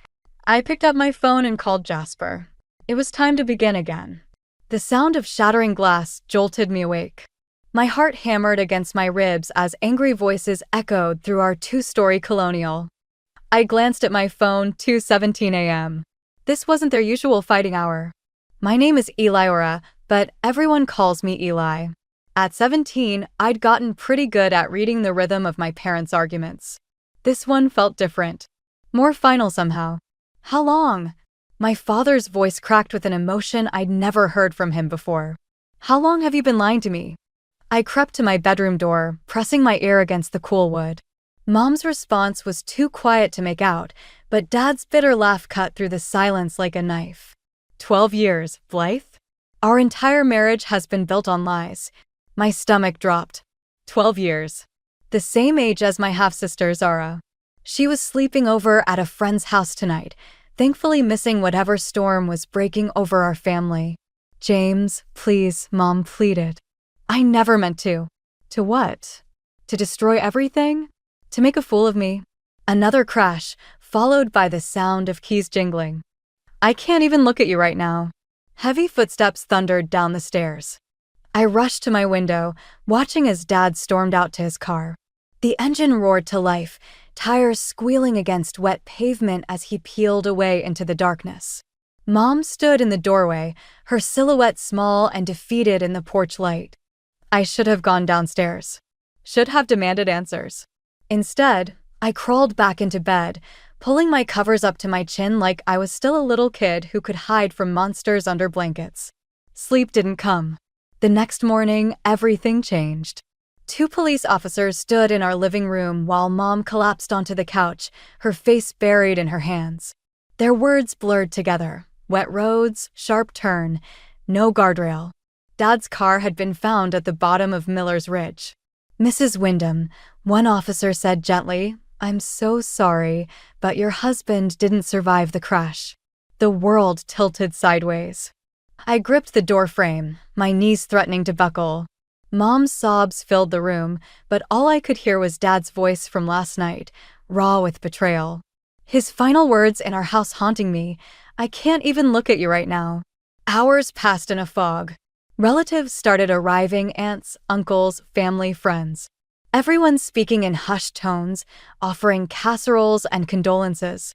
I picked up my phone and called Jasper. It was time to begin again. The sound of shattering glass jolted me awake. My heart hammered against my ribs as angry voices echoed through our 2-story colonial. I glanced at my phone, 2:17 a.m. This wasn't their usual fighting hour. My name is Eliora, but everyone calls me Eli. At 17, I'd gotten pretty good at reading the rhythm of my parents' arguments. This one felt different, more final somehow. How long? My father's voice cracked with an emotion I'd never heard from him before. How long have you been lying to me? I crept to my bedroom door, pressing my ear against the cool wood. Mom's response was too quiet to make out, but Dad's bitter laugh cut through the silence like a knife. 12 years, Blythe? Our entire marriage has been built on lies. My stomach dropped. 12 years. The same age as my half-sister, Zara. She was sleeping over at a friend's house tonight, thankfully missing whatever storm was breaking over our family. James, please, Mom pleaded. I never meant to. To what? To destroy everything? To make a fool of me? Another crash, followed by the sound of keys jingling. I can't even look at you right now. Heavy footsteps thundered down the stairs. I rushed to my window, watching as Dad stormed out to his car. The engine roared to life, tires squealing against wet pavement as he peeled away into the darkness. Mom stood in the doorway, her silhouette small and defeated in the porch light. I should have gone downstairs. Should have demanded answers. Instead, I crawled back into bed, pulling my covers up to my chin like I was still a little kid who could hide from monsters under blankets. Sleep didn't come. The next morning, everything changed. 2 police officers stood in our living room while Mom collapsed onto the couch, her face buried in her hands. Their words blurred together. Wet roads, sharp turn, no guardrail. Dad's car had been found at the bottom of Miller's Ridge. Mrs. Wyndham, one officer said gently, I'm so sorry, but your husband didn't survive the crash. The world tilted sideways. I gripped the door frame, my knees threatening to buckle. Mom's sobs filled the room, but all I could hear was Dad's voice from last night, raw with betrayal. His final words in our house haunting me, I can't even look at you right now. Hours passed in a fog. Relatives started arriving, aunts, uncles, family, friends. Everyone speaking in hushed tones, offering casseroles and condolences.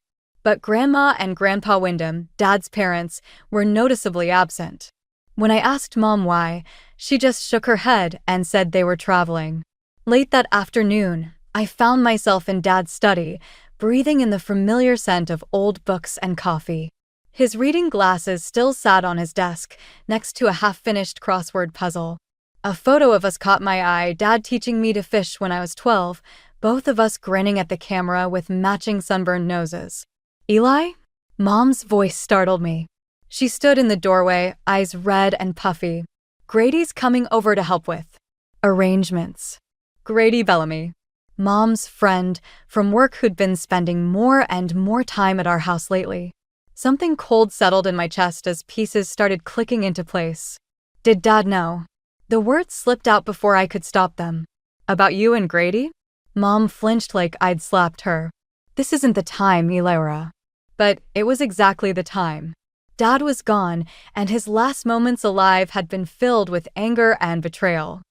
But Grandma and Grandpa Wyndham, Dad's parents, were noticeably absent. When I asked Mom why, she just shook her head and said they were traveling. Late that afternoon, I found myself in Dad's study, breathing in the familiar scent of old books and coffee. His reading glasses still sat on his desk, next to a half-finished crossword puzzle. A photo of us caught my eye, Dad teaching me to fish when I was 12, both of us grinning at the camera with matching sunburned noses. Eli? Mom's voice startled me. She stood in the doorway, eyes red and puffy. Grady's coming over to help with arrangements. Grady Bellamy, Mom's friend from work who'd been spending more and more time at our house lately. Something cold settled in my chest as pieces started clicking into place. Did Dad know? The words slipped out before I could stop them. About you and Grady? Mom flinched like I'd slapped her. This isn't the time, Elira. But it was exactly the time. Dad was gone, and his last moments alive had been filled with anger and betrayal.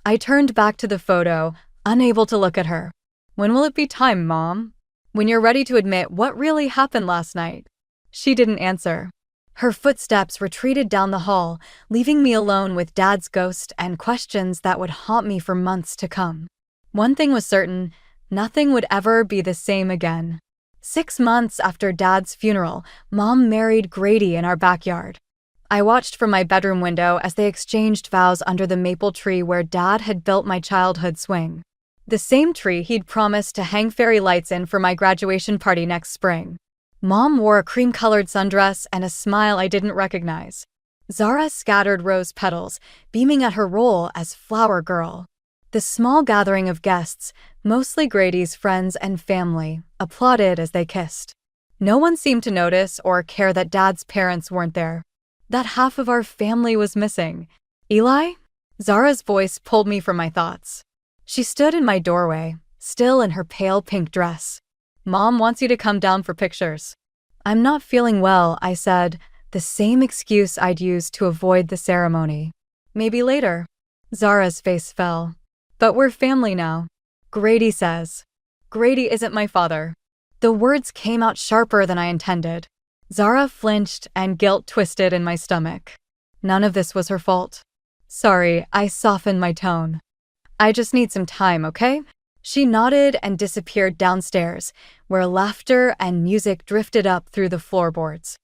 I turned back to the photo, unable to look at her. When will it be time, Mom? When you're ready to admit what really happened last night? She didn't answer. Her footsteps retreated down the hall, leaving me alone with Dad's ghost and questions that would haunt me for months to come. One thing was certain, nothing would ever be the same again. 6 months after Dad's funeral, Mom married Grady in our backyard. I watched from my bedroom window as they exchanged vows under the maple tree where Dad had built my childhood swing. The same tree he'd promised to hang fairy lights in for my graduation party next spring. Mom wore a cream-colored sundress and a smile I didn't recognize. Zara scattered rose petals, beaming at her role as flower girl. The small gathering of guests, mostly Grady's friends and family, applauded as they kissed. No one seemed to notice or care that Dad's parents weren't there. That half of our family was missing. Eli? Zara's voice pulled me from my thoughts. She stood in my doorway, still in her pale pink dress. Mom wants you to come down for pictures. I'm not feeling well, I said, the same excuse I'd used to avoid the ceremony. Maybe later. Zara's face fell. But we're family now. Grady says. Grady isn't my father. The words came out sharper than I intended. Zara flinched and guilt twisted in my stomach. None of this was her fault. Sorry, I softened my tone. I just need some time, okay? She nodded and disappeared downstairs, where laughter and music drifted up through the floorboards.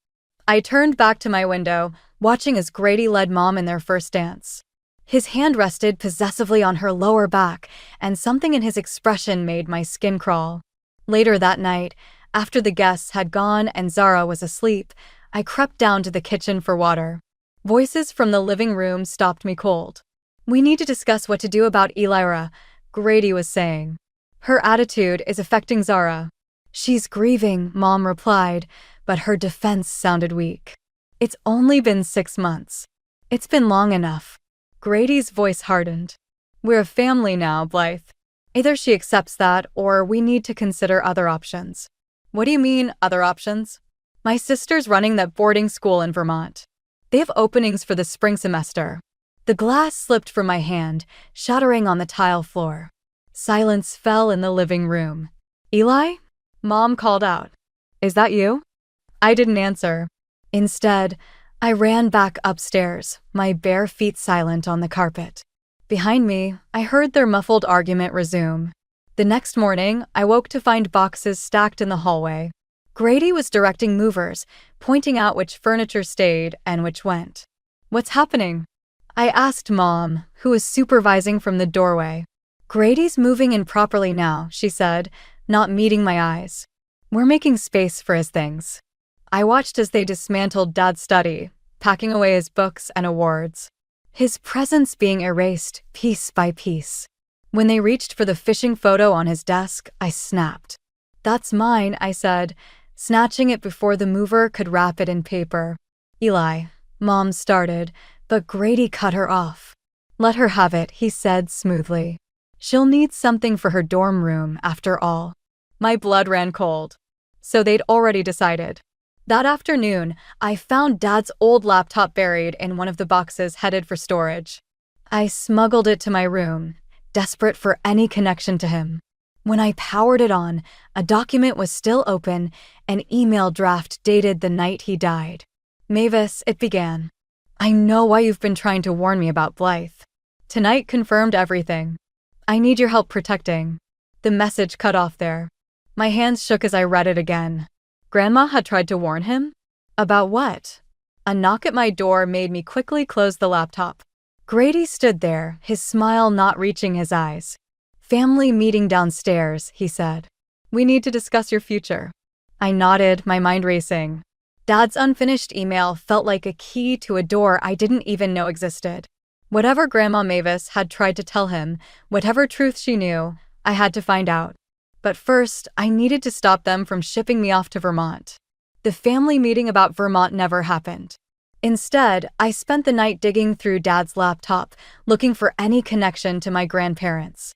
I turned back to my window, watching as Grady led Mom in their first dance. His hand rested possessively on her lower back, and something in his expression made my skin crawl. Later that night, after the guests had gone and Zara was asleep, I crept down to the kitchen for water. Voices from the living room stopped me cold. We need to discuss what to do about Elira, Grady was saying. Her attitude is affecting Zara. She's grieving, Mom replied, but her defense sounded weak. It's only been 6 months. It's been long enough. Grady's voice hardened. We're a family now, Blythe. Either she accepts that, or we need to consider other options. What do you mean, other options? My sister's running that boarding school in Vermont. They have openings for the spring semester. The glass slipped from my hand, shattering on the tile floor. Silence fell in the living room. Eli? Mom called out. Is that you? I didn't answer. Instead, I ran back upstairs, my bare feet silent on the carpet. Behind me, I heard their muffled argument resume. The next morning, I woke to find boxes stacked in the hallway. Grady was directing movers, pointing out which furniture stayed and which went. What's happening? I asked Mom, who was supervising from the doorway. Grady's moving in properly now, she said, not meeting my eyes. We're making space for his things. I watched as they dismantled Dad's study, packing away his books and awards. His presence being erased piece by piece. When they reached for the fishing photo on his desk, I snapped. That's mine, I said, snatching it before the mover could wrap it in paper. Eli, Mom started, but Grady cut her off. Let her have it, he said smoothly. She'll need something for her dorm room, after all. My blood ran cold. So they'd already decided. That afternoon, I found Dad's old laptop buried in one of the boxes headed for storage. I smuggled it to my room, desperate for any connection to him. When I powered it on, a document was still open, an email draft dated the night he died. Mavis, it began. I know why you've been trying to warn me about Blythe. Tonight confirmed everything. I need your help protecting. The message cut off there. My hands shook as I read it again. Grandma had tried to warn him? About what? A knock at my door made me quickly close the laptop. Grady stood there, his smile not reaching his eyes. Family meeting downstairs, he said. We need to discuss your future. I nodded, my mind racing. Dad's unfinished email felt like a key to a door I didn't even know existed. Whatever Grandma Mavis had tried to tell him, whatever truth she knew, I had to find out. But first, I needed to stop them from shipping me off to Vermont. The family meeting about Vermont never happened. Instead, I spent the night digging through Dad's laptop, looking for any connection to my grandparents.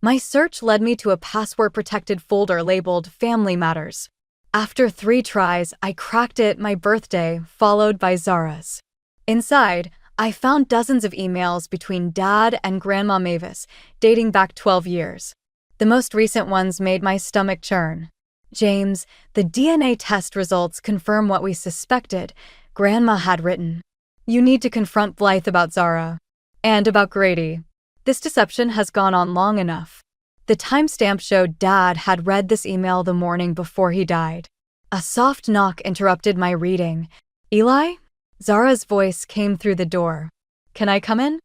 My search led me to a password-protected folder labeled Family Matters. After 3 tries, I cracked it my birthday, followed by Zara's. Inside, I found dozens of emails between Dad and Grandma Mavis, dating back 12 years. The most recent ones made my stomach churn. James, the DNA test results confirm what we suspected. Grandma had written, "You need to confront Blythe about Zara. And about Grady. This deception has gone on long enough." The timestamp showed Dad had read this email the morning before he died. A soft knock interrupted my reading. "Eli?" Zara's voice came through the door. "Can I come in?"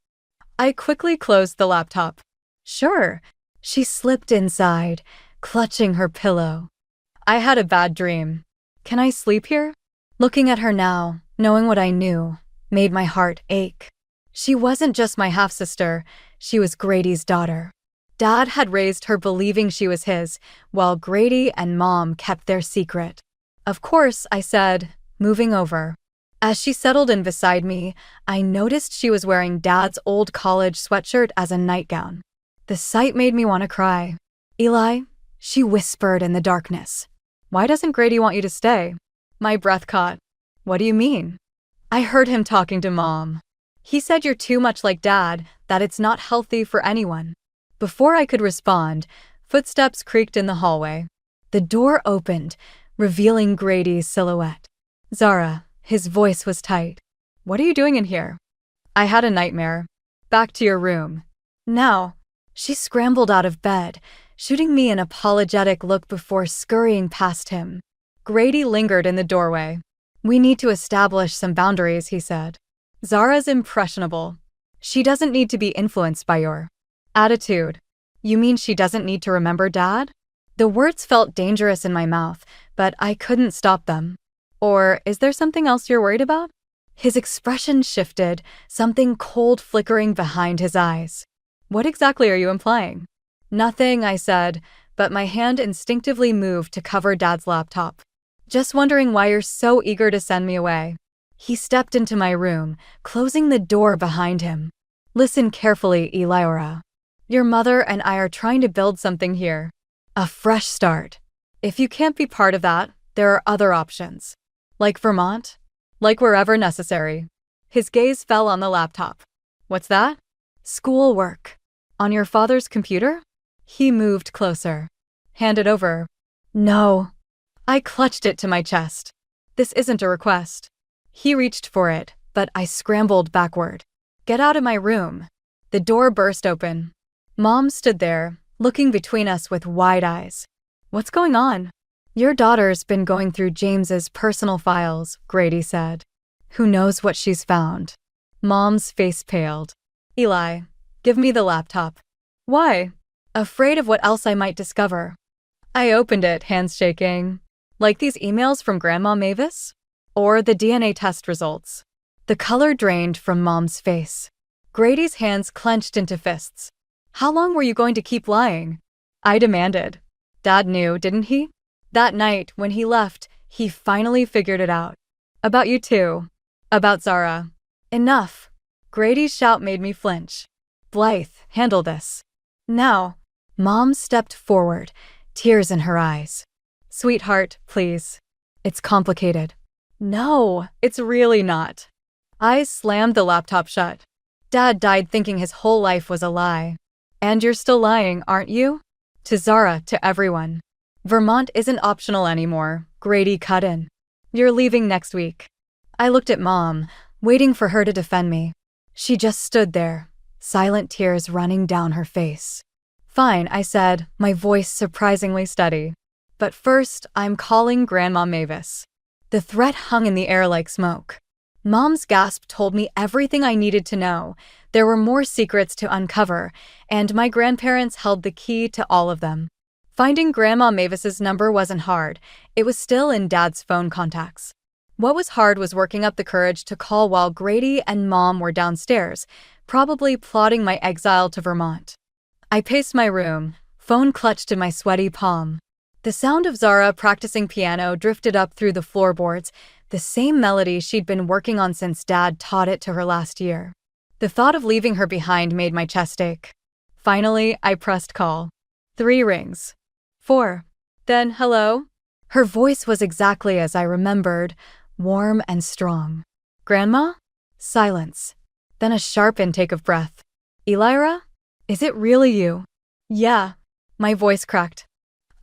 I quickly closed the laptop. "Sure." She slipped inside, clutching her pillow. "I had a bad dream. Can I sleep here?" Looking at her now, knowing what I knew, made my heart ache. She wasn't just my half-sister, she was Grady's daughter. Dad had raised her believing she was his, while Grady and Mom kept their secret. "Of course," I said, moving over. As she settled in beside me, I noticed she was wearing Dad's old college sweatshirt as a nightgown. The sight made me want to cry. "Eli," she whispered in the darkness. "Why doesn't Grady want you to stay?" My breath caught. "What do you mean?" I heard him talking to Mom. "He said you're too much like Dad, that it's not healthy for anyone." Before I could respond, footsteps creaked in the hallway. The door opened, revealing Grady's silhouette. "Zara," his voice was tight. "What are you doing in here?" "I had a nightmare. Back to your room." "Now." She scrambled out of bed, shooting me an apologetic look before scurrying past him. Grady lingered in the doorway. "We need to establish some boundaries," he said. "Zara's impressionable. She doesn't need to be influenced by your attitude." "You mean she doesn't need to remember Dad?" The words felt dangerous in my mouth, but I couldn't stop them. "Or is there something else you're worried about?" His expression shifted, something cold flickering behind his eyes. "What exactly are you implying?" "Nothing," I said, but my hand instinctively moved to cover Dad's laptop. "Just wondering why you're so eager to send me away." He stepped into my room, closing the door behind him. "Listen carefully, Eliora. Your mother and I are trying to build something here. A fresh start. If you can't be part of that, there are other options. Like Vermont? Like wherever necessary." His gaze fell on the laptop. "What's that?" "Schoolwork. On your father's computer?" He moved closer. "Hand it over." "No." I clutched it to my chest. "This isn't a request." He reached for it, but I scrambled backward. "Get out of my room." The door burst open. Mom stood there, looking between us with wide eyes. "What's going on?" "Your daughter's been going through James's personal files," Grady said. "Who knows what she's found?" Mom's face paled. "Eli, give me the laptop." "Why?" "Afraid of what else I might discover." I opened it, hands shaking. "Like these emails from Grandma Mavis? Or the DNA test results?" The color drained from Mom's face. Grady's hands clenched into fists. "How long were you going to keep lying?" I demanded. "Dad knew, didn't he? That night, when he left, he finally figured it out. About you too. About Zara." "Enough." Grady's shout made me flinch. "Blythe, handle this." "Now." Mom stepped forward, tears in her eyes. "Sweetheart, please. It's complicated." "No, it's really not." I slammed the laptop shut. Dad died thinking his whole life was a lie. "And you're still lying, aren't you?" To Zara, to everyone. Vermont isn't optional anymore, Grady cut in. You're leaving next week. I looked at Mom, waiting for her to defend me. She just stood there, silent tears running down her face. Fine, I said, my voice surprisingly steady. But first, I'm calling Grandma Mavis. The threat hung in the air like smoke. Mom's gasp told me everything I needed to know. There were more secrets to uncover, and my grandparents held the key to all of them. Finding Grandma Mavis's number wasn't hard. It was still in Dad's phone contacts. What was hard was working up the courage to call while Grady and Mom were downstairs, probably plotting my exile to Vermont. I paced my room, phone clutched in my sweaty palm. The sound of Zara practicing piano drifted up through the floorboards, the same melody she'd been working on since Dad taught it to her last year. The thought of leaving her behind made my chest ache. Finally, I pressed call. 3 rings. 4. Then, hello? Her voice was exactly as I remembered, warm and strong. Grandma? Silence. Then a sharp intake of breath. Elira? Is it really you? Yeah. My voice cracked.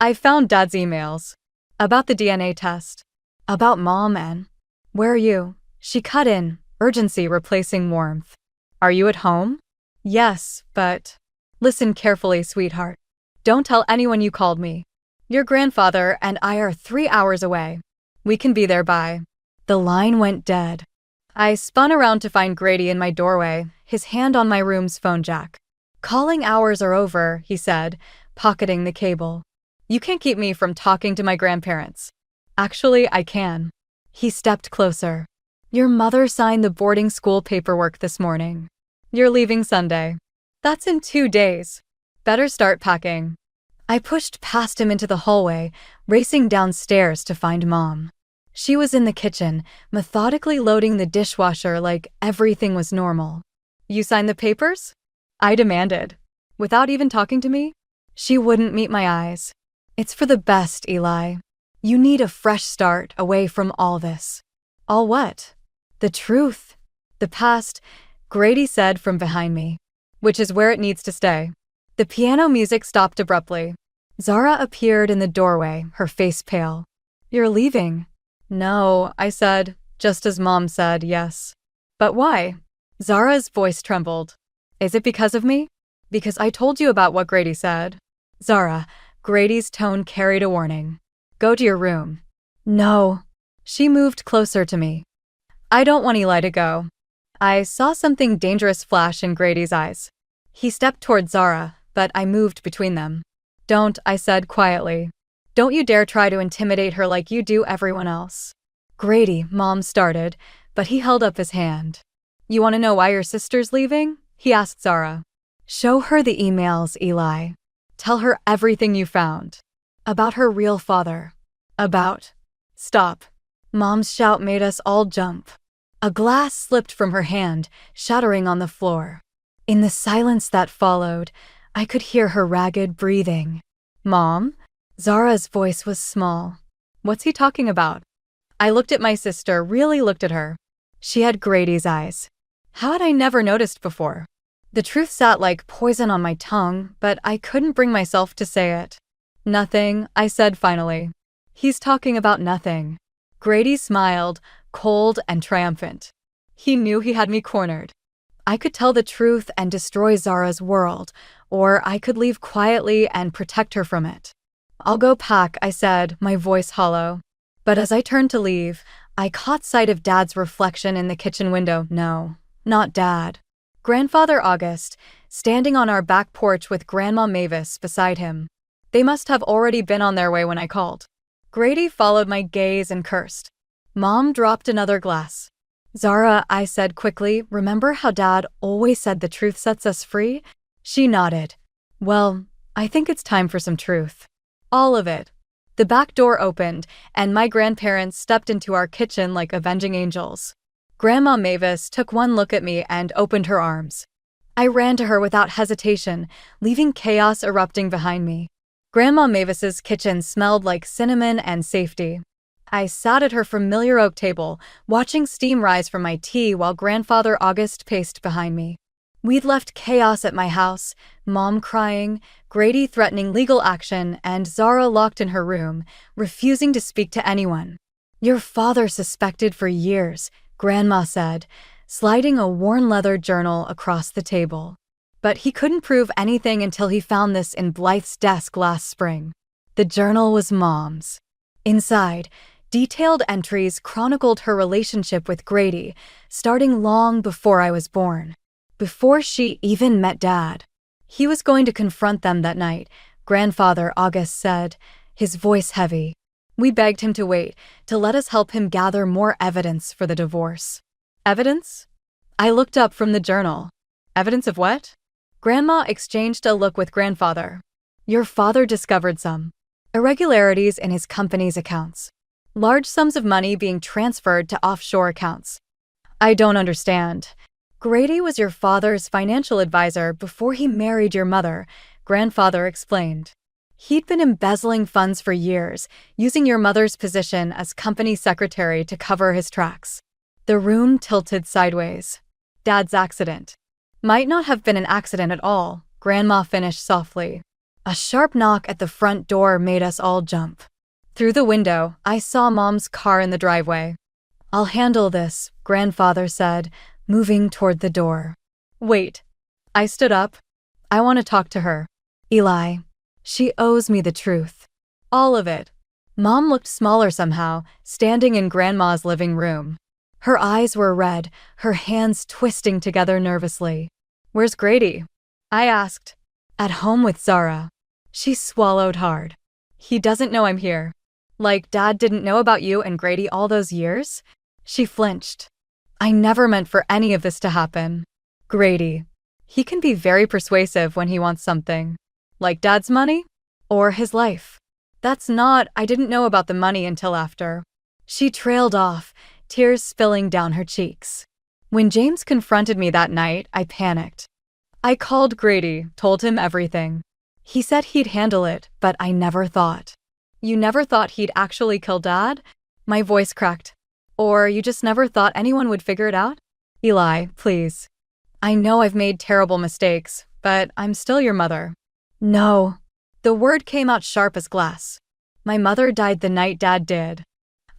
I found Dad's emails. About the DNA test. About Mom and... Where are you? She cut in, urgency replacing warmth. Are you at home? Yes, but... Listen carefully, sweetheart. Don't tell anyone you called me. Your grandfather and I are 3 hours away. We can be there by... The line went dead. I spun around to find Grady in my doorway, his hand on my room's phone jack. Calling hours are over, he said, pocketing the cable. You can't keep me from talking to my grandparents. Actually, I can. He stepped closer. Your mother signed the boarding school paperwork this morning. You're leaving Sunday. That's in 2 days. Better start packing. I pushed past him into the hallway, racing downstairs to find Mom. She was in the kitchen, methodically loading the dishwasher like everything was normal. You signed the papers? I demanded. Without even talking to me? She wouldn't meet my eyes. It's for the best, Eli. You need a fresh start away from all this. All what? The truth. The past, Grady said from behind me. Which is where it needs to stay. The piano music stopped abruptly. Zara appeared in the doorway, her face pale. You're leaving. No, I said, just as Mom said yes. But why? Zara's voice trembled. Is it because of me? Because I told you about what Grady said. Zara, Grady's tone carried a warning. Go to your room. No. She moved closer to me. I don't want Eli to go. I saw something dangerous flash in Grady's eyes. He stepped toward Zara, but I moved between them. Don't, I said quietly. Don't you dare try to intimidate her like you do everyone else. Grady, Mom started, but he held up his hand. You want to know why your sister's leaving? He asked Zara. Show her the emails, Eli. Tell her everything you found. About her real father. About... Stop. Mom's shout made us all jump. A glass slipped from her hand, shattering on the floor. In the silence that followed, I could hear her ragged breathing. Mom? Zara's voice was small. What's he talking about? I looked at my sister, really looked at her. She had Grady's eyes. How had I never noticed before? The truth sat like poison on my tongue, but I couldn't bring myself to say it. Nothing, I said finally. He's talking about nothing. Grady smiled, cold and triumphant. He knew he had me cornered. I could tell the truth and destroy Zara's world, or I could leave quietly and protect her from it. I'll go pack, I said, my voice hollow. But as I turned to leave, I caught sight of Dad's reflection in the kitchen window. No, not Dad. Grandfather August, standing on our back porch with Grandma Mavis beside him. They must have already been on their way when I called. Grady followed my gaze and cursed. Mom dropped another glass. Zara, I said quickly, remember how Dad always said the truth sets us free? She nodded. Well, I think it's time for some truth. All of it. The back door opened, and my grandparents stepped into our kitchen like avenging angels. Grandma Mavis took one look at me and opened her arms. I ran to her without hesitation, leaving chaos erupting behind me. Grandma Mavis's kitchen smelled like cinnamon and safety. I sat at her familiar oak table, watching steam rise from my tea while Grandfather August paced behind me. We'd left chaos at my house, Mom crying, Grady threatening legal action, and Zara locked in her room, refusing to speak to anyone. "Your father suspected for years," Grandma said, sliding a worn leather journal across the table. "But he couldn't prove anything until he found this in Blythe's desk last spring." The journal was Mom's. Inside, detailed entries chronicled her relationship with Grady, starting long before I was born, before she even met Dad. He was going to confront them that night, Grandfather August said, his voice heavy. We begged him to wait, to let us help him gather more evidence for the divorce. Evidence? I looked up from the journal. Evidence of what? Grandma exchanged a look with Grandfather. Your father discovered some irregularities in his company's accounts. Large sums of money being transferred to offshore accounts. I don't understand. Grady was your father's financial advisor before he married your mother, Grandfather explained. He'd been embezzling funds for years, using your mother's position as company secretary to cover his tracks. The room tilted sideways. Dad's accident. Might not have been an accident at all, Grandma finished softly. A sharp knock at the front door made us all jump. Through the window, I saw Mom's car in the driveway. I'll handle this, Grandfather said, moving toward the door. Wait. I stood up. I want to talk to her. Eli. She owes me the truth. All of it. Mom looked smaller somehow, standing in Grandma's living room. Her eyes were red, her hands twisting together nervously. Where's Grady? I asked. At home with Zara. She swallowed hard. He doesn't know I'm here. Like Dad didn't know about you and Grady all those years? She flinched. I never meant for any of this to happen. Grady. He can be very persuasive when he wants something. Like Dad's money? Or his life. That's not, I didn't know about the money until after. She trailed off, tears spilling down her cheeks. When James confronted me that night, I panicked. I called Grady, told him everything. He said he'd handle it, but I never thought. You never thought he'd actually kill Dad? My voice cracked. Or you just never thought anyone would figure it out? Eli, please. I know I've made terrible mistakes, but I'm still your mother. No. The word came out sharp as glass. My mother died the night Dad did.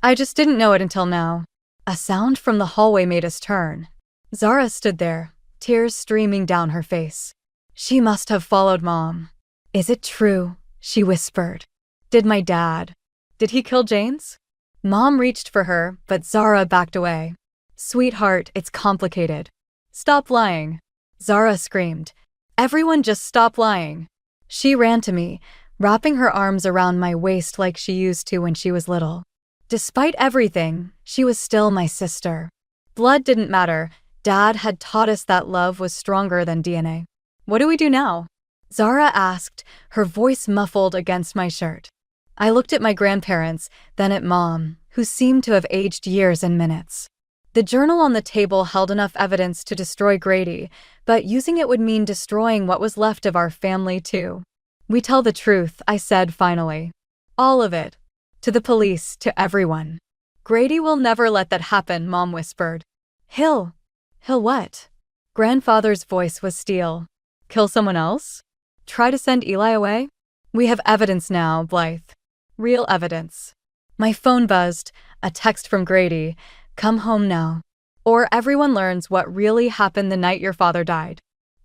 I just didn't know it until now. A sound from the hallway made us turn. Zara stood there, tears streaming down her face. She must have followed Mom. Is it true? She whispered. Did my dad? Did he kill James? Mom reached for her, but Zara backed away. Sweetheart, it's complicated. Stop lying. Zara screamed. Everyone just stop lying. She ran to me, wrapping her arms around my waist like she used to when she was little. Despite everything, she was still my sister. Blood didn't matter. Dad had taught us that love was stronger than DNA. What do we do now? Zara asked, her voice muffled against my shirt. I looked at my grandparents, then at Mom, who seemed to have aged years and minutes. The journal on the table held enough evidence to destroy Grady, but using it would mean destroying what was left of our family too. We tell the truth, I said finally. All of it. To the police, to everyone. Grady will never let that happen, Mom whispered. He'll what? Grandfather's voice was steel. Kill someone else? Try to send Eli away? We have evidence now, Blythe. Real evidence. My phone buzzed, a text from Grady. Come home now. Or everyone learns what really happened the night your father died.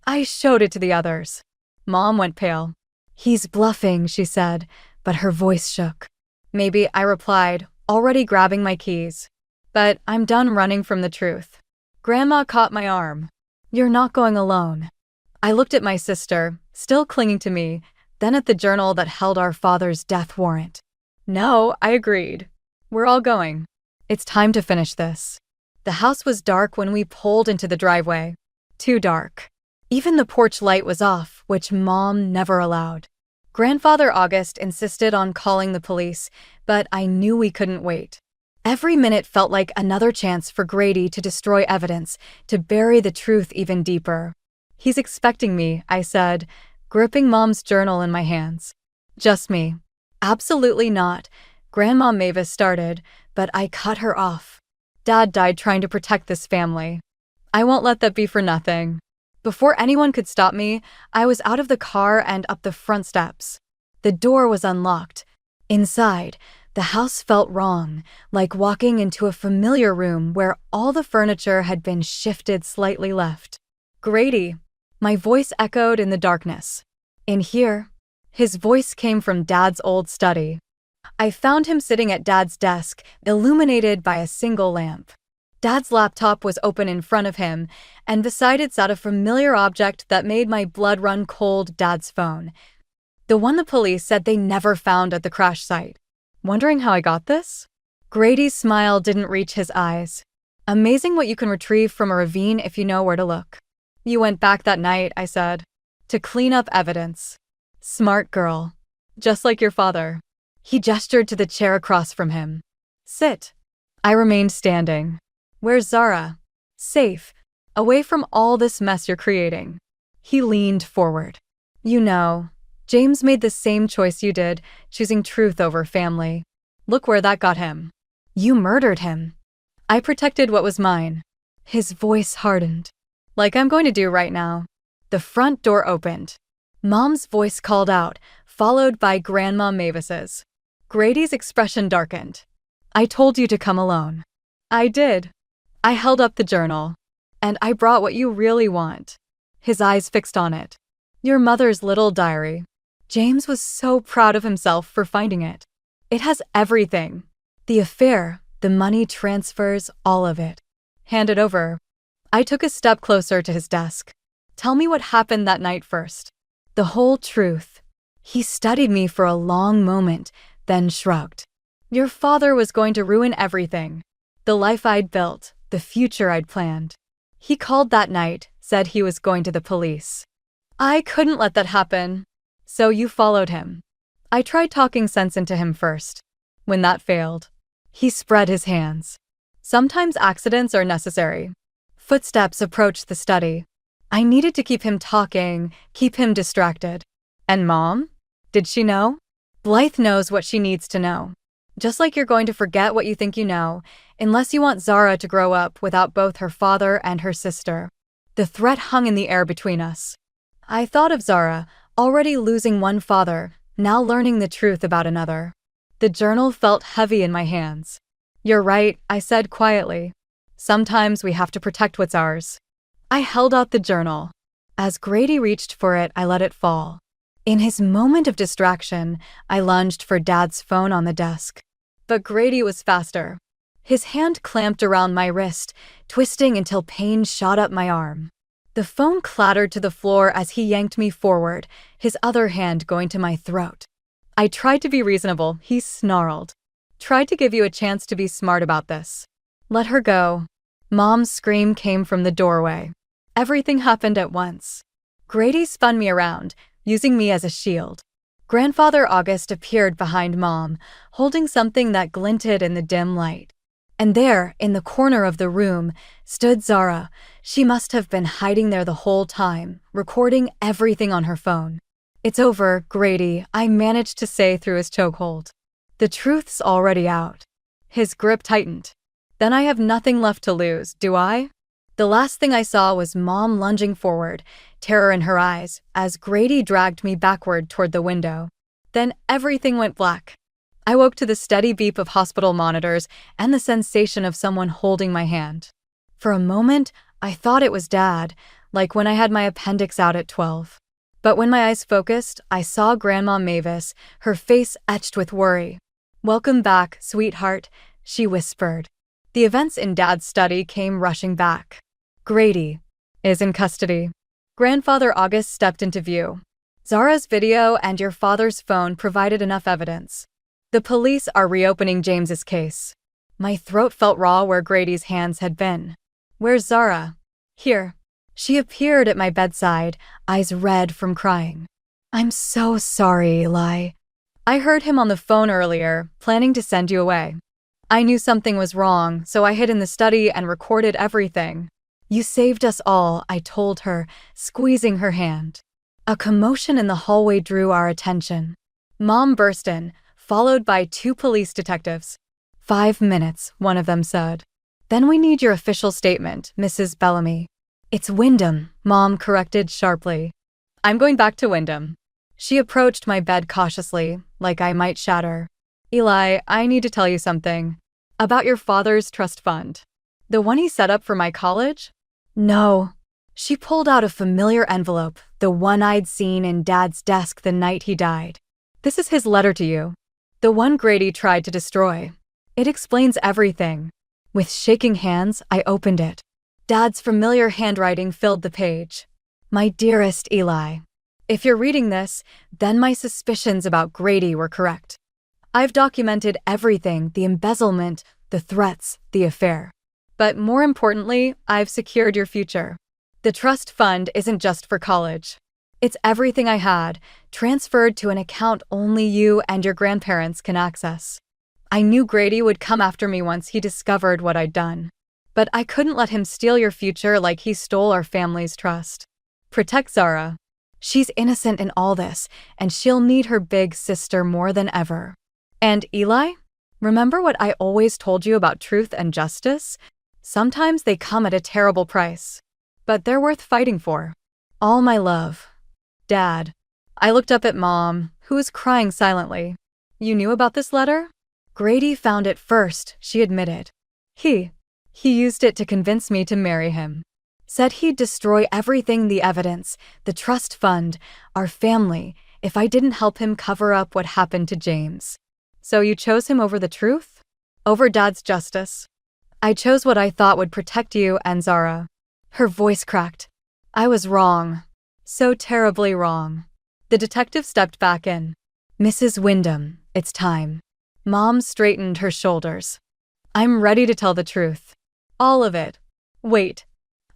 I showed it to the others. Mom went pale. He's bluffing, she said, but her voice shook. Maybe, I replied, already grabbing my keys. But I'm done running from the truth. Grandma caught my arm. You're not going alone. I looked at my sister, still clinging to me, then at the journal that held our father's death warrant. No, I agreed. We're all going. It's time to finish this. The house was dark when we pulled into the driveway. Too dark. Even the porch light was off, which Mom never allowed. Grandfather August insisted on calling the police, but I knew we couldn't wait. Every minute felt like another chance for Grady to destroy evidence, to bury the truth even deeper. He's expecting me, I said, gripping Mom's journal in my hands. Just me. Absolutely not. Grandma Mavis started, but I cut her off. Dad died trying to protect this family. I won't let that be for nothing. Before anyone could stop me, I was out of the car and up the front steps. The door was unlocked. Inside, the house felt wrong, like walking into a familiar room where all the furniture had been shifted slightly left. "Grady," my voice echoed in the darkness. In here, his voice came from Dad's old study. I found him sitting at Dad's desk, illuminated by a single lamp. Dad's laptop was open in front of him, and beside it sat a familiar object that made my blood run cold. Dad's phone. The one the police said they never found at the crash site. Wondering how I got this? Grady's smile didn't reach his eyes. "Amazing what you can retrieve from a ravine if you know where to look." "You went back that night," I said, "to clean up evidence." "Smart girl. Just like your father." He gestured to the chair across from him. "Sit." I remained standing. "Where's Zara?" "Safe. Away from all this mess you're creating." He leaned forward. "You know, James made the same choice you did, choosing truth over family. Look where that got him. You murdered him." I protected what was mine. His voice hardened. "Like I'm going to do right now." The front door opened. Mom's voice called out, followed by Grandma Mavis's. Grady's expression darkened. "I told you to come alone." "I did." I held up the journal. "And I brought what you really want." His eyes fixed on it. "Your mother's little diary." James was so proud of himself for finding it. "It has everything. The affair, the money transfers, all of it." "Hand it over." I took a step closer to his desk. "Tell me what happened that night first." "The whole truth." He studied me for a long moment, then shrugged. "Your father was going to ruin everything. The life I'd built, the future I'd planned. He called that night, said he was going to the police. I couldn't let that happen. So you followed him." I tried talking sense into him first. When that failed, he spread his hands. "Sometimes accidents are necessary." Footsteps approached the study. I needed to keep him talking, keep him distracted. "And Mom? Did she know?" "Blythe knows what she needs to know. Just like you're going to forget what you think you know, unless you want Zara to grow up without both her father and her sister." The threat hung in the air between us. I thought of Zara, already losing one father, now learning the truth about another. The journal felt heavy in my hands. "You're right," I said quietly. "Sometimes we have to protect what's ours." I held out the journal. As Grady reached for it, I let it fall. In his moment of distraction, I lunged for Dad's phone on the desk. But Grady was faster. His hand clamped around my wrist, twisting until pain shot up my arm. The phone clattered to the floor as he yanked me forward, his other hand going to my throat. I tried to be reasonable. He snarled. "Tried to give you a chance to be smart about this." "Let her go." Mom's scream came from the doorway. Everything happened at once. Grady spun me around, using me as a shield. Grandfather August appeared behind Mom, holding something that glinted in the dim light. And there, in the corner of the room, stood Zara. She must have been hiding there the whole time, recording everything on her phone. "It's over, Grady," I managed to say through his chokehold. "The truth's already out." His grip tightened. "Then I have nothing left to lose, do I?" The last thing I saw was Mom lunging forward, terror in her eyes, as Grady dragged me backward toward the window. Then everything went black. I woke to the steady beep of hospital monitors and the sensation of someone holding my hand. For a moment, I thought it was Dad, like when I had my appendix out at 12. But when my eyes focused, I saw Grandma Mavis, her face etched with worry. "Welcome back, sweetheart," she whispered. The events in Dad's study came rushing back. "Grady is in custody." Grandfather August stepped into view. "Zara's video and your father's phone provided enough evidence. The police are reopening James's case." My throat felt raw where Grady's hands had been. "Where's Zara?" "Here." She appeared at my bedside, eyes red from crying. "I'm so sorry, Eli. I heard him on the phone earlier, planning to send you away. I knew something was wrong, so I hid in the study and recorded everything. You saved us all," I told her, squeezing her hand. A commotion in the hallway drew our attention. Mom burst in, followed by 2 police detectives. "5 minutes, one of them said. "Then we need your official statement, Mrs. Bellamy." It's Wyndham, Mom corrected sharply. I'm going back to Wyndham. She approached my bed cautiously, like I might shatter. Eli, I need to tell you something. About your father's trust fund. The one he set up for my college? No. She pulled out a familiar envelope, the one I'd seen in Dad's desk the night he died. This is his letter to you. The one Grady tried to destroy. It explains everything. With shaking hands, I opened it. Dad's familiar handwriting filled the page. My dearest Eli, if you're reading this, then my suspicions about Grady were correct. I've documented everything, the embezzlement, the threats, the affair. But more importantly, I've secured your future. The trust fund isn't just for college. It's everything I had, transferred to an account only you and your grandparents can access. I knew Grady would come after me once he discovered what I'd done. But I couldn't let him steal your future like he stole our family's trust. Protect Zara. She's innocent in all this, and she'll need her big sister more than ever. And Eli? Remember what I always told you about truth and justice? Sometimes they come at a terrible price. But they're worth fighting for. All my love. Dad. I looked up at Mom, who was crying silently. You knew about this letter? Grady found it first, she admitted. He used it to convince me to marry him. Said he'd destroy everything, the evidence, the trust fund, our family, if I didn't help him cover up what happened to James. So you chose him over the truth? Over Dad's justice. I chose what I thought would protect you and Zara. Her voice cracked. I was wrong. So terribly wrong. The detective stepped back in. Mrs. Wyndham, it's time. Mom straightened her shoulders. I'm ready to tell the truth. All of it. Wait.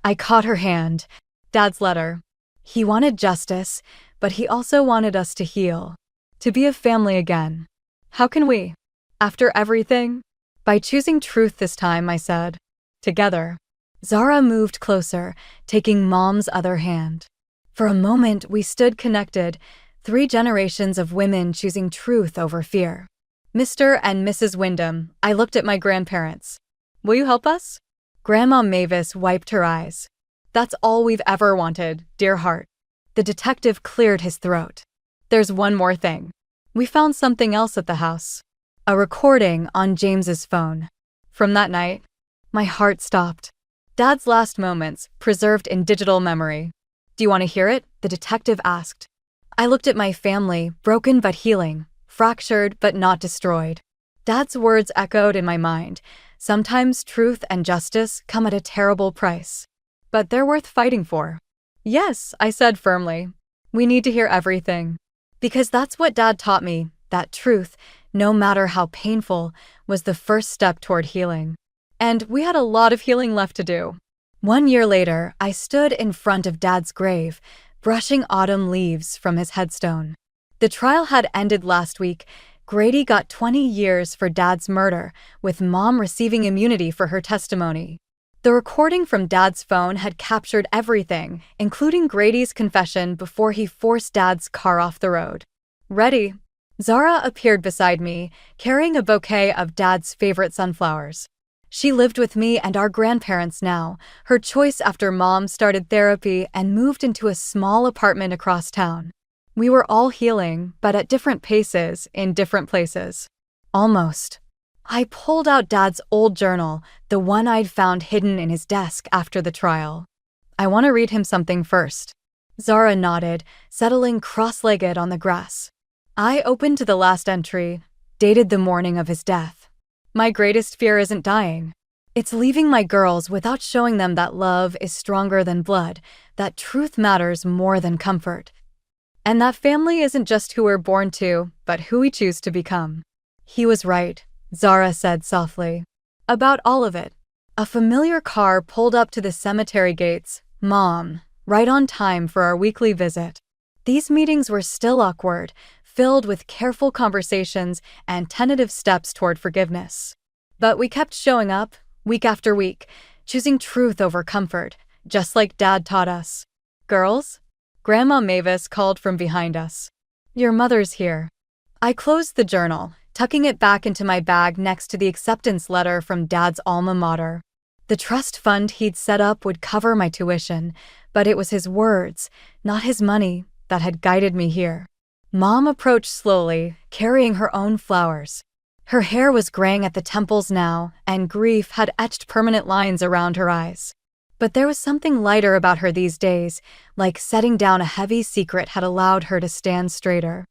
I caught her hand. Dad's letter. He wanted justice, but he also wanted us to heal. To be a family again. How can we? After everything? By choosing truth this time, I said. Together. Zara moved closer, taking Mom's other hand. For a moment, we stood connected, 3 generations of women choosing truth over fear. Mr. and Mrs. Wyndham, I looked at my grandparents. Will you help us? Grandma Mavis wiped her eyes. That's all we've ever wanted, dear heart. The detective cleared his throat. There's one more thing. We found something else at the house. A recording on James's phone. From that night, my heart stopped. Dad's last moments, preserved in digital memory. Do you want to hear it? The detective asked. I looked at my family, broken but healing, fractured but not destroyed. Dad's words echoed in my mind. Sometimes truth and justice come at a terrible price. But they're worth fighting for. Yes, I said firmly. We need to hear everything. Because that's what Dad taught me, that truth, no matter how painful, was the first step toward healing. And we had a lot of healing left to do. 1 year later, I stood in front of Dad's grave, brushing autumn leaves from his headstone. The trial had ended last week. Grady got 20 years for Dad's murder, with Mom receiving immunity for her testimony. The recording from Dad's phone had captured everything, including Grady's confession before he forced Dad's car off the road. Ready? Zara appeared beside me, carrying a bouquet of Dad's favorite sunflowers. She lived with me and our grandparents now, her choice after Mom started therapy and moved into a small apartment across town. We were all healing, but at different paces, in different places. Almost. I pulled out Dad's old journal, the one I'd found hidden in his desk after the trial. I want to read him something first. Zara nodded, settling cross-legged on the grass. I opened to the last entry, dated the morning of his death. My greatest fear isn't dying. It's leaving my girls without showing them that love is stronger than blood, that truth matters more than comfort. And that family isn't just who we're born to, but who we choose to become. He was right, Zara said softly. About all of it. A familiar car pulled up to the cemetery gates. Mom, right on time for our weekly visit. These meetings were still awkward, filled with careful conversations and tentative steps toward forgiveness. But we kept showing up, week after week, choosing truth over comfort, just like Dad taught us. Girls? Grandma Mavis called from behind us. Your mother's here. I closed the journal, tucking it back into my bag next to the acceptance letter from Dad's alma mater. The trust fund he'd set up would cover my tuition, but it was his words, not his money, that had guided me here. Mom approached slowly, carrying her own flowers. Her hair was graying at the temples now, and grief had etched permanent lines around her eyes. But there was something lighter about her these days, like setting down a heavy secret had allowed her to stand straighter.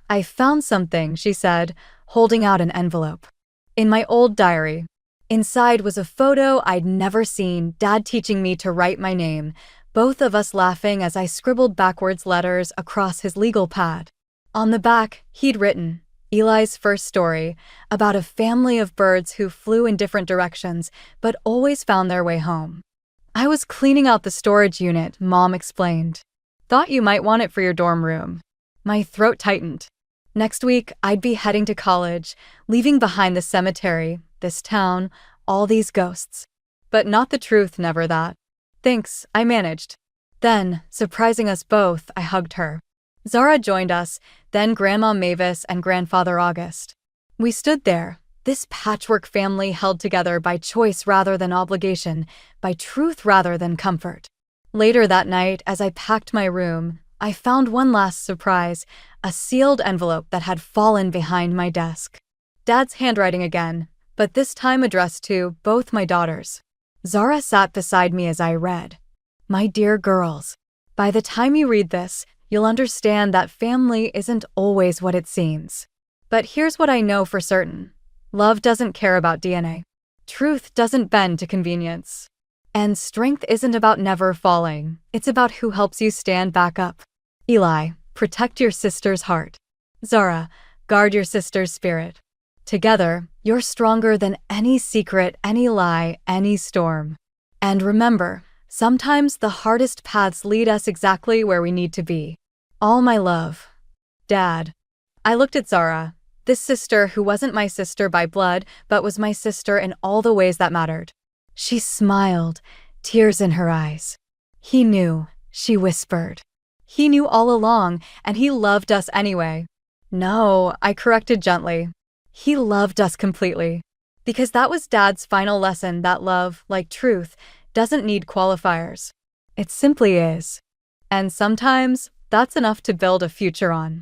"I found something," she said, holding out an envelope. "In my old diary." Inside was a photo I'd never seen, Dad teaching me to write my name, both of us laughing as I scribbled backwards letters across his legal pad. On the back, he'd written, Eli's first story, about a family of birds who flew in different directions but always found their way home. "I was cleaning out the storage unit," Mom explained. "Thought you might want it for your dorm room." My throat tightened. Next week, I'd be heading to college, leaving behind the cemetery, this town, all these ghosts. But not the truth, never that. "Thanks, I managed." Then, surprising us both, I hugged her. Zara joined us, then Grandma Mavis and Grandfather August. We stood there, this patchwork family held together by choice rather than obligation, by truth rather than comfort. Later that night, as I packed my room, I found one last surprise, a sealed envelope that had fallen behind my desk. Dad's handwriting again, but this time addressed to both my daughters. Zara sat beside me as I read. "My dear girls, by the time you read this, you'll understand that family isn't always what it seems. But here's what I know for certain. Love doesn't care about DNA. Truth doesn't bend to convenience. And strength isn't about never falling. It's about who helps you stand back up. Eli, protect your sister's heart. Zara, guard your sister's spirit. Together, you're stronger than any secret, any lie, any storm. And remember, sometimes the hardest paths lead us exactly where we need to be. All my love. Dad." I looked at Zara, this sister who wasn't my sister by blood, but was my sister in all the ways that mattered. She smiled, tears in her eyes. "He knew," she whispered. "He knew all along, and he loved us anyway." "No," I corrected gently. "He loved us completely." Because that was Dad's final lesson, that love, like truth, doesn't need qualifiers. It simply is. And sometimes, that's enough to build a future on.